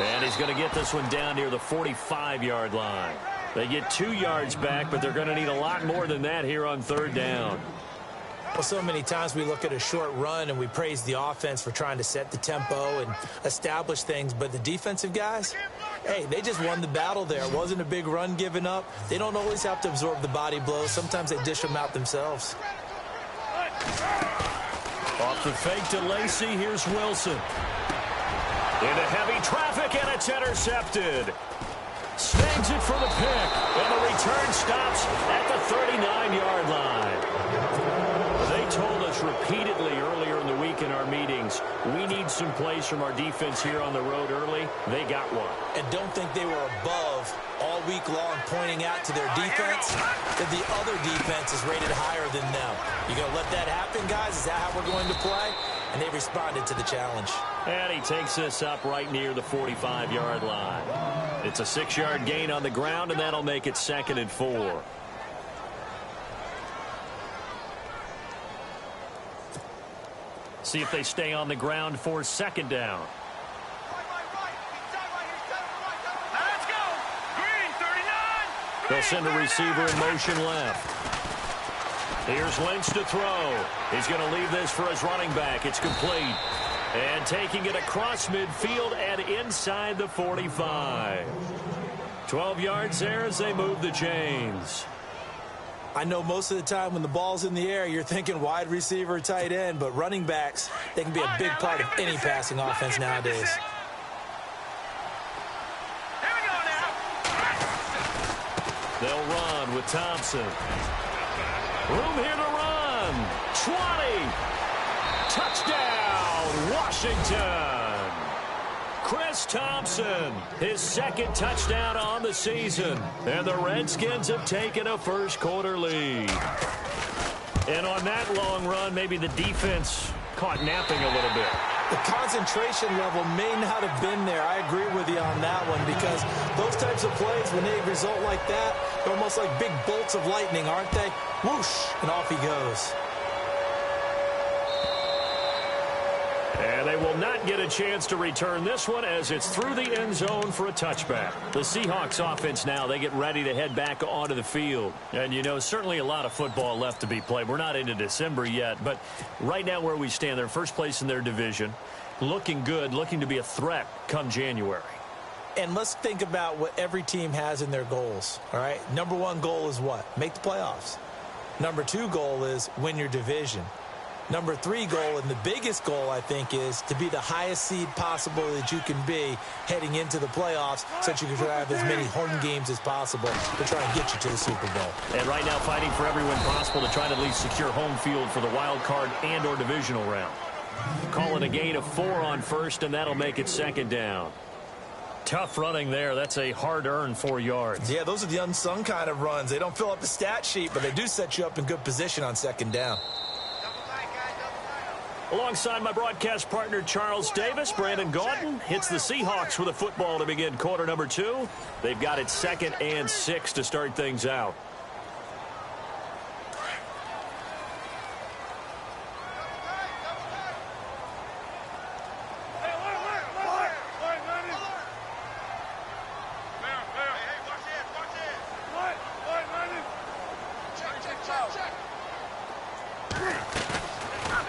Speaker 4: And he's going to get this one down near the 45-yard line. They get 2 yards back, but they're going to need a lot more than that here on third down.
Speaker 5: Well, so many times we look at a short run and we praise the offense for trying to set the tempo and establish things, but the defensive guys, hey, they just won the battle there. It wasn't a big run given up. They don't always have to absorb the body blows. Sometimes they dish them out themselves.
Speaker 4: Off the fake to Lacey, here's Wilson. Into heavy traffic, and it's intercepted. Snags it for the pick, and the return stops at the 39-yard line. They told us repeatedly earlier in the week in our meetings, we need some plays from our defense here on the road early. They got one.
Speaker 5: And don't think they were above all week long pointing out to their defense that the other defense is rated higher than them. You going to let that happen, guys? Is that how we're going to play? And they responded to the challenge.
Speaker 4: And he takes this up right near the 45-yard line. It's a 6-yard gain on the ground, and that'll make it 2nd and 4. See if they stay on the ground for second down.
Speaker 6: Let's go!
Speaker 4: They'll send a receiver in motion left. Here's Lynch to throw. He's going to leave this for his running back. It's complete. And taking it across midfield and inside the 45. 12 yards there as they move the chains.
Speaker 5: I know most of the time when the ball's in the air, you're thinking wide receiver, tight end, but running backs, they can be a big part of any passing offense nowadays.
Speaker 4: They'll run with Thompson. Room here to run. 20. Touchdown, Washington. Chris Thompson, his second touchdown on the season. And the Redskins have taken a first-quarter lead. And on that long run, maybe the defense caught napping a little bit.
Speaker 5: The concentration level may not have been there. I agree with you on that one because those types of plays, when they result like that, they're almost like big bolts of lightning, aren't they? Whoosh, and off he goes.
Speaker 4: And they will not get a chance to return this one as it's through the end zone for a touchback. The Seahawks offense now, they get ready to head back onto the field. And, you know, certainly a lot of football left to be played. We're not into December yet, but right now where we stand, they're first place in their division, looking good, looking to be a threat come January.
Speaker 5: And let's think about what every team has in their goals, all right? Number one goal is what? Make the playoffs. Number two goal is win your division. Number three goal, and the biggest goal, I think, is to be the highest seed possible that you can be heading into the playoffs so that you can have as many home games as possible to try and get you to the Super Bowl.
Speaker 4: And right now fighting for every win possible to try to at least secure home field for the wild card and or divisional round. Call it a gain of 4 on first, and that'll make it second down. Tough running there. That's a hard-earned 4 yards.
Speaker 5: Yeah, those are the unsung kind of runs. They don't fill up the stat sheet, but they do set you up in good position on second down.
Speaker 4: Alongside my broadcast partner, Charles Davis, Brandon Gaudin hits the Seahawks with a football to begin quarter number 2. They've got it 2nd and 6 to start things out.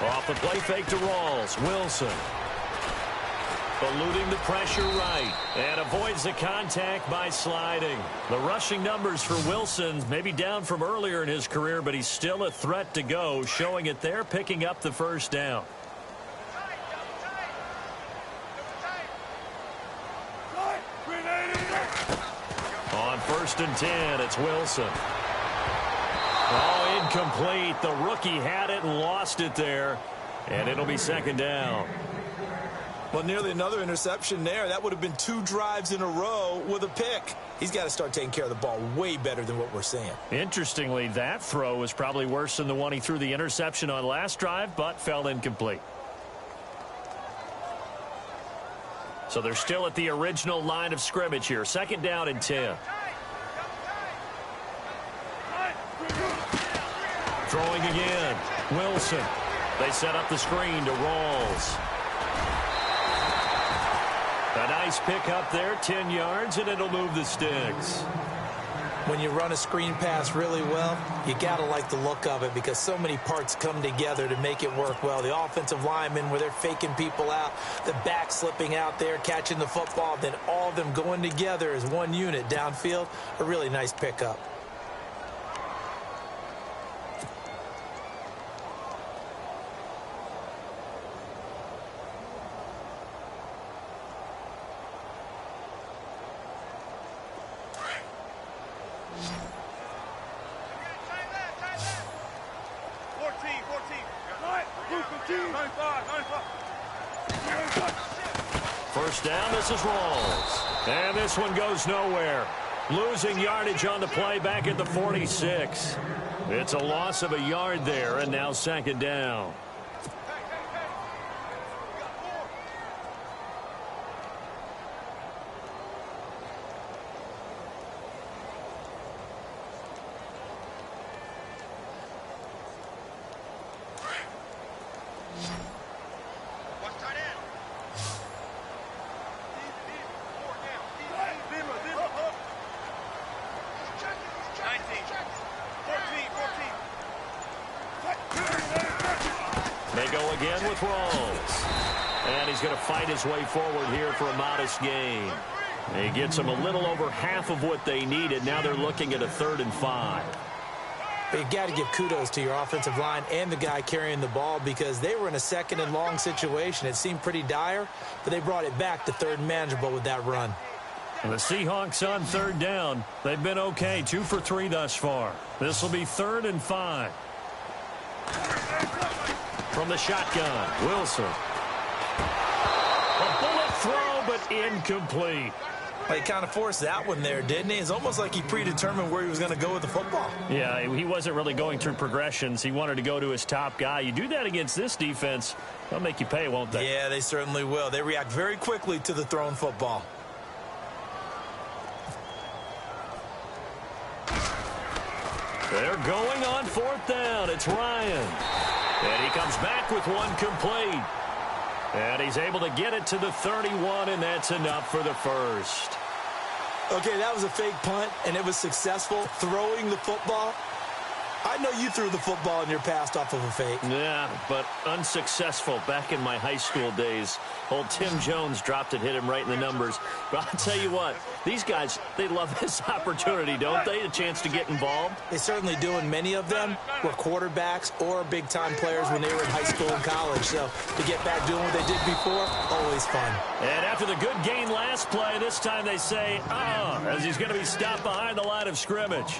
Speaker 4: Off the play fake to Rawls. Wilson eluding the pressure right and avoids the contact by sliding. The rushing numbers for Wilson maybe down from earlier in his career, but he's still a threat to go, showing it there, picking up the first down. On 1st and 10, it's Wilson. Oh, incomplete. The rookie had it and lost it there. And it'll be second down.
Speaker 5: Well, nearly another interception there. That would have been 2 drives in a row with a pick. He's got to start taking care of the ball way better than what we're seeing.
Speaker 4: Interestingly, that throw was probably worse than the one he threw the interception on last drive, but fell incomplete. So they're still at the original line of scrimmage here. Second down and 10. Throwing again. Wilson. They set up the screen to Rawls. A nice pick up there, 10 yards, and it'll move the sticks.
Speaker 5: When you run a screen pass really well, you got to like the look of it because so many parts come together to make it work well. The offensive linemen, where they're faking people out, the back slipping out there, catching the football, then all of them going together as one unit downfield, a really nice pickup.
Speaker 4: First down, this is Rawls. And this one goes nowhere. Losing yardage on the play back at the 46. It's a loss of a yard there, and now second down. They go again with Rawls. And he's going to fight his way forward here for a modest gain. He gets them a little over half of what they needed. Now they're looking at a 3rd and 5.
Speaker 5: But you got to give kudos to your offensive line and the guy carrying the ball because they were in a 2nd and long situation. It seemed pretty dire, but they brought it back to 3rd and manageable with that run.
Speaker 4: And the Seahawks on 3rd down. They've been okay, 2 for 3 thus far. This will be 3rd and 5. From the shotgun, Wilson. A bullet throw, but incomplete.
Speaker 5: He kind of forced that one there, didn't he? It's almost like he predetermined where he was going to go with the football.
Speaker 4: Yeah, he wasn't really going through progressions. He wanted to go to his top guy. You do that against this defense, they'll make you pay, won't they?
Speaker 5: Yeah, they certainly will. They react very quickly to the thrown football.
Speaker 4: They're going on 4th down. It's Ryan. And he comes back with one complete. And he's able to get it to the 31, and that's enough for the first.
Speaker 5: Okay, that was a fake punt, and it was successful throwing the football. I know you threw the football in your past off of a fake.
Speaker 4: Yeah, but unsuccessful back in my high school days. Old Tim Jones dropped it, hit him right in the numbers. But I'll tell you what, these guys, they love this opportunity, don't they? A chance to get involved.
Speaker 5: They certainly do, and many of them were quarterbacks or big-time players when they were in high school and college. So to get back doing what they did before, always fun.
Speaker 4: And after the good gain last play, this time they say, as he's going to be stopped behind the line of scrimmage.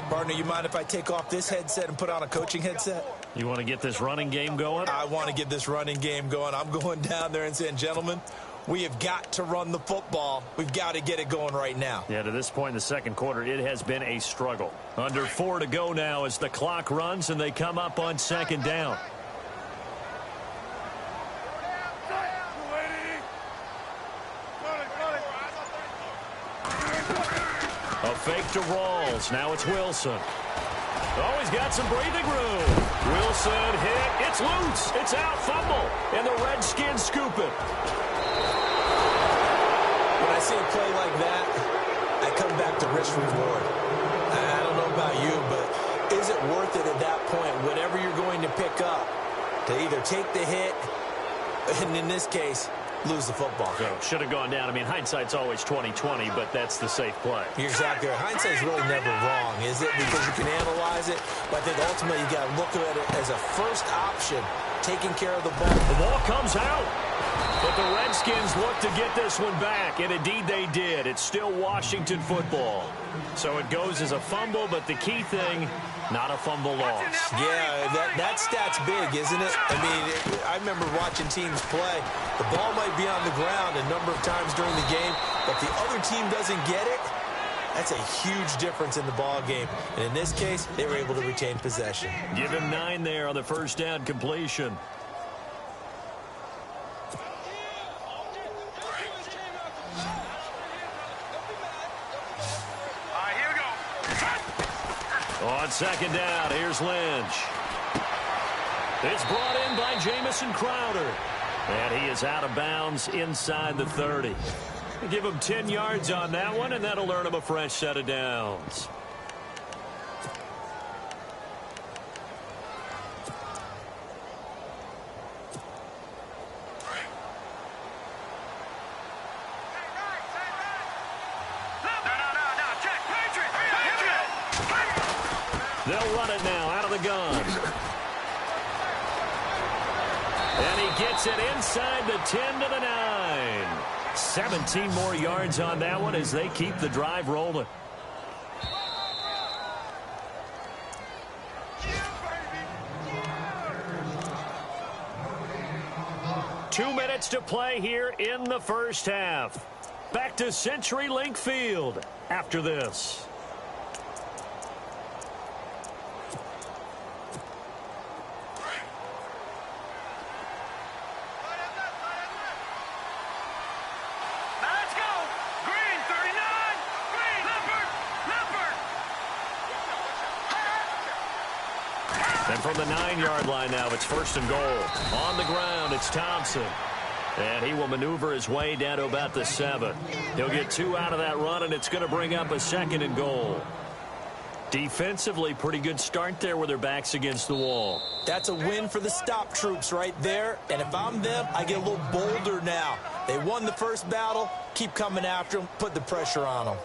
Speaker 5: Partner, you mind if I take off this headset and put on a coaching headset?
Speaker 4: You want to get this running game going?
Speaker 5: I want to get this running game going. I'm going down there and saying, gentlemen, we have got to run the football. We've got to get it going right now.
Speaker 4: Yeah, to this point in the second quarter, it has been a struggle. Under 4 to go now as the clock runs and they come up on 2nd down. A fake to Rawls. Now it's Wilson. Oh, he's got some breathing room. Wilson hit. It's loose. It's out. Fumble. And the Redskins scoop it.
Speaker 5: When I see a play like that, I come back to risk reward. I don't know about you, but is it worth it at that point, whatever you're going to pick up, to either take the hit, and in this case, lose the football?
Speaker 4: So should have gone down. I mean, hindsight's always 20/20, but that's the safe play.
Speaker 5: You're exactly right. Hindsight's really never wrong, is it? Because you can analyze it, but I think ultimately you got to look at it as a first option, taking care of the ball.
Speaker 4: The ball comes out, but the Redskins look to get this one back, and indeed they did. It's still Washington football. So it goes as a fumble, but the key thing, not a fumble loss.
Speaker 5: Yeah, that stat's big, isn't it? I mean, I remember watching teams play. The ball might be on the ground a number of times during the game, but the other team doesn't get it. That's a huge difference in the ball game. And in this case, they were able to retain possession.
Speaker 4: Give him 9 there on the first down completion. On 2nd down, here's Lynch. It's brought in by Jamison Crowder. And he is out of bounds inside the 30. Give him 10 yards on that one, and that'll earn him a fresh set of downs. They'll run it now out of the gun. And he gets it inside the 10 to the 9. 17 more yards on that one as they keep the drive rolling. Two minutes to play here in the first half. Back to CenturyLink Field after this. And from the 9-yard line now, it's 1st and goal. On the ground, it's Thompson. And he will maneuver his way down to about the 7. He'll get 2 out of that run, and it's going to bring up a 2nd and goal. Defensively, pretty good start there with their backs against the wall.
Speaker 5: That's a win for the stop troops right there. And if I'm them, I get a little bolder now. They won the first battle. Keep coming after them. Put the pressure on them.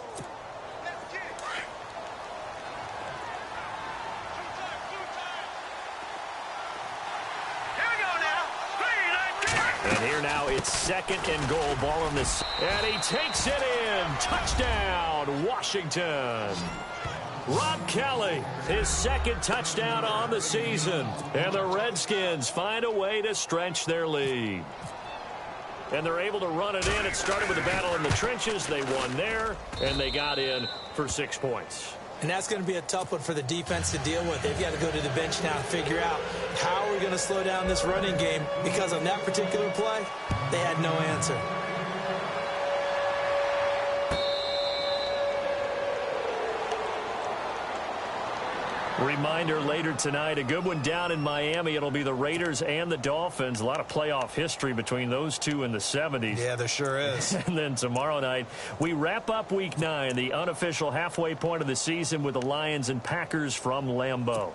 Speaker 4: And here now it's 2nd and goal. Ball on this. And he takes it in. Touchdown, Washington. Rob Kelly, his 2nd touchdown on the season. And the Redskins find a way to stretch their lead. And they're able to run it in. It started with a battle in the trenches. They won there, and they got in for 6 points.
Speaker 5: And that's going to be a tough one for the defense to deal with. They've got to go to the bench now and figure out how we're going to slow down this running game, because on that particular play, they had no answer.
Speaker 4: Reminder later tonight, a good one down in Miami. It'll be the Raiders and the Dolphins. A lot of playoff history between those two in the 70s.
Speaker 5: Yeah, there sure is.
Speaker 4: And then tomorrow night, we wrap up Week 9, the unofficial halfway point of the season, with the Lions and Packers from Lambeau.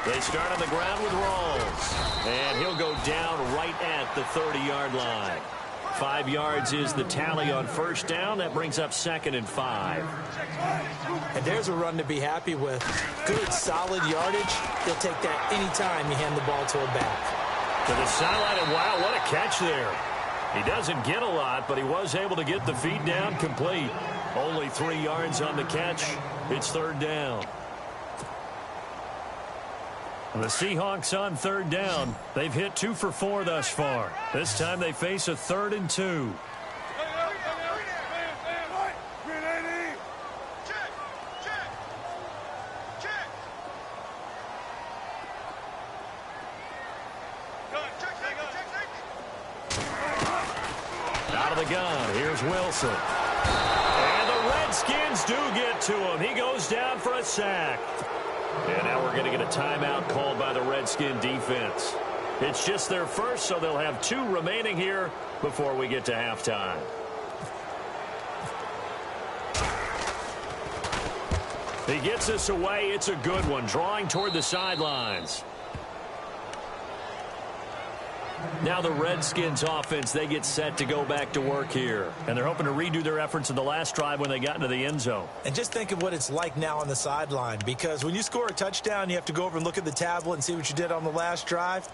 Speaker 4: They start on the ground with Rawls, and he'll go down right at the 30-yard line. 5 yards is the tally on first down. That brings up 2nd and 5.
Speaker 5: And there's a run to be happy with. Good, solid yardage. He'll take that anytime you hand the ball to a back.
Speaker 4: To the sideline, and wow, what a catch there. He doesn't get a lot, but he was able to get the feet down complete. Only 3 yards on the catch. It's 3rd down. The Seahawks on 3rd down. They've hit 2 for 4 thus far. This time they face a 3rd and 2. Out of the gun, here's Wilson. And the Redskins do get to him. He goes down for a sack. And now we're going to get a timeout called by the Redskin defense. It's just their first, so they'll have 2 remaining here before we get to halftime. He gets us away. It's a good one, drawing toward the sidelines. Now the Redskins offense, they get set to go back to work here. And they're hoping to redo their efforts in the last drive when they got into the end zone.
Speaker 5: And just think of what it's like now on the sideline, because when you score a touchdown, you have to go over and look at the tablet and see what you did on the last drive.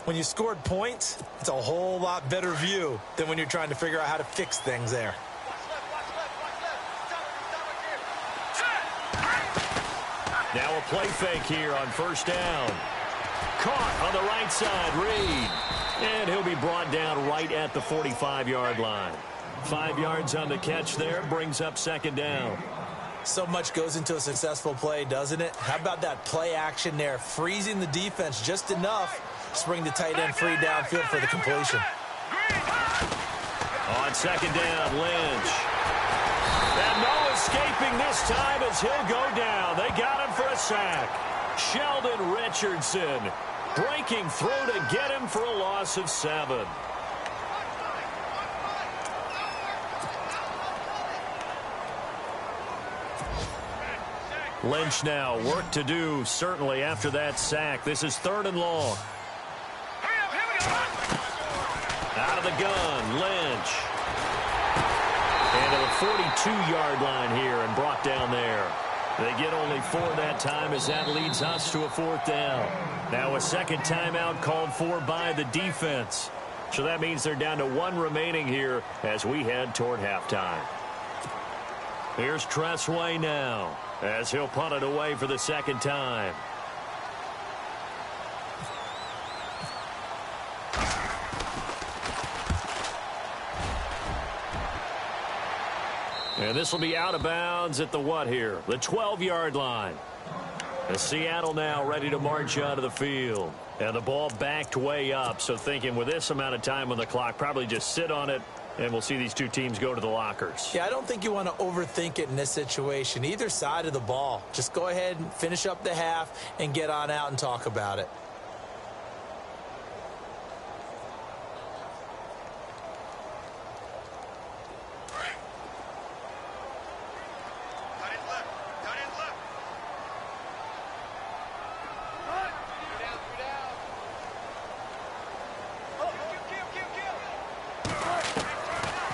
Speaker 5: When you scored points, it's a whole lot better view than when you're trying to figure out how to fix things there.
Speaker 4: Now a play fake here on first down. Caught on the right side, Reed. And he'll be brought down right at the 45-yard line. 5 yards on the catch there, brings up 2nd down.
Speaker 5: So much goes into a successful play, doesn't it? How about that play action there, freezing the defense just enough to bring the tight end free downfield for the completion.
Speaker 4: On 2nd down, Lynch. And no escaping this time as he'll go down. They got him for a sack. Sheldon Richardson breaking through to get him for a loss of 7. Lynch now, work to do, certainly, after that sack. This is 3rd and long. Out of the gun, Lynch. And to the 42-yard line here and brought down there. They get only 4 that time as that leads us to a 4th down. Now a second timeout called for by the defense. So that means they're down to 1 remaining here as we head toward halftime. Here's Tressway now as he'll punt it away for the 2nd time. And this will be out of bounds at the what here? The 12-yard line. And Seattle now ready to march out of the field. And the ball backed way up, so thinking with this amount of time on the clock, probably just sit on it And we'll see these two teams go to the lockers.
Speaker 5: Yeah, I don't think you want to overthink it in this situation. Either side of the ball. Just go ahead and finish up the half and get on out and talk about it.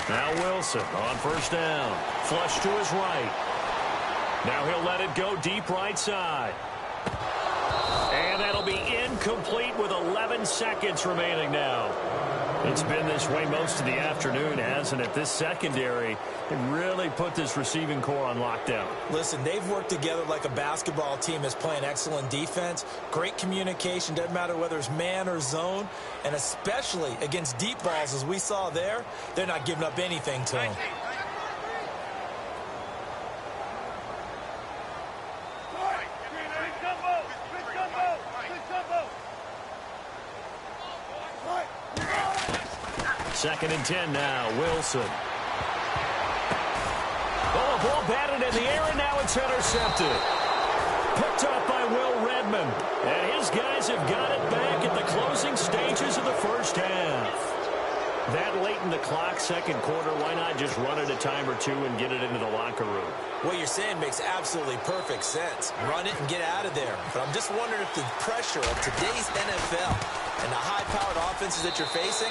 Speaker 4: Now Wilson on first down. Flush to his right. Now he'll let it go deep right side. And that'll be incomplete with 11 seconds remaining now. It's been this way most of the afternoon, hasn't it? This secondary really put this receiving core on lockdown.
Speaker 5: Listen, they've worked together like a basketball team that's playing excellent defense. Great communication, doesn't matter whether it's man or zone. And especially against deep balls, as we saw there, they're not giving up anything to them.
Speaker 4: Second and 10 now, Wilson. Oh, a ball batted in the air, and now it's intercepted. Picked up by Will Redmond. And his guys have got it back at the closing stages of the first half. That late in the clock, second quarter, why not just run it a time or two and get it into the locker room?
Speaker 5: What you're saying makes absolutely perfect sense. Run it and get out of there. But I'm just wondering if the pressure of today's NFL and the high-powered offenses that you're facing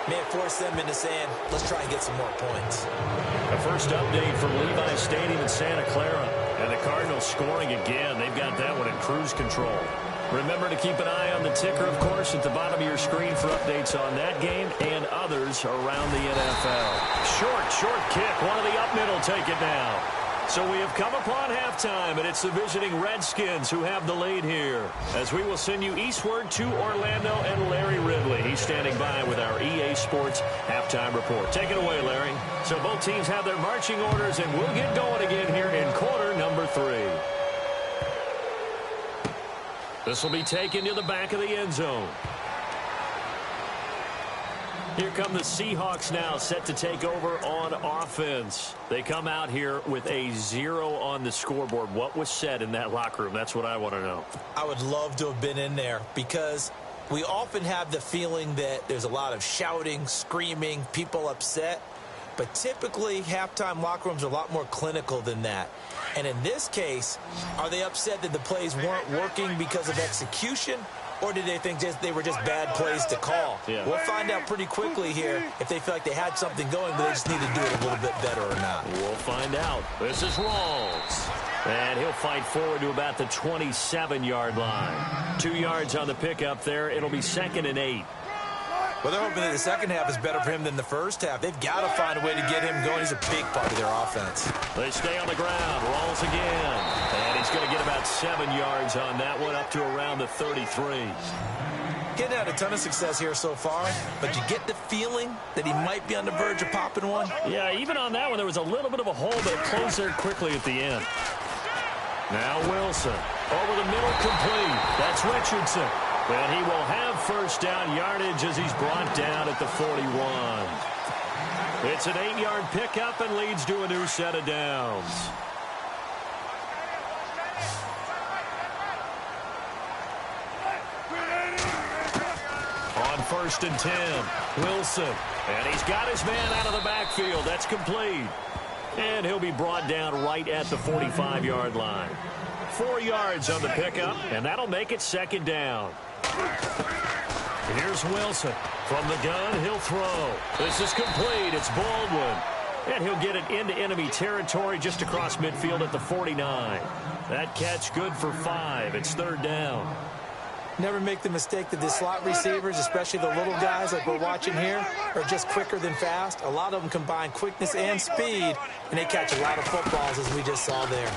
Speaker 5: may force them into saying, let's try and get some more points.
Speaker 4: The first update from Levi Stadium in Santa Clara. And the Cardinals scoring again. They've got that one in cruise control. Remember to keep an eye on the ticker, of course, at the bottom of your screen for updates on that game and others around the NFL. Short kick. One of the up middle take it now. So we have come upon halftime, and it's the visiting Redskins who have the lead here. As we will send you eastward to Orlando and Larry Ridley. He's standing by with our EA Sports halftime report. Take it away, Larry. So both teams have their marching orders, and we'll get going again here in quarter number 3. This will be taken to the back of the end zone. Here come the Seahawks now, set to take over on offense. They come out here with a 0 on the scoreboard. What was said in that locker room? That's what I want to know.
Speaker 5: I would love to have been in there because we often have the feeling that there's a lot of shouting, screaming, people upset. But typically, halftime locker rooms are a lot more clinical than that. And in this case, are they upset that the plays weren't working because of execution? Or did they think they were just bad plays to call?
Speaker 4: Yeah.
Speaker 5: We'll find out pretty quickly here if they feel like they had something going, but they just need to do it a little bit better or not.
Speaker 4: We'll find out. This is Rawls. And he'll fight forward to about the 27-yard line. 2 yards on the pickup there. It'll be 2nd and 8.
Speaker 5: Well, they're hoping that the second half is better for him than the first half. They've got to find a way to get him going. He's a big part of their offense.
Speaker 4: They stay on the ground. Rawls again. And he's going to get about 7 yards on that one, up to around the 33.
Speaker 5: Getting had a ton of success here so far, but you get the feeling that he might be on the verge of popping one?
Speaker 4: Yeah, even on that one, there was a little bit of a hole, but it closed there quickly at the end. Now Wilson. Over the middle, complete. That's Richardson. And he will have first down yardage as he's brought down at the 41. It's an 8-yard pickup and leads to a new set of downs. On 1st and 10, Wilson. And he's got his man out of the backfield. That's complete. And he'll be brought down right at the 45-yard line. 4 yards on the pickup, and that'll make it 2nd down. Here's Wilson. From the gun, he'll throw. This is complete. It's Baldwin. And he'll get it into enemy territory just across midfield at the 49. That catch good for 5. It's 3rd down.
Speaker 5: Never make the mistake that the slot receivers, especially the little guys like we're watching here, are just quicker than fast. A lot of them combine quickness and speed, and they catch a lot of footballs, as we just saw there.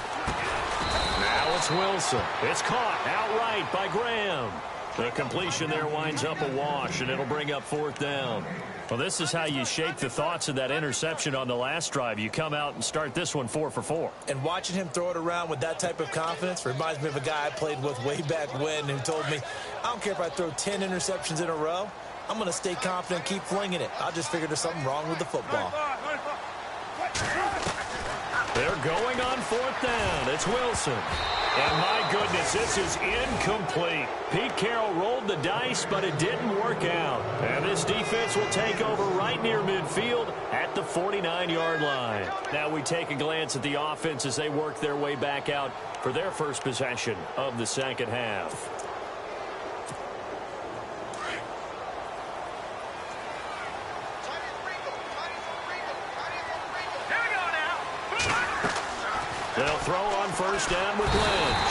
Speaker 4: Now it's Wilson. It's caught outright by Graham. The completion there winds up a wash, and it'll bring up 4th down. Well, this is how you shape the thoughts of that interception on the last drive. You come out and start this one 4 for 4.
Speaker 5: And watching him throw it around with that type of confidence reminds me of a guy I played with way back when who told me, I don't care if I throw 10 interceptions in a row. I'm going to stay confident and keep flinging it. I just figured there's something wrong with the football.
Speaker 4: They're going on 4th down. It's Wilson. And my goodness, this is incomplete. Pete Carroll rolled the dice, but it didn't work out. And this defense will take over right near midfield at the 49-yard line. Now we take a glance at the offense as they work their way back out for their first possession of the second half. They'll throw on 1st down with Lynch.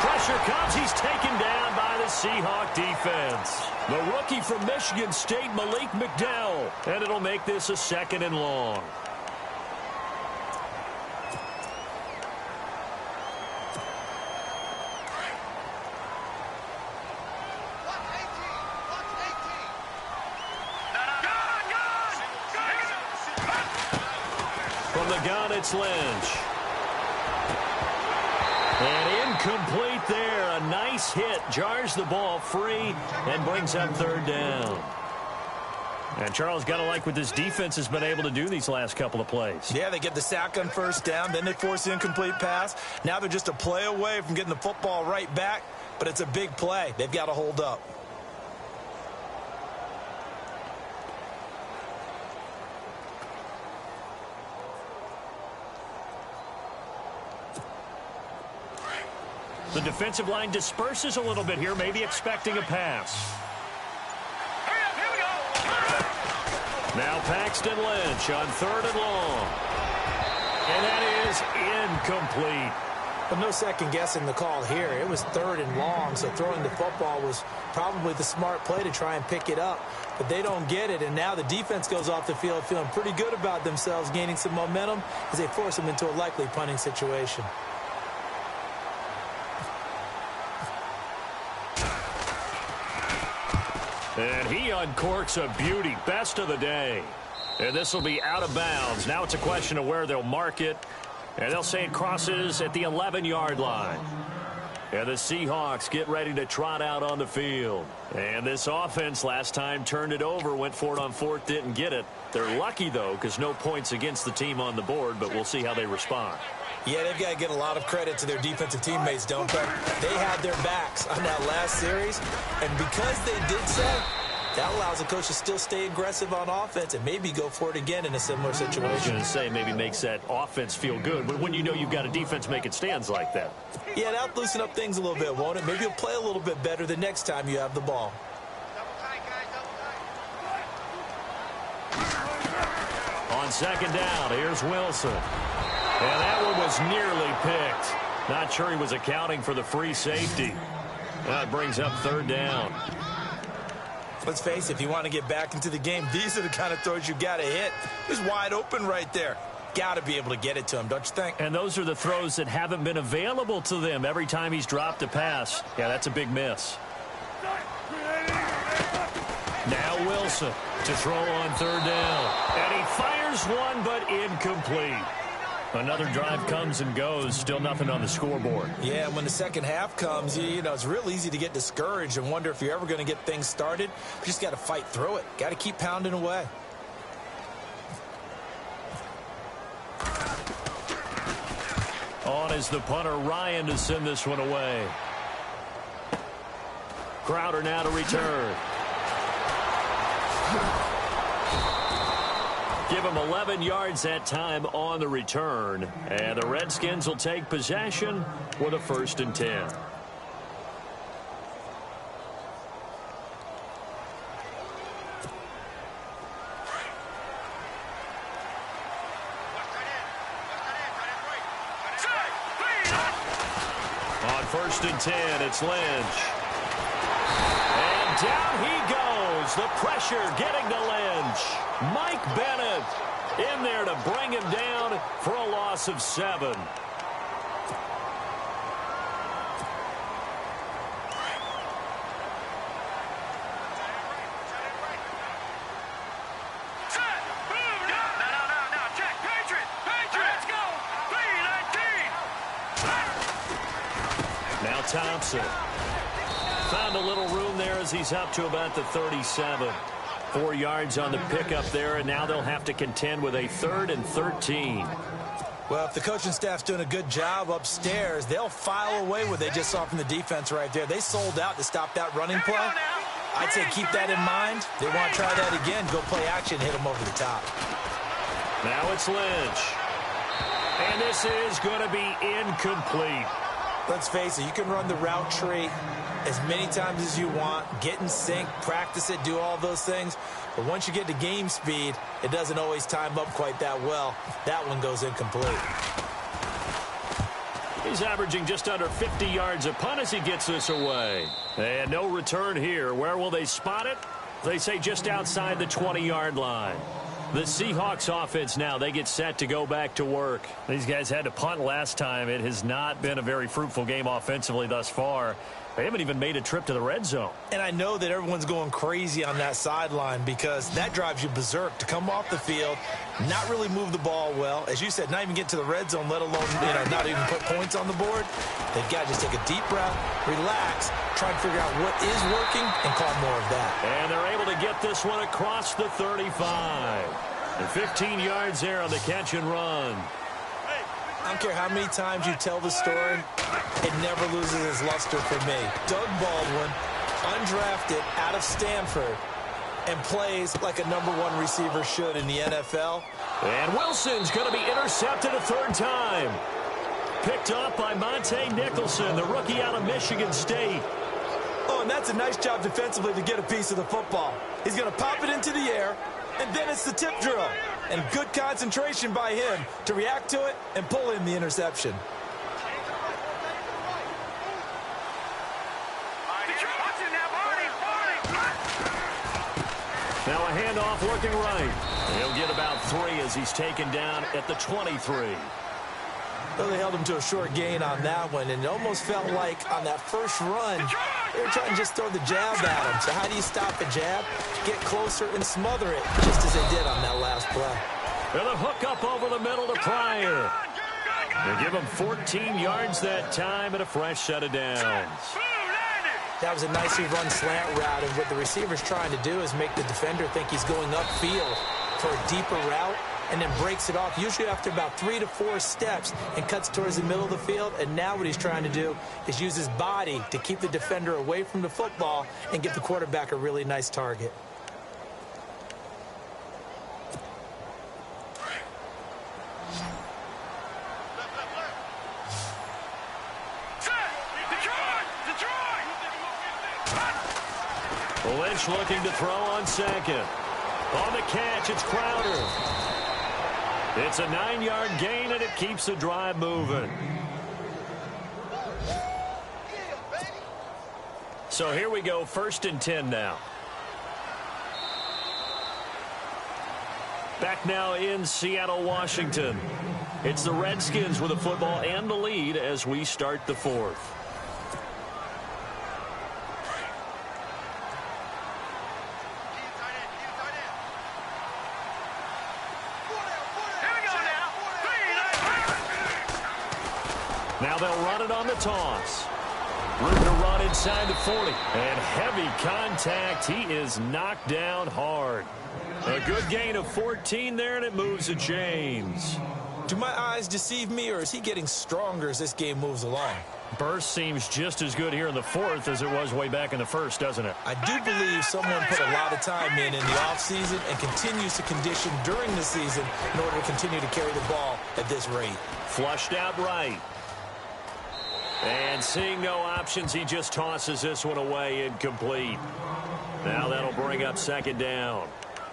Speaker 4: Pressure comes. He's taken down by the Seahawk defense. The rookie from Michigan State, Malik McDowell. And it'll make this a 2nd and long. From the gun, it's Lynch. And incomplete there. A nice hit. Jars the ball free and brings up 3rd down. And Charles, got to like what this defense has been able to do these last couple of plays.
Speaker 5: Yeah, they get the sack on 1st down. Then they force the incomplete pass. Now they're just a play away from getting the football right back. But it's a big play. They've got to hold up.
Speaker 4: The defensive line disperses a little bit here, maybe expecting a pass. Now Paxton Lynch on 3rd and long. And that is incomplete.
Speaker 5: But no second guessing the call here. It was 3rd and long, so throwing the football was probably the smart play to try and pick it up. But they don't get it, and now the defense goes off the field feeling pretty good about themselves, gaining some momentum as they force them into a likely punting situation.
Speaker 4: And he uncorks a beauty. Best of the day. And this will be out of bounds. Now it's a question of where they'll mark it. And they'll say it crosses at the 11-yard line. And the Seahawks get ready to trot out on the field. And this offense last time turned it over, went for it on 4th, didn't get it. They're lucky, though, because no points against the team on the board, but we'll see how they respond.
Speaker 5: Yeah, they've got to get a lot of credit to their defensive teammates, don't they? They had their backs on that last series, and because they did so, that allows the coach to still stay aggressive on offense and maybe go for it again in a similar situation.
Speaker 4: I was going to say maybe makes that offense feel good, but when you know you've got a defense making stands like that.
Speaker 5: Yeah, that'll loosen up things a little bit, won't it? Maybe you'll play a little bit better the next time you have the ball.
Speaker 4: On 2nd down, here's Wilson. And that one was nearly picked. Not sure he was accounting for the free safety. That brings up 3rd down.
Speaker 5: Let's face it, if you want to get back into the game, these are the kind of throws you got to hit. He's wide open right there. Got to be able to get it to him, don't you think?
Speaker 4: And those are the throws that haven't been available to them every time he's dropped a pass. Yeah, that's a big miss. Now Wilson to throw on 3rd down. And he fires one, but incomplete. Another drive comes and goes, still nothing on the scoreboard.
Speaker 5: Yeah, when the second half comes, you know, it's real easy to get discouraged and wonder if you're ever going to get things started. You just got to fight through it. Got to keep pounding away.
Speaker 4: On is the punter, Ryan, to send this one away. Crowder now to return. Give him 11 yards that time on the return. And the Redskins will take possession with a 1st and 10. On 1st and 10, it's Lynch. And down he goes. The pressure getting to Lynch. Mike Bennett in there to bring him down for a loss of 7. Now Thompson. Found a little room there as he's up to about the 37. 4 yards on the pickup there, and now they'll have to contend with a 3rd and 13.
Speaker 5: Well, if the coaching staff's doing a good job upstairs, they'll file away what they just saw from the defense right there. They sold out to stop that running play. I'd say keep that in mind. They want to try that again. Go play action, hit them over the top.
Speaker 4: Now it's Lynch. And this is going to be incomplete.
Speaker 5: Let's face it, you can run the route tree as many times as you want, get in sync, practice it, do all those things. But once you get to game speed, it doesn't always time up quite that well. That one goes incomplete.
Speaker 4: He's averaging just under 50 yards a punt as he gets this away. And no return here. Where will they spot it? They say just outside the 20-yard line. The Seahawks offense now, they get set to go back to work. These guys had to punt last time. It has not been a very fruitful game offensively thus far. They haven't even made a trip to the red zone.
Speaker 5: And I know that everyone's going crazy on that sideline because that drives you berserk to come off the field, not really move the ball well. As you said, not even get to the red zone, let alone not even put points on the board. They've got to just take a deep breath, relax, try to figure out what is working, and call more of that.
Speaker 4: And they're able to get this one across the 35. And 15 yards there on the catch and run.
Speaker 5: I don't care how many times you tell the story, it never loses its luster for me. Doug Baldwin, undrafted out of Stanford, and plays like a #1 receiver should in the NFL.
Speaker 4: And Wilson's going to be intercepted a 3rd time. Picked up by Monte Nicholson, the rookie out of Michigan State.
Speaker 5: Oh, and that's a nice job defensively to get a piece of the football. He's going to pop it into the air, and then it's the tip drill. And good concentration by him to react to it and pull in the interception.
Speaker 4: Now a handoff working right. He'll get about 3 as he's taken down at the 23.
Speaker 5: Well, they held him to a short gain on that one, and it almost felt like on that first run, they were trying to just throw the jab at him. So how do you stop a jab? Get closer and smother it, just as they did on that last play.
Speaker 4: And a hook up over the middle to Pryor. They give him 14 yards that time and a fresh set of downs.
Speaker 5: That was a nicely run slant route, and what the receiver's trying to do is make the defender think he's going upfield for a deeper route, and then breaks it off, usually after about 3 to 4 steps, and cuts towards the middle of the field. And now what he's trying to do is use his body to keep the defender away from the football and give the quarterback a really nice target.
Speaker 4: Lynch looking to throw on 2nd. On the catch, it's Crowder. It's a 9-yard gain, and it keeps the drive moving. So here we go, 1st and 10 now. Back now in Seattle, Washington. It's the Redskins with the football and the lead as we start the 4th. Now they'll run it on the toss. Room to run inside the 40. And heavy contact. He is knocked down hard. A good gain of 14 there, and it moves to James.
Speaker 5: Do my eyes deceive me, or is he getting stronger as this game moves along?
Speaker 4: Burst seems just as good here in the 4th as it was way back in the 1st, doesn't it?
Speaker 5: I do believe someone put a lot of time in the offseason and continues to condition during the season in order to continue to carry the ball at this rate.
Speaker 4: Flushed out right. And seeing no options, he just tosses this one away, incomplete. Now that'll bring up 2nd down.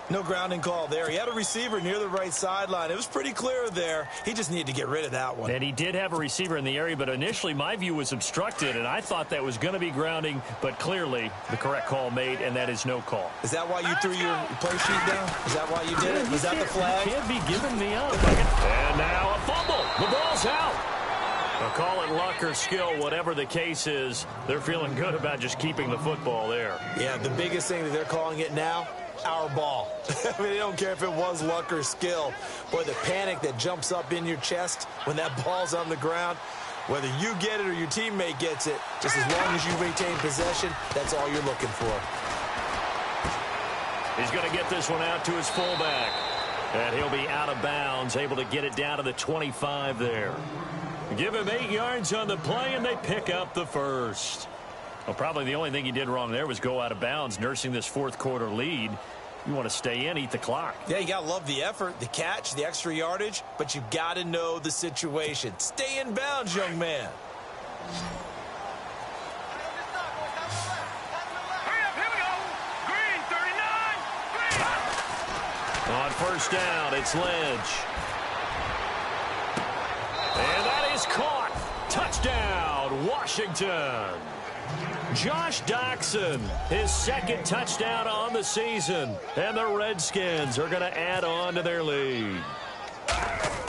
Speaker 5: No grounding call there. He had a receiver near the right sideline. It was pretty clear there. He just needed to get rid of that one.
Speaker 4: And he did have a receiver in the area, but initially my view was obstructed, and I thought that was going to be grounding, but clearly the correct call made, and that is no call.
Speaker 5: Is that why you threw your play sheet down? Is that why you did it? Was that the flag?
Speaker 4: You can't be giving me up. And now a fumble. The ball's out. I'll call it luck or skill, whatever the case is. They're feeling good about just keeping the football there.
Speaker 5: Yeah, the biggest thing that they're calling it now, our ball. I mean, they don't care if it was luck or skill. Boy, the panic that jumps up in your chest when that ball's on the ground, whether you get it or your teammate gets it, just as long as you retain possession, that's all you're looking for.
Speaker 4: He's going to get this one out to his fullback. And he'll be out of bounds, able to get it down to the 25 there. Give him 8 yards on the play, and they pick up the first. Well, probably the only thing he did wrong there was go out of bounds, nursing this fourth quarter lead. You want to stay in, eat the clock.
Speaker 5: Yeah, you got to love the effort, the catch, the extra yardage, but you got to know the situation. Stay in bounds, young man.
Speaker 4: On first down, it's Lynch. And that is caught. Touchdown, Washington. Josh Doxson, his second touchdown on the season. And the Redskins are going to add on to their lead.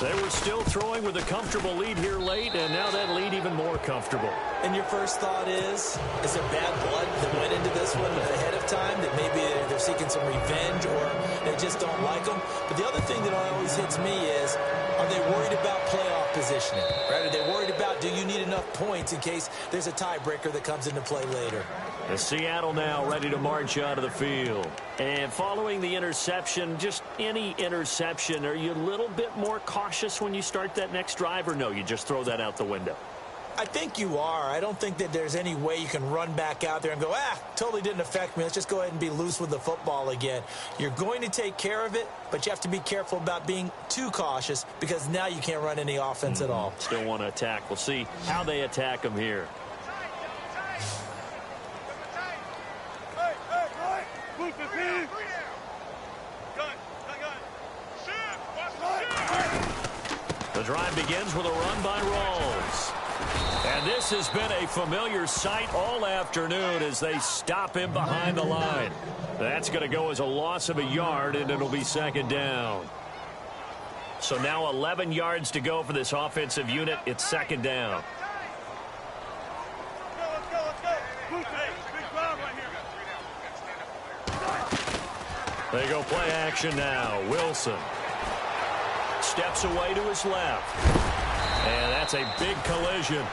Speaker 4: They were still throwing with a comfortable lead here late, and now that lead even more comfortable.
Speaker 5: And your first thought is there bad blood that went into this one ahead of time, that maybe they're seeking some revenge or they just don't like them? But the other thing that always hits me is, are they worried about playoff positioning? Right? Are they worried about, do you need enough points in case there's a tiebreaker that comes into play later?
Speaker 4: The Seattle now ready to march out of the field. And following the interception, just any interception, are you a little bit more cautious when you start that next drive, or no, you just throw that out the window?
Speaker 5: I think you are. I don't think that there's any way you can run back out there and go, totally didn't affect me. Let's just go ahead and be loose with the football again. You're going to take care of it, but you have to be careful about being too cautious because now you can't run any offense at all.
Speaker 4: Still want to attack. We'll see how they attack them here. The drive begins with a run by Rawls. And this has been a familiar sight all afternoon as they stop him behind the line. That's going to go as a loss of a yard, and it'll be second down. So now 11 yards to go for this offensive unit. It's second down. They go play action now. Wilson steps away to his left. And that's a big collision.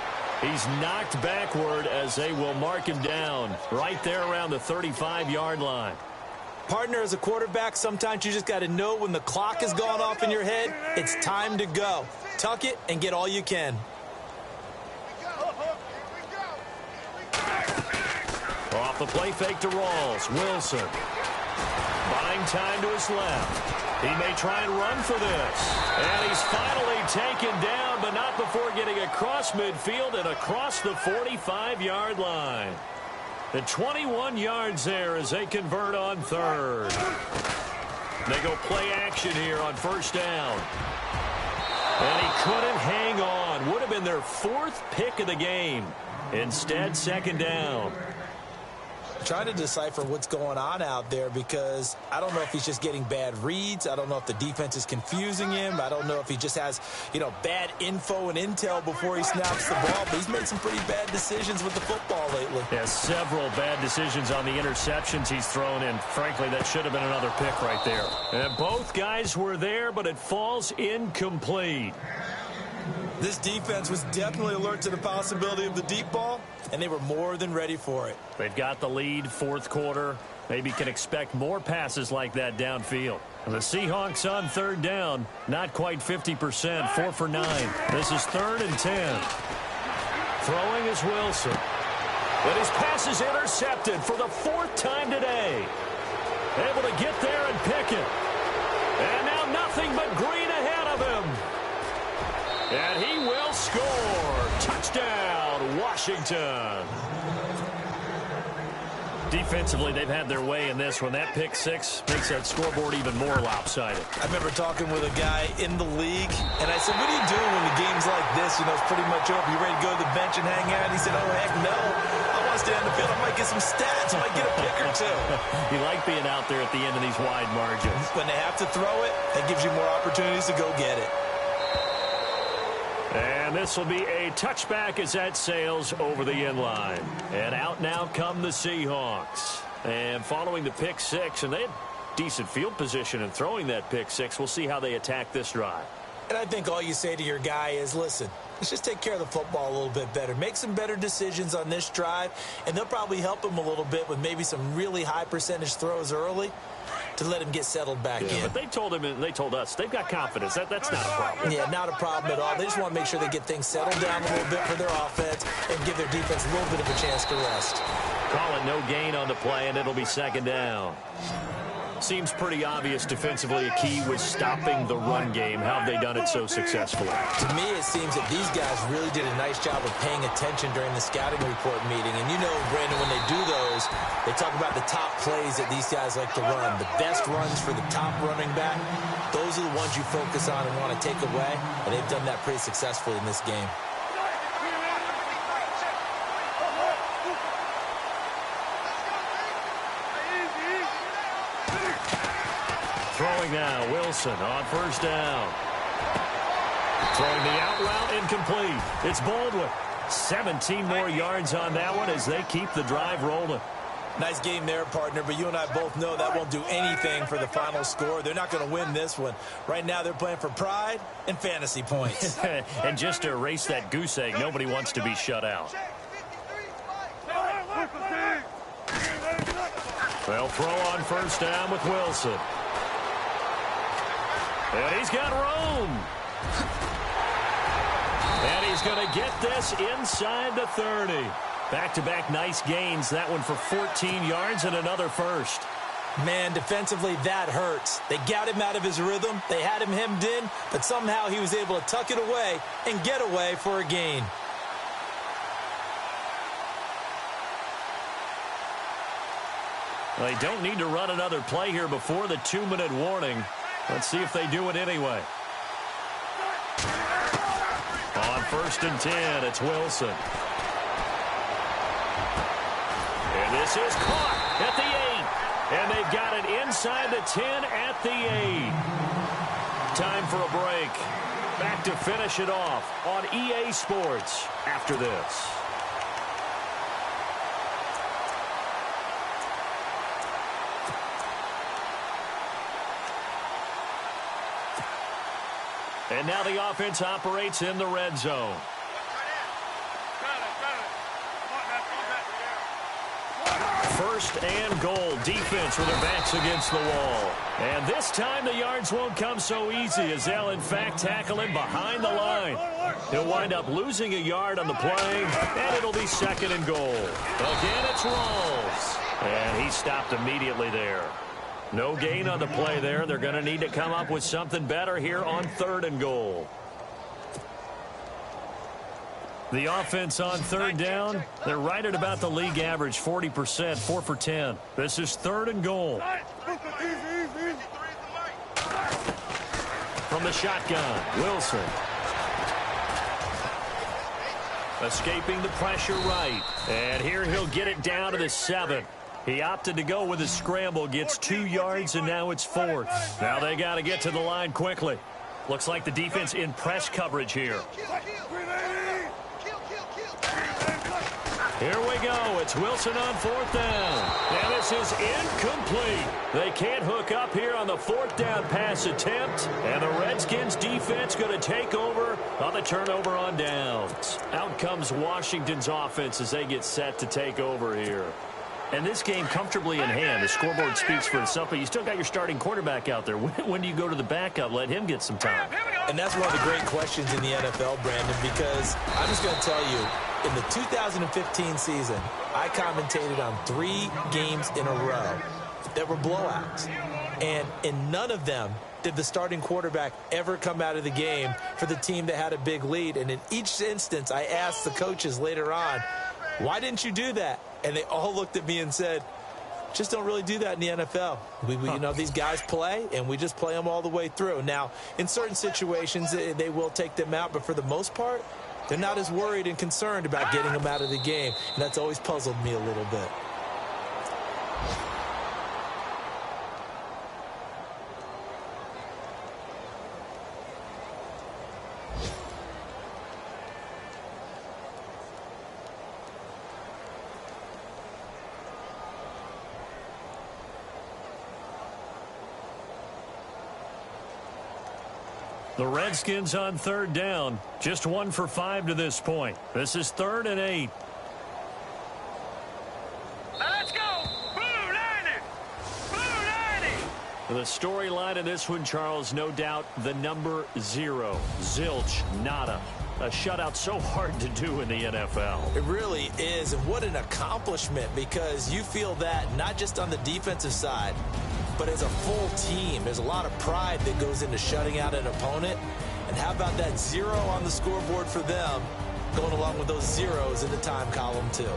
Speaker 4: He's knocked backward as they will mark him down right there around the 35-yard line.
Speaker 5: Partner, as a quarterback, sometimes you just got to know when the clock has gone off in your head, it's time to go. Tuck it and get all you can.
Speaker 4: Off the play fake to Rawls. Wilson buying time to his left. He may try and run for this. And he's finally taken down, but not before getting across midfield and across the 45-yard line. The 21 yards there as they convert on third. They go play action here on first down. And he couldn't hang on. Would have been their fourth pick of the game. Instead, second down.
Speaker 5: Trying to decipher what's going on out there because I don't know if he's just getting bad reads. I don't know if the defense is confusing him. I don't know if he just has, bad info and intel before he snaps the ball. But he's made some pretty bad decisions with the football lately.
Speaker 4: Yeah, several bad decisions on the interceptions he's thrown in. Frankly, that should have been another pick right there. And both guys were there, but it falls incomplete.
Speaker 5: This defense was definitely alert to the possibility of the deep ball, and they were more than ready for it.
Speaker 4: They've got the lead, fourth quarter. Maybe can expect more passes like that downfield. The Seahawks on third down, not quite 50%, 4 for 9. This is 3rd and 10. Throwing is Wilson. But his pass is intercepted for the 4th time today. Able to get there and pick it. And now nothing but green ahead of him. And he will score. Touchdown, Washington. Defensively, they've had their way in this one. That pick six makes that scoreboard even more lopsided.
Speaker 5: I remember talking with a guy in the league, and I said, what are you doing when the game's like this? It's pretty much over. You ready to go to the bench and hang out? He said, oh, heck no. I want to stay on the field. I might get some stats. I might get a pick or two.
Speaker 4: You like being out there at the end of these wide margins.
Speaker 5: When they have to throw it, that gives you more opportunities to go get it.
Speaker 4: And this will be a touchback as that sails over the end line. And out now come the Seahawks. And following the pick six, and they had decent field position in throwing that pick six. We'll see how they attack this drive.
Speaker 5: And I think all you say to your guy is, listen, let's just take care of the football a little bit better. Make some better decisions on this drive, and they'll probably help him a little bit with maybe some really high percentage throws early. to let him get settled back in.
Speaker 4: But they told us they've got confidence. That's not a problem.
Speaker 5: Yeah, not a problem at all. They just want to make sure they get things settled down a little bit for their offense and give their defense a little bit of a chance to rest.
Speaker 4: Call it no gain on the play, and it'll be second down. Seems pretty obvious defensively a key was stopping the run game. How have they done it so successfully?
Speaker 5: To me, it seems that these guys really did a nice job of paying attention during the scouting report meeting. And you know, Brandon, when they do those, they talk about the top plays that these guys like to run. The best runs for the top running back, those are the ones you focus on and want to take away. And they've done that pretty successfully in this game.
Speaker 4: Throwing now, Wilson on first down. Throwing the out route, incomplete. It's Baldwin. 17 more yards on that one as they keep the drive rolling.
Speaker 5: Nice game there, partner, but you and I both know that won't do anything for the final score. They're not going to win this one. Right now, they're playing for pride and fantasy points.
Speaker 4: And just to erase that goose egg, nobody wants to be shut out. They'll throw on first down with Wilson. And he's got room. And he's going to get this inside the 30. Back-to-back nice gains. That one for 14 yards and another first.
Speaker 5: Man, defensively, that hurts. They got him out of his rhythm. They had him hemmed in, but somehow he was able to tuck it away and get away for a gain.
Speaker 4: They don't need to run another play here before the 2-minute warning. Let's see if they do it anyway. On first and 10, it's Wilson. And this is caught at the 8. And they've got it inside the 10 at the 8. Time for a break. Back to finish it off on EA Sports after this. And now the offense operates in the red zone. First and goal. Defense with their backs against the wall. And this time the yards won't come so easy as they'll in fact tackle him behind the line. He'll wind up losing a yard on the play, and it'll be second and goal. Again, it's Rawls. And he stopped immediately there. No gain on the play there. They're going to need to come up with something better here on third and goal. The offense on third down, they're right at about the league average, 40%, 4 for 10. This is third and goal. From the shotgun, Wilson. Escaping the pressure right. And here he'll get it down to the 7. He opted to go with a scramble, gets 2 yards, and now it's fourth. Now they got to get to the line quickly. Looks like the defense in press coverage here. Here we go. It's Wilson on fourth down. And this is incomplete. They can't hook up here on the fourth down pass attempt. And the Redskins defense going to take over on the turnover on downs. Out comes Washington's offense as they get set to take over here. And this game comfortably in hand. The scoreboard speaks for itself, but you still got your starting quarterback out there. When do you go to the backup? Let him get some time.
Speaker 5: And that's one of the great questions in the NFL, Brandon, because I'm just going to tell you, in the 2015 season, I commentated on 3 games in a row that were blowouts. And in none of them did the starting quarterback ever come out of the game for the team that had a big lead. And in each instance, I asked the coaches later on, why didn't you do that? And they all looked at me and said, just don't really do that in the NFL. You know, these guys play, and we just play them all the way through. Now, in certain situations, they will take them out, but for the most part, they're not as worried and concerned about getting them out of the game. And that's always puzzled me a little bit.
Speaker 4: The Redskins on third down. Just 1 for 5 to this point. This is 3rd and 8.
Speaker 6: Let's go! Blue 90! Blue 90!
Speaker 4: The storyline in this one, Charles, no doubt the number 0. Zilch, nada. A shutout so hard to do in the NFL.
Speaker 5: It really is, and what an accomplishment, because you feel that not just on the defensive side, but as a full team. There's a lot of pride that goes into shutting out an opponent. And how about that 0 on the scoreboard for them, going along with those zeros in the time column too.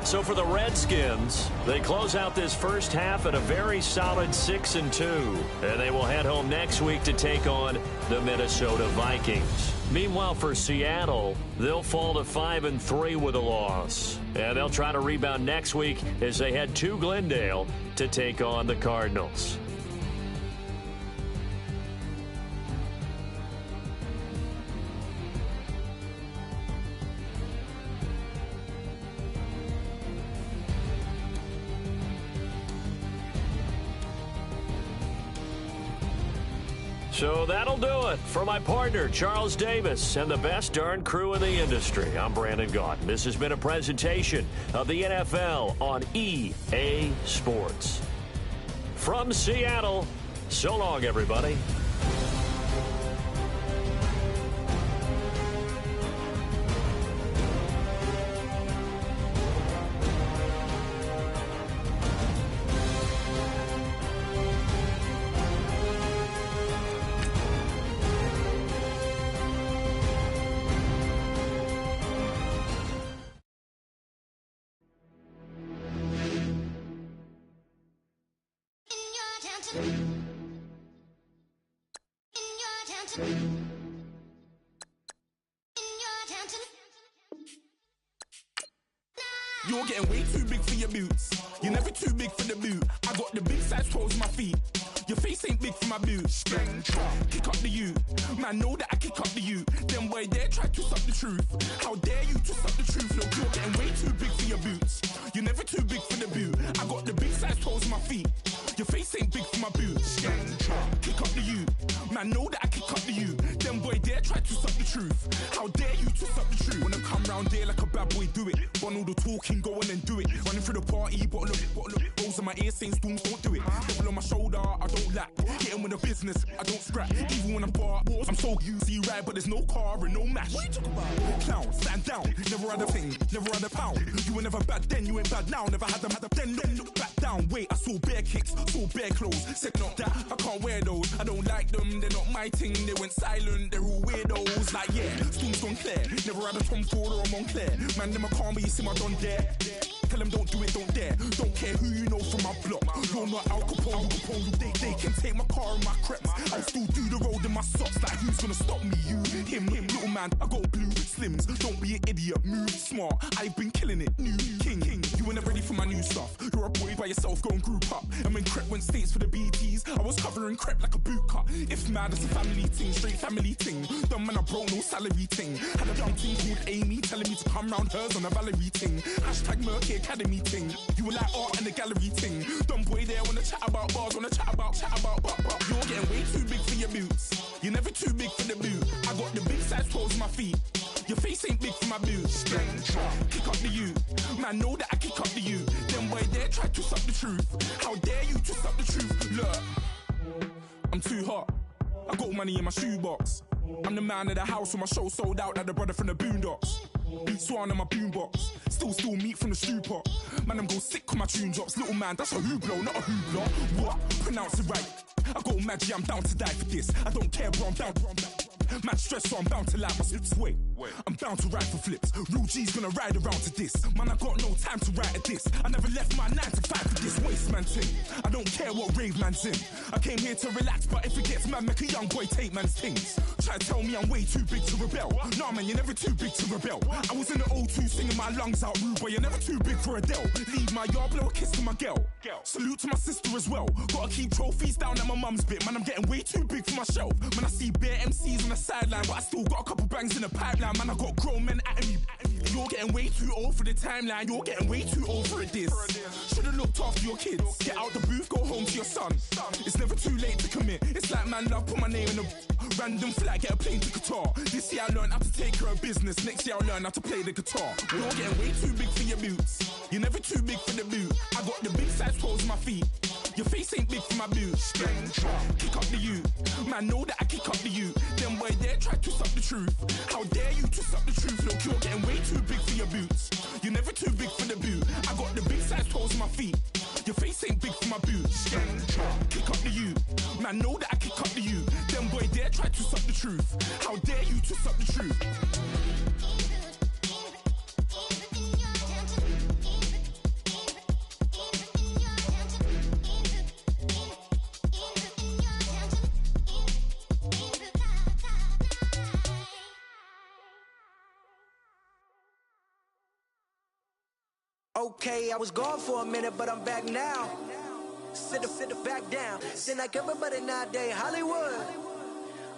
Speaker 4: So for the Redskins, they close out this first half at a very solid 6-2. And they will head home next week to take on the Minnesota Vikings. Meanwhile, for Seattle, they'll fall to 5-3 with a loss. And they'll try to rebound next week as they head to Glendale to take on the Cardinals. So that'll do it for my partner, Charles Davis, and the best darn crew in the industry. I'm Brandon Gaudin. This has been a presentation of the NFL on EA Sports. From Seattle, so long, everybody.
Speaker 15: You're getting way too big for your boots. You're never too big for the boot. I got the big size toes on my feet. Your face ain't big for my boots. Kick up the you. Man, know that I kick up the you. Them boy there try to suck the truth. How dare you to suck the truth? Look, you're getting way too big for your boots. You're never too big for the boot. I got the big size toes on my feet. Your face ain't big for my boots. Kick up the you. Man, know that I kick up the you. Them boy there try to suck the truth. How dare you to suck the truth? Wanna come round there like a bad boy, do it. Want all the talking, go on and do it. Running through the party, bottle of it. Rolls in my ear saying storms, don't do it. Double on my shoulder, I don't lack. Getting with the business, I don't scrap. Even when I'm bar, I'm so see right, but there's no car and no match. What you talking about? Clown, stand down. Never had a thing, never had a pound. You were never bad then, you ain't bad now. Never had them, then look back down. Wait, I saw bare kicks, saw bare clothes. Said not that, I can't wear those. I don't like them, they're not my thing. They went silent, they're all weirdos. Like yeah, storm's gone clear. Never had a Tom Ford or a Montclair. Man, them I can't, but you see my done there. Tell them don't do it, don't dare. Don't care who you know from my block. You're not Al Capone, they can take my car and my creps. I'll still do the road in my socks. Like who's gonna stop me? You, him, little man. I got blue slims. Don't be an idiot, move smart. I've been killing it, new king. You were never ready for my new stuff. You're a boy by yourself, go and group up. And when Crep went states for the BTs, I was covering Crep like a boot cut. If mad, it's a family thing, straight family thing. Dumb man, I broke no salary thing. Had a young thing called Amy telling me to come round hers on a Valerie thing. Hashtag Murky Academy thing. You were like art and the gallery thing. Dumb boy there wanna chat about bars, wanna chat about. You're getting way too big for your boots. You're never too big for the boot. I got the big size toes on my feet. Your face ain't big for my boots. Kick up the you. Man, know that I kick up the you. Them boy there try to suck the truth. How dare you to suck the truth? Look, I'm too hot. I got money in my shoebox. I'm the man of the house when my show sold out like the brother from the Boondocks. Beat Swan in my boombox. Still meat from the stew pot. Man, I'm go sick when my tune drops. Little man, that's a hooplo, not a hoopla. What? Pronounce it right. I got magic, I'm down to die for this. I don't care, bro, I'm down. Man stressed, so I'm bound to like my slips. Wait, I'm bound to ride for flips. Real G's gonna ride around to this. Man, I got no time to write at this. I never left my 9 to 5 for this waste man thing. I don't care what rave man's in. I came here to relax, but if it gets mad, make a young boy take man's things. Try to tell me I'm way too big to rebel. Nah, man, you're never too big to rebel. I was in the O2 singing my lungs out rude, but you're never too big for Adele. Leave my yard, blow a kiss to my girl. Salute to my sister as well. Gotta keep trophies down at my mum's bit. Man, I'm getting way too big for my shelf. Man, I see bare MCs on the sideline, but I still got a couple bangs in the pipeline. Man, I got grown men at me. You're getting way too old for the timeline. You're getting way too old for a diss. Should've looked after your kids. Get out the booth, go home to your son. It's never too late to commit. It's like man love, put my name in a random flag, get a plane to Qatar. This year I learned how to take care of business. Next year I'll learn how to play the guitar. You're getting way too big for your boots. You're never too big for the boot. I got the big size toes on my feet. Your face ain't big for my boots. Kick up the you. Man, know that I kick up the you. Them boy there try to twist up the truth. How dare you twist up the truth? Look, you're getting way too big for your boots. You're never too big for the boot. I got the big size toes on my feet. Your face ain't big for my boots. Kick up the you. Man, know that I kick up the you. Them boy there try to twist up the truth. How dare you twist up the truth?
Speaker 16: Okay, I was gone for a minute, but I'm back now. Sit back down. Seem like everybody nowadays, Hollywood.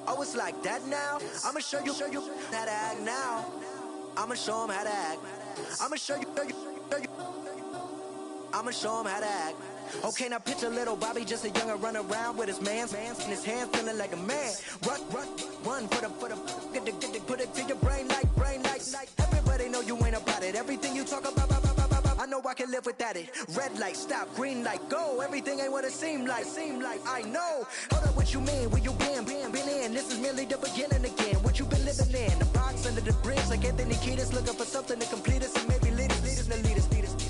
Speaker 16: Oh, it's like that now? I'ma show you how to act now. I'ma show them how to act. I'ma show you. I'ma show them how to act. Okay, now picture little Bobby, just a young'un run around with his man's in his hand, feeling like a man. Run for the put it to your brain like. Everybody know you ain't about it. Everything you talk about, I know I can live without it. Red light, stop, green light, go. Everything ain't what it seem like. I know. Hold up, what you mean? Where you been in? This is merely the beginning again. What you been living in? The box under the bridge, like Anthony Kiedis, looking for something to complete us and maybe lead us.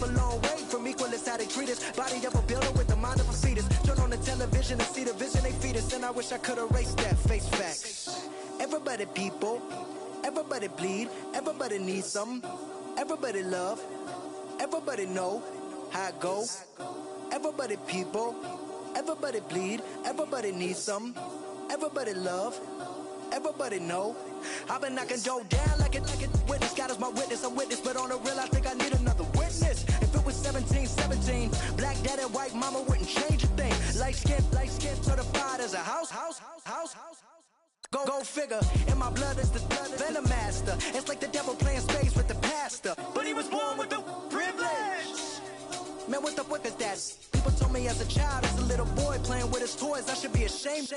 Speaker 16: A long way from equal is how they treat us. Body of a builder with the mind of a fetus. Turn on the television and see the vision they feed us, and I wish I could erase that. Face facts. Everybody people, everybody bleed, everybody needs something, everybody love, everybody know how it go. Everybody people, everybody bleed, everybody needs something, everybody love, everybody know. I've been knocking Joe down like it witness. God is my witness, I'm witness, but on the real I think I need another witness. If it was 17, black dad and white mama wouldn't change a thing. Light skin, certified as a house. Go figure, in my blood is the venom master. It's like the devil playing space with the pastor, but he was born with the privilege. Man, what the fuck is that? People told me as a child, as a little boy playing with his toys, I should be ashamed.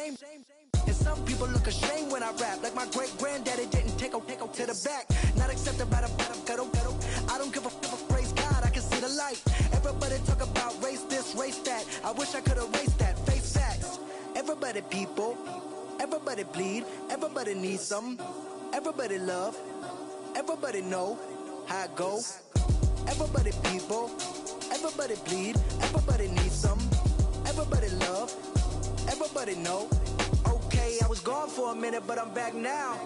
Speaker 16: And some people look ashamed when I rap, like my great granddaddy didn't take a to the back. Not accepted by the ghetto. I don't give a praise God, I can see the light. Everybody talk about race this, race that. I wish I could erase that. Face facts. Everybody people, everybody bleed, everybody needs something, everybody love, everybody know how it go. Everybody people, everybody bleed, everybody needs something, everybody love, everybody know. Okay, I was gone for a minute, but I'm back now.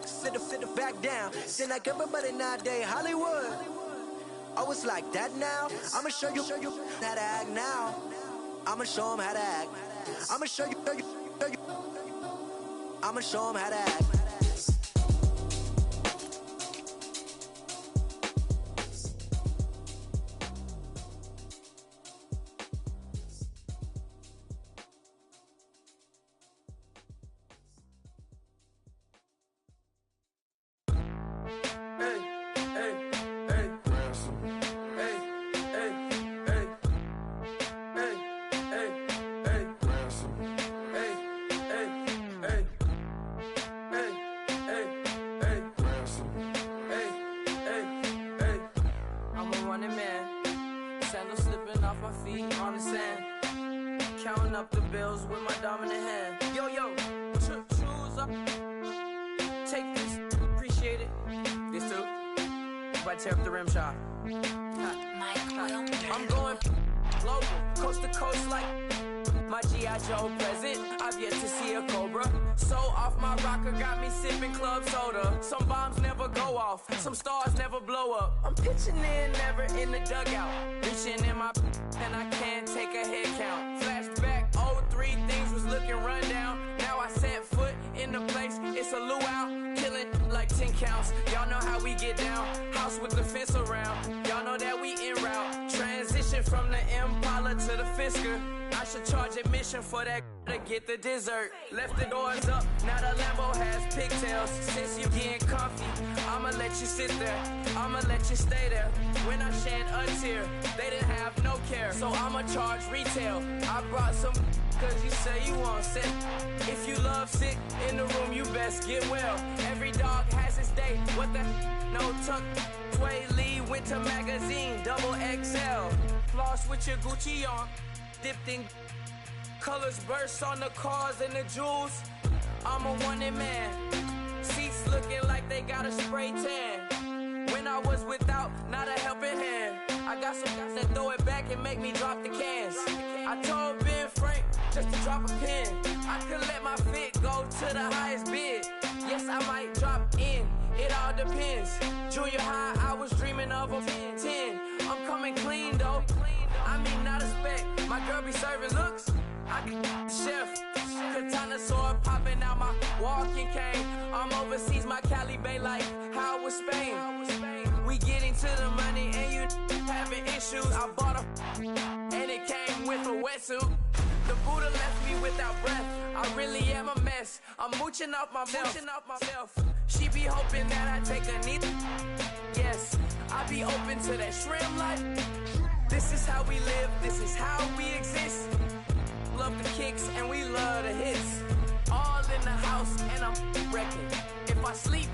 Speaker 16: Sit back down. Seem like everybody nowadays, Hollywood. Oh, it's like that now? I'ma show you how to act now. I'ma show them how to act. I'ma show you. I'ma show them how to act. Tear up the rim shot. I'm going global, coast to coast like my G.I. Joe present. I've yet to see a Cobra. So off my rocker, got me sipping club soda. Some bombs never go off, some stars never blow up. I'm pitching in, never in the dugout. Reaching in my and I can't take a head count. Flashback, 03, things was looking run down. Now I set foot in the place, it's a luau. Killing like 10 counts. Y'all know how we get down. House with the fence around. Y'all know that we en route. Transition from the Impala to the Fisker. I should charge admission for that to get the dessert. Left the doors up, now the Lambo has pigtails. Since you getting comfy, I'ma let you sit there. I'ma let you stay there. When I shed a tear, they didn't have no care. So I'ma charge retail. I brought some cause you say you want sick. If you love sick in the room, you best get well. Every dog has its day. What the no tuck. Sway Lee Winter Magazine, double XL. Floss with your Gucci on.
Speaker 14: dipped in colors, burst on the cars and the jewels. I'm a wanted man. Seats looking like they got a spray tan. When I was without, not a helping hand. I got some guys that throw it back and make me drop the cans. I told Ben Frank just to drop a pin. I could let my fit go to the highest bid. Yes, I might drop in. It all depends. Junior high, I was dreaming of a 10. I'm coming clean though. I mean, not a spec. My girl be serving looks. I can the chef. Katana sword popping out my walking cane. I'm overseas, my Cali Bay life. How was Spain? We getting to the money and you having issues. I bought a and it came with a wetsuit. The Buddha left me without breath. I really am a mess. I'm mooching off myself. She be hoping that I take a knee. Yes, I be open to that shrimp life. This is how we live. This is how we exist. Love the kicks and we love the hits. All in the house and I'm wrecking. If I sleep,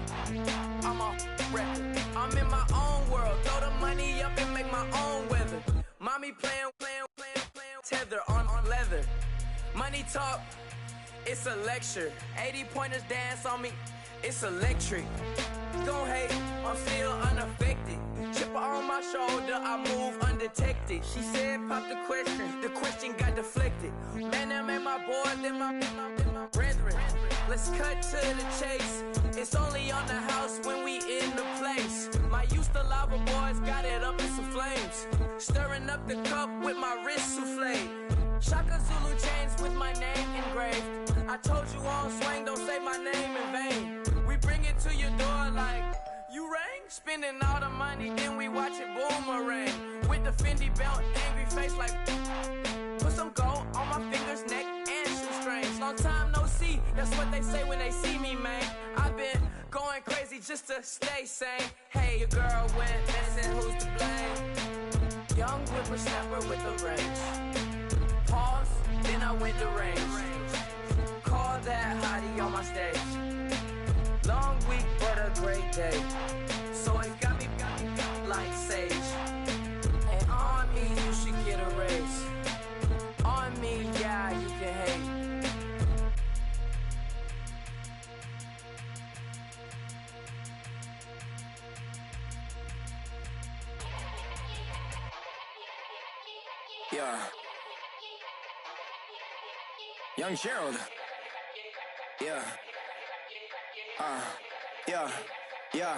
Speaker 14: I'm a wrecking. I'm in my own world. Throw the money up and make my own weather. Mommy playing tether on leather. Money talk, it's a lecture. 80 pointers dance on me, it's electric. Don't hate, I'm still unaffected. Chipper on my shoulder, I move undetected. She said pop the question got deflected. Man, that made my boy, then my brethren. Let's cut to the chase. It's only on the house when we in the place. My used to lava boys got it up in some flames. Stirring up the cup with my wrist souffle. Shaka Zulu chains with my name engraved. I told you on swing, don't say my name in vain. We bring it to your door like, you rang? Spending all the money, then we watch it boomerang. With the Fendi belt, angry face like, put some gold on my fingers, neck, and shoestrings. Long time no see, that's what they say when they see me, man. I've been going crazy just to stay sane. Hey, your girl went missing, who's to blame? Young whippersnapper with a range. Pause, then I went to range. Call that hottie on my stage. Long week, but a great day. So it got me like sage. And on me, you should get a raise. On me, yeah, you can hate.
Speaker 12: Yeah. Young Gerald. Yeah. Yeah.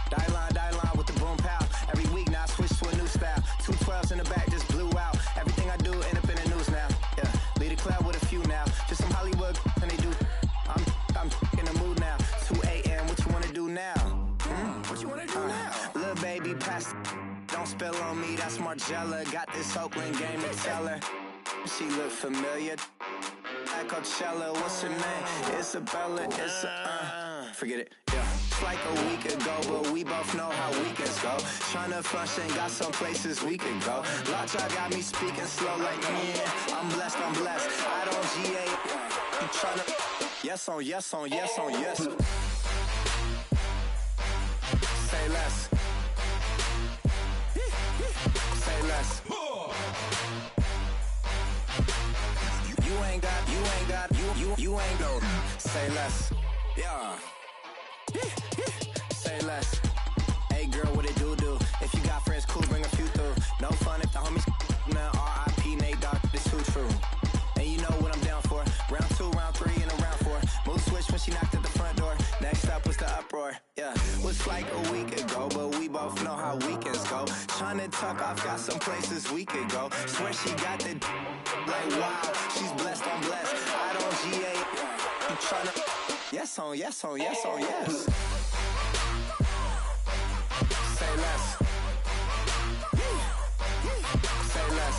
Speaker 12: Die line with the boom pow. Every week now I switch to a new style. 212s in the back just blew out. Everything I do end up in the news now. Yeah. Lead a club with a few now. Just some Hollywood and they do. I'm in the mood now. 2 a.m. What you wanna do now? What you wanna do now? Little baby pass. Don't spill on me. That's Margella. Got this Oakland game to tell her. She look familiar. At Coachella, what's her name? Isabella, forget it, yeah. It's like a week ago, but we both know how weekends go. Tryna function, got some places we could go. Lockjaw got me speaking slow like, yeah, I'm blessed. I don't GA, I'm tryna, yes on yes. Say less. Say less. You ain't no. Say less. Yeah. Say less. Hey girl, what it do? If you got friends, cool, bring a few through. No fun if the homies now R.I.P. Nate Dogg, this too true. And you know what I'm down for. Round 2, round 3, and a round 4. Mood switch when she knocked at the front door. Next up was the uproar. Yeah, was like a week ago, but we both know how weekends go. Tryna tuck off, got some places we could go. Swear she got the like wow, she's blessed, I'm blessed. I don't GA. I'm tryna yes on yes. Say less. Say less.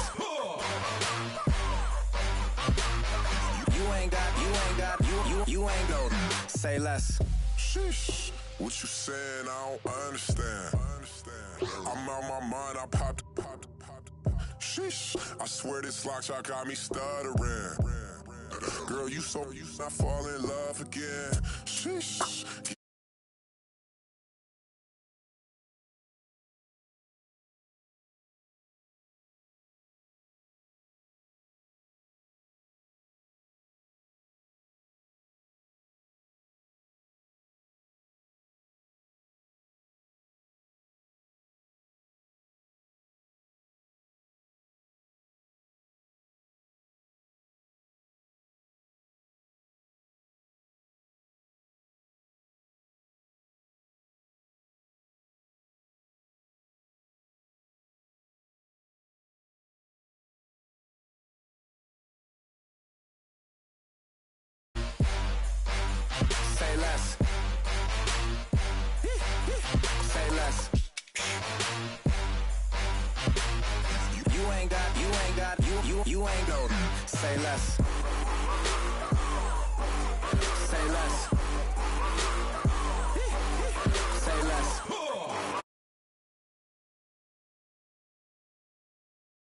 Speaker 12: You ain't go. Say less.
Speaker 8: Sheesh. What you saying? I don't understand. I'm out my mind. I popped. Sheesh. I swear this lockjaw got me stuttering. Girl, you not fall in love again. Sheesh.
Speaker 17: less. Say less. You ain't got, you ain't gold. Say less.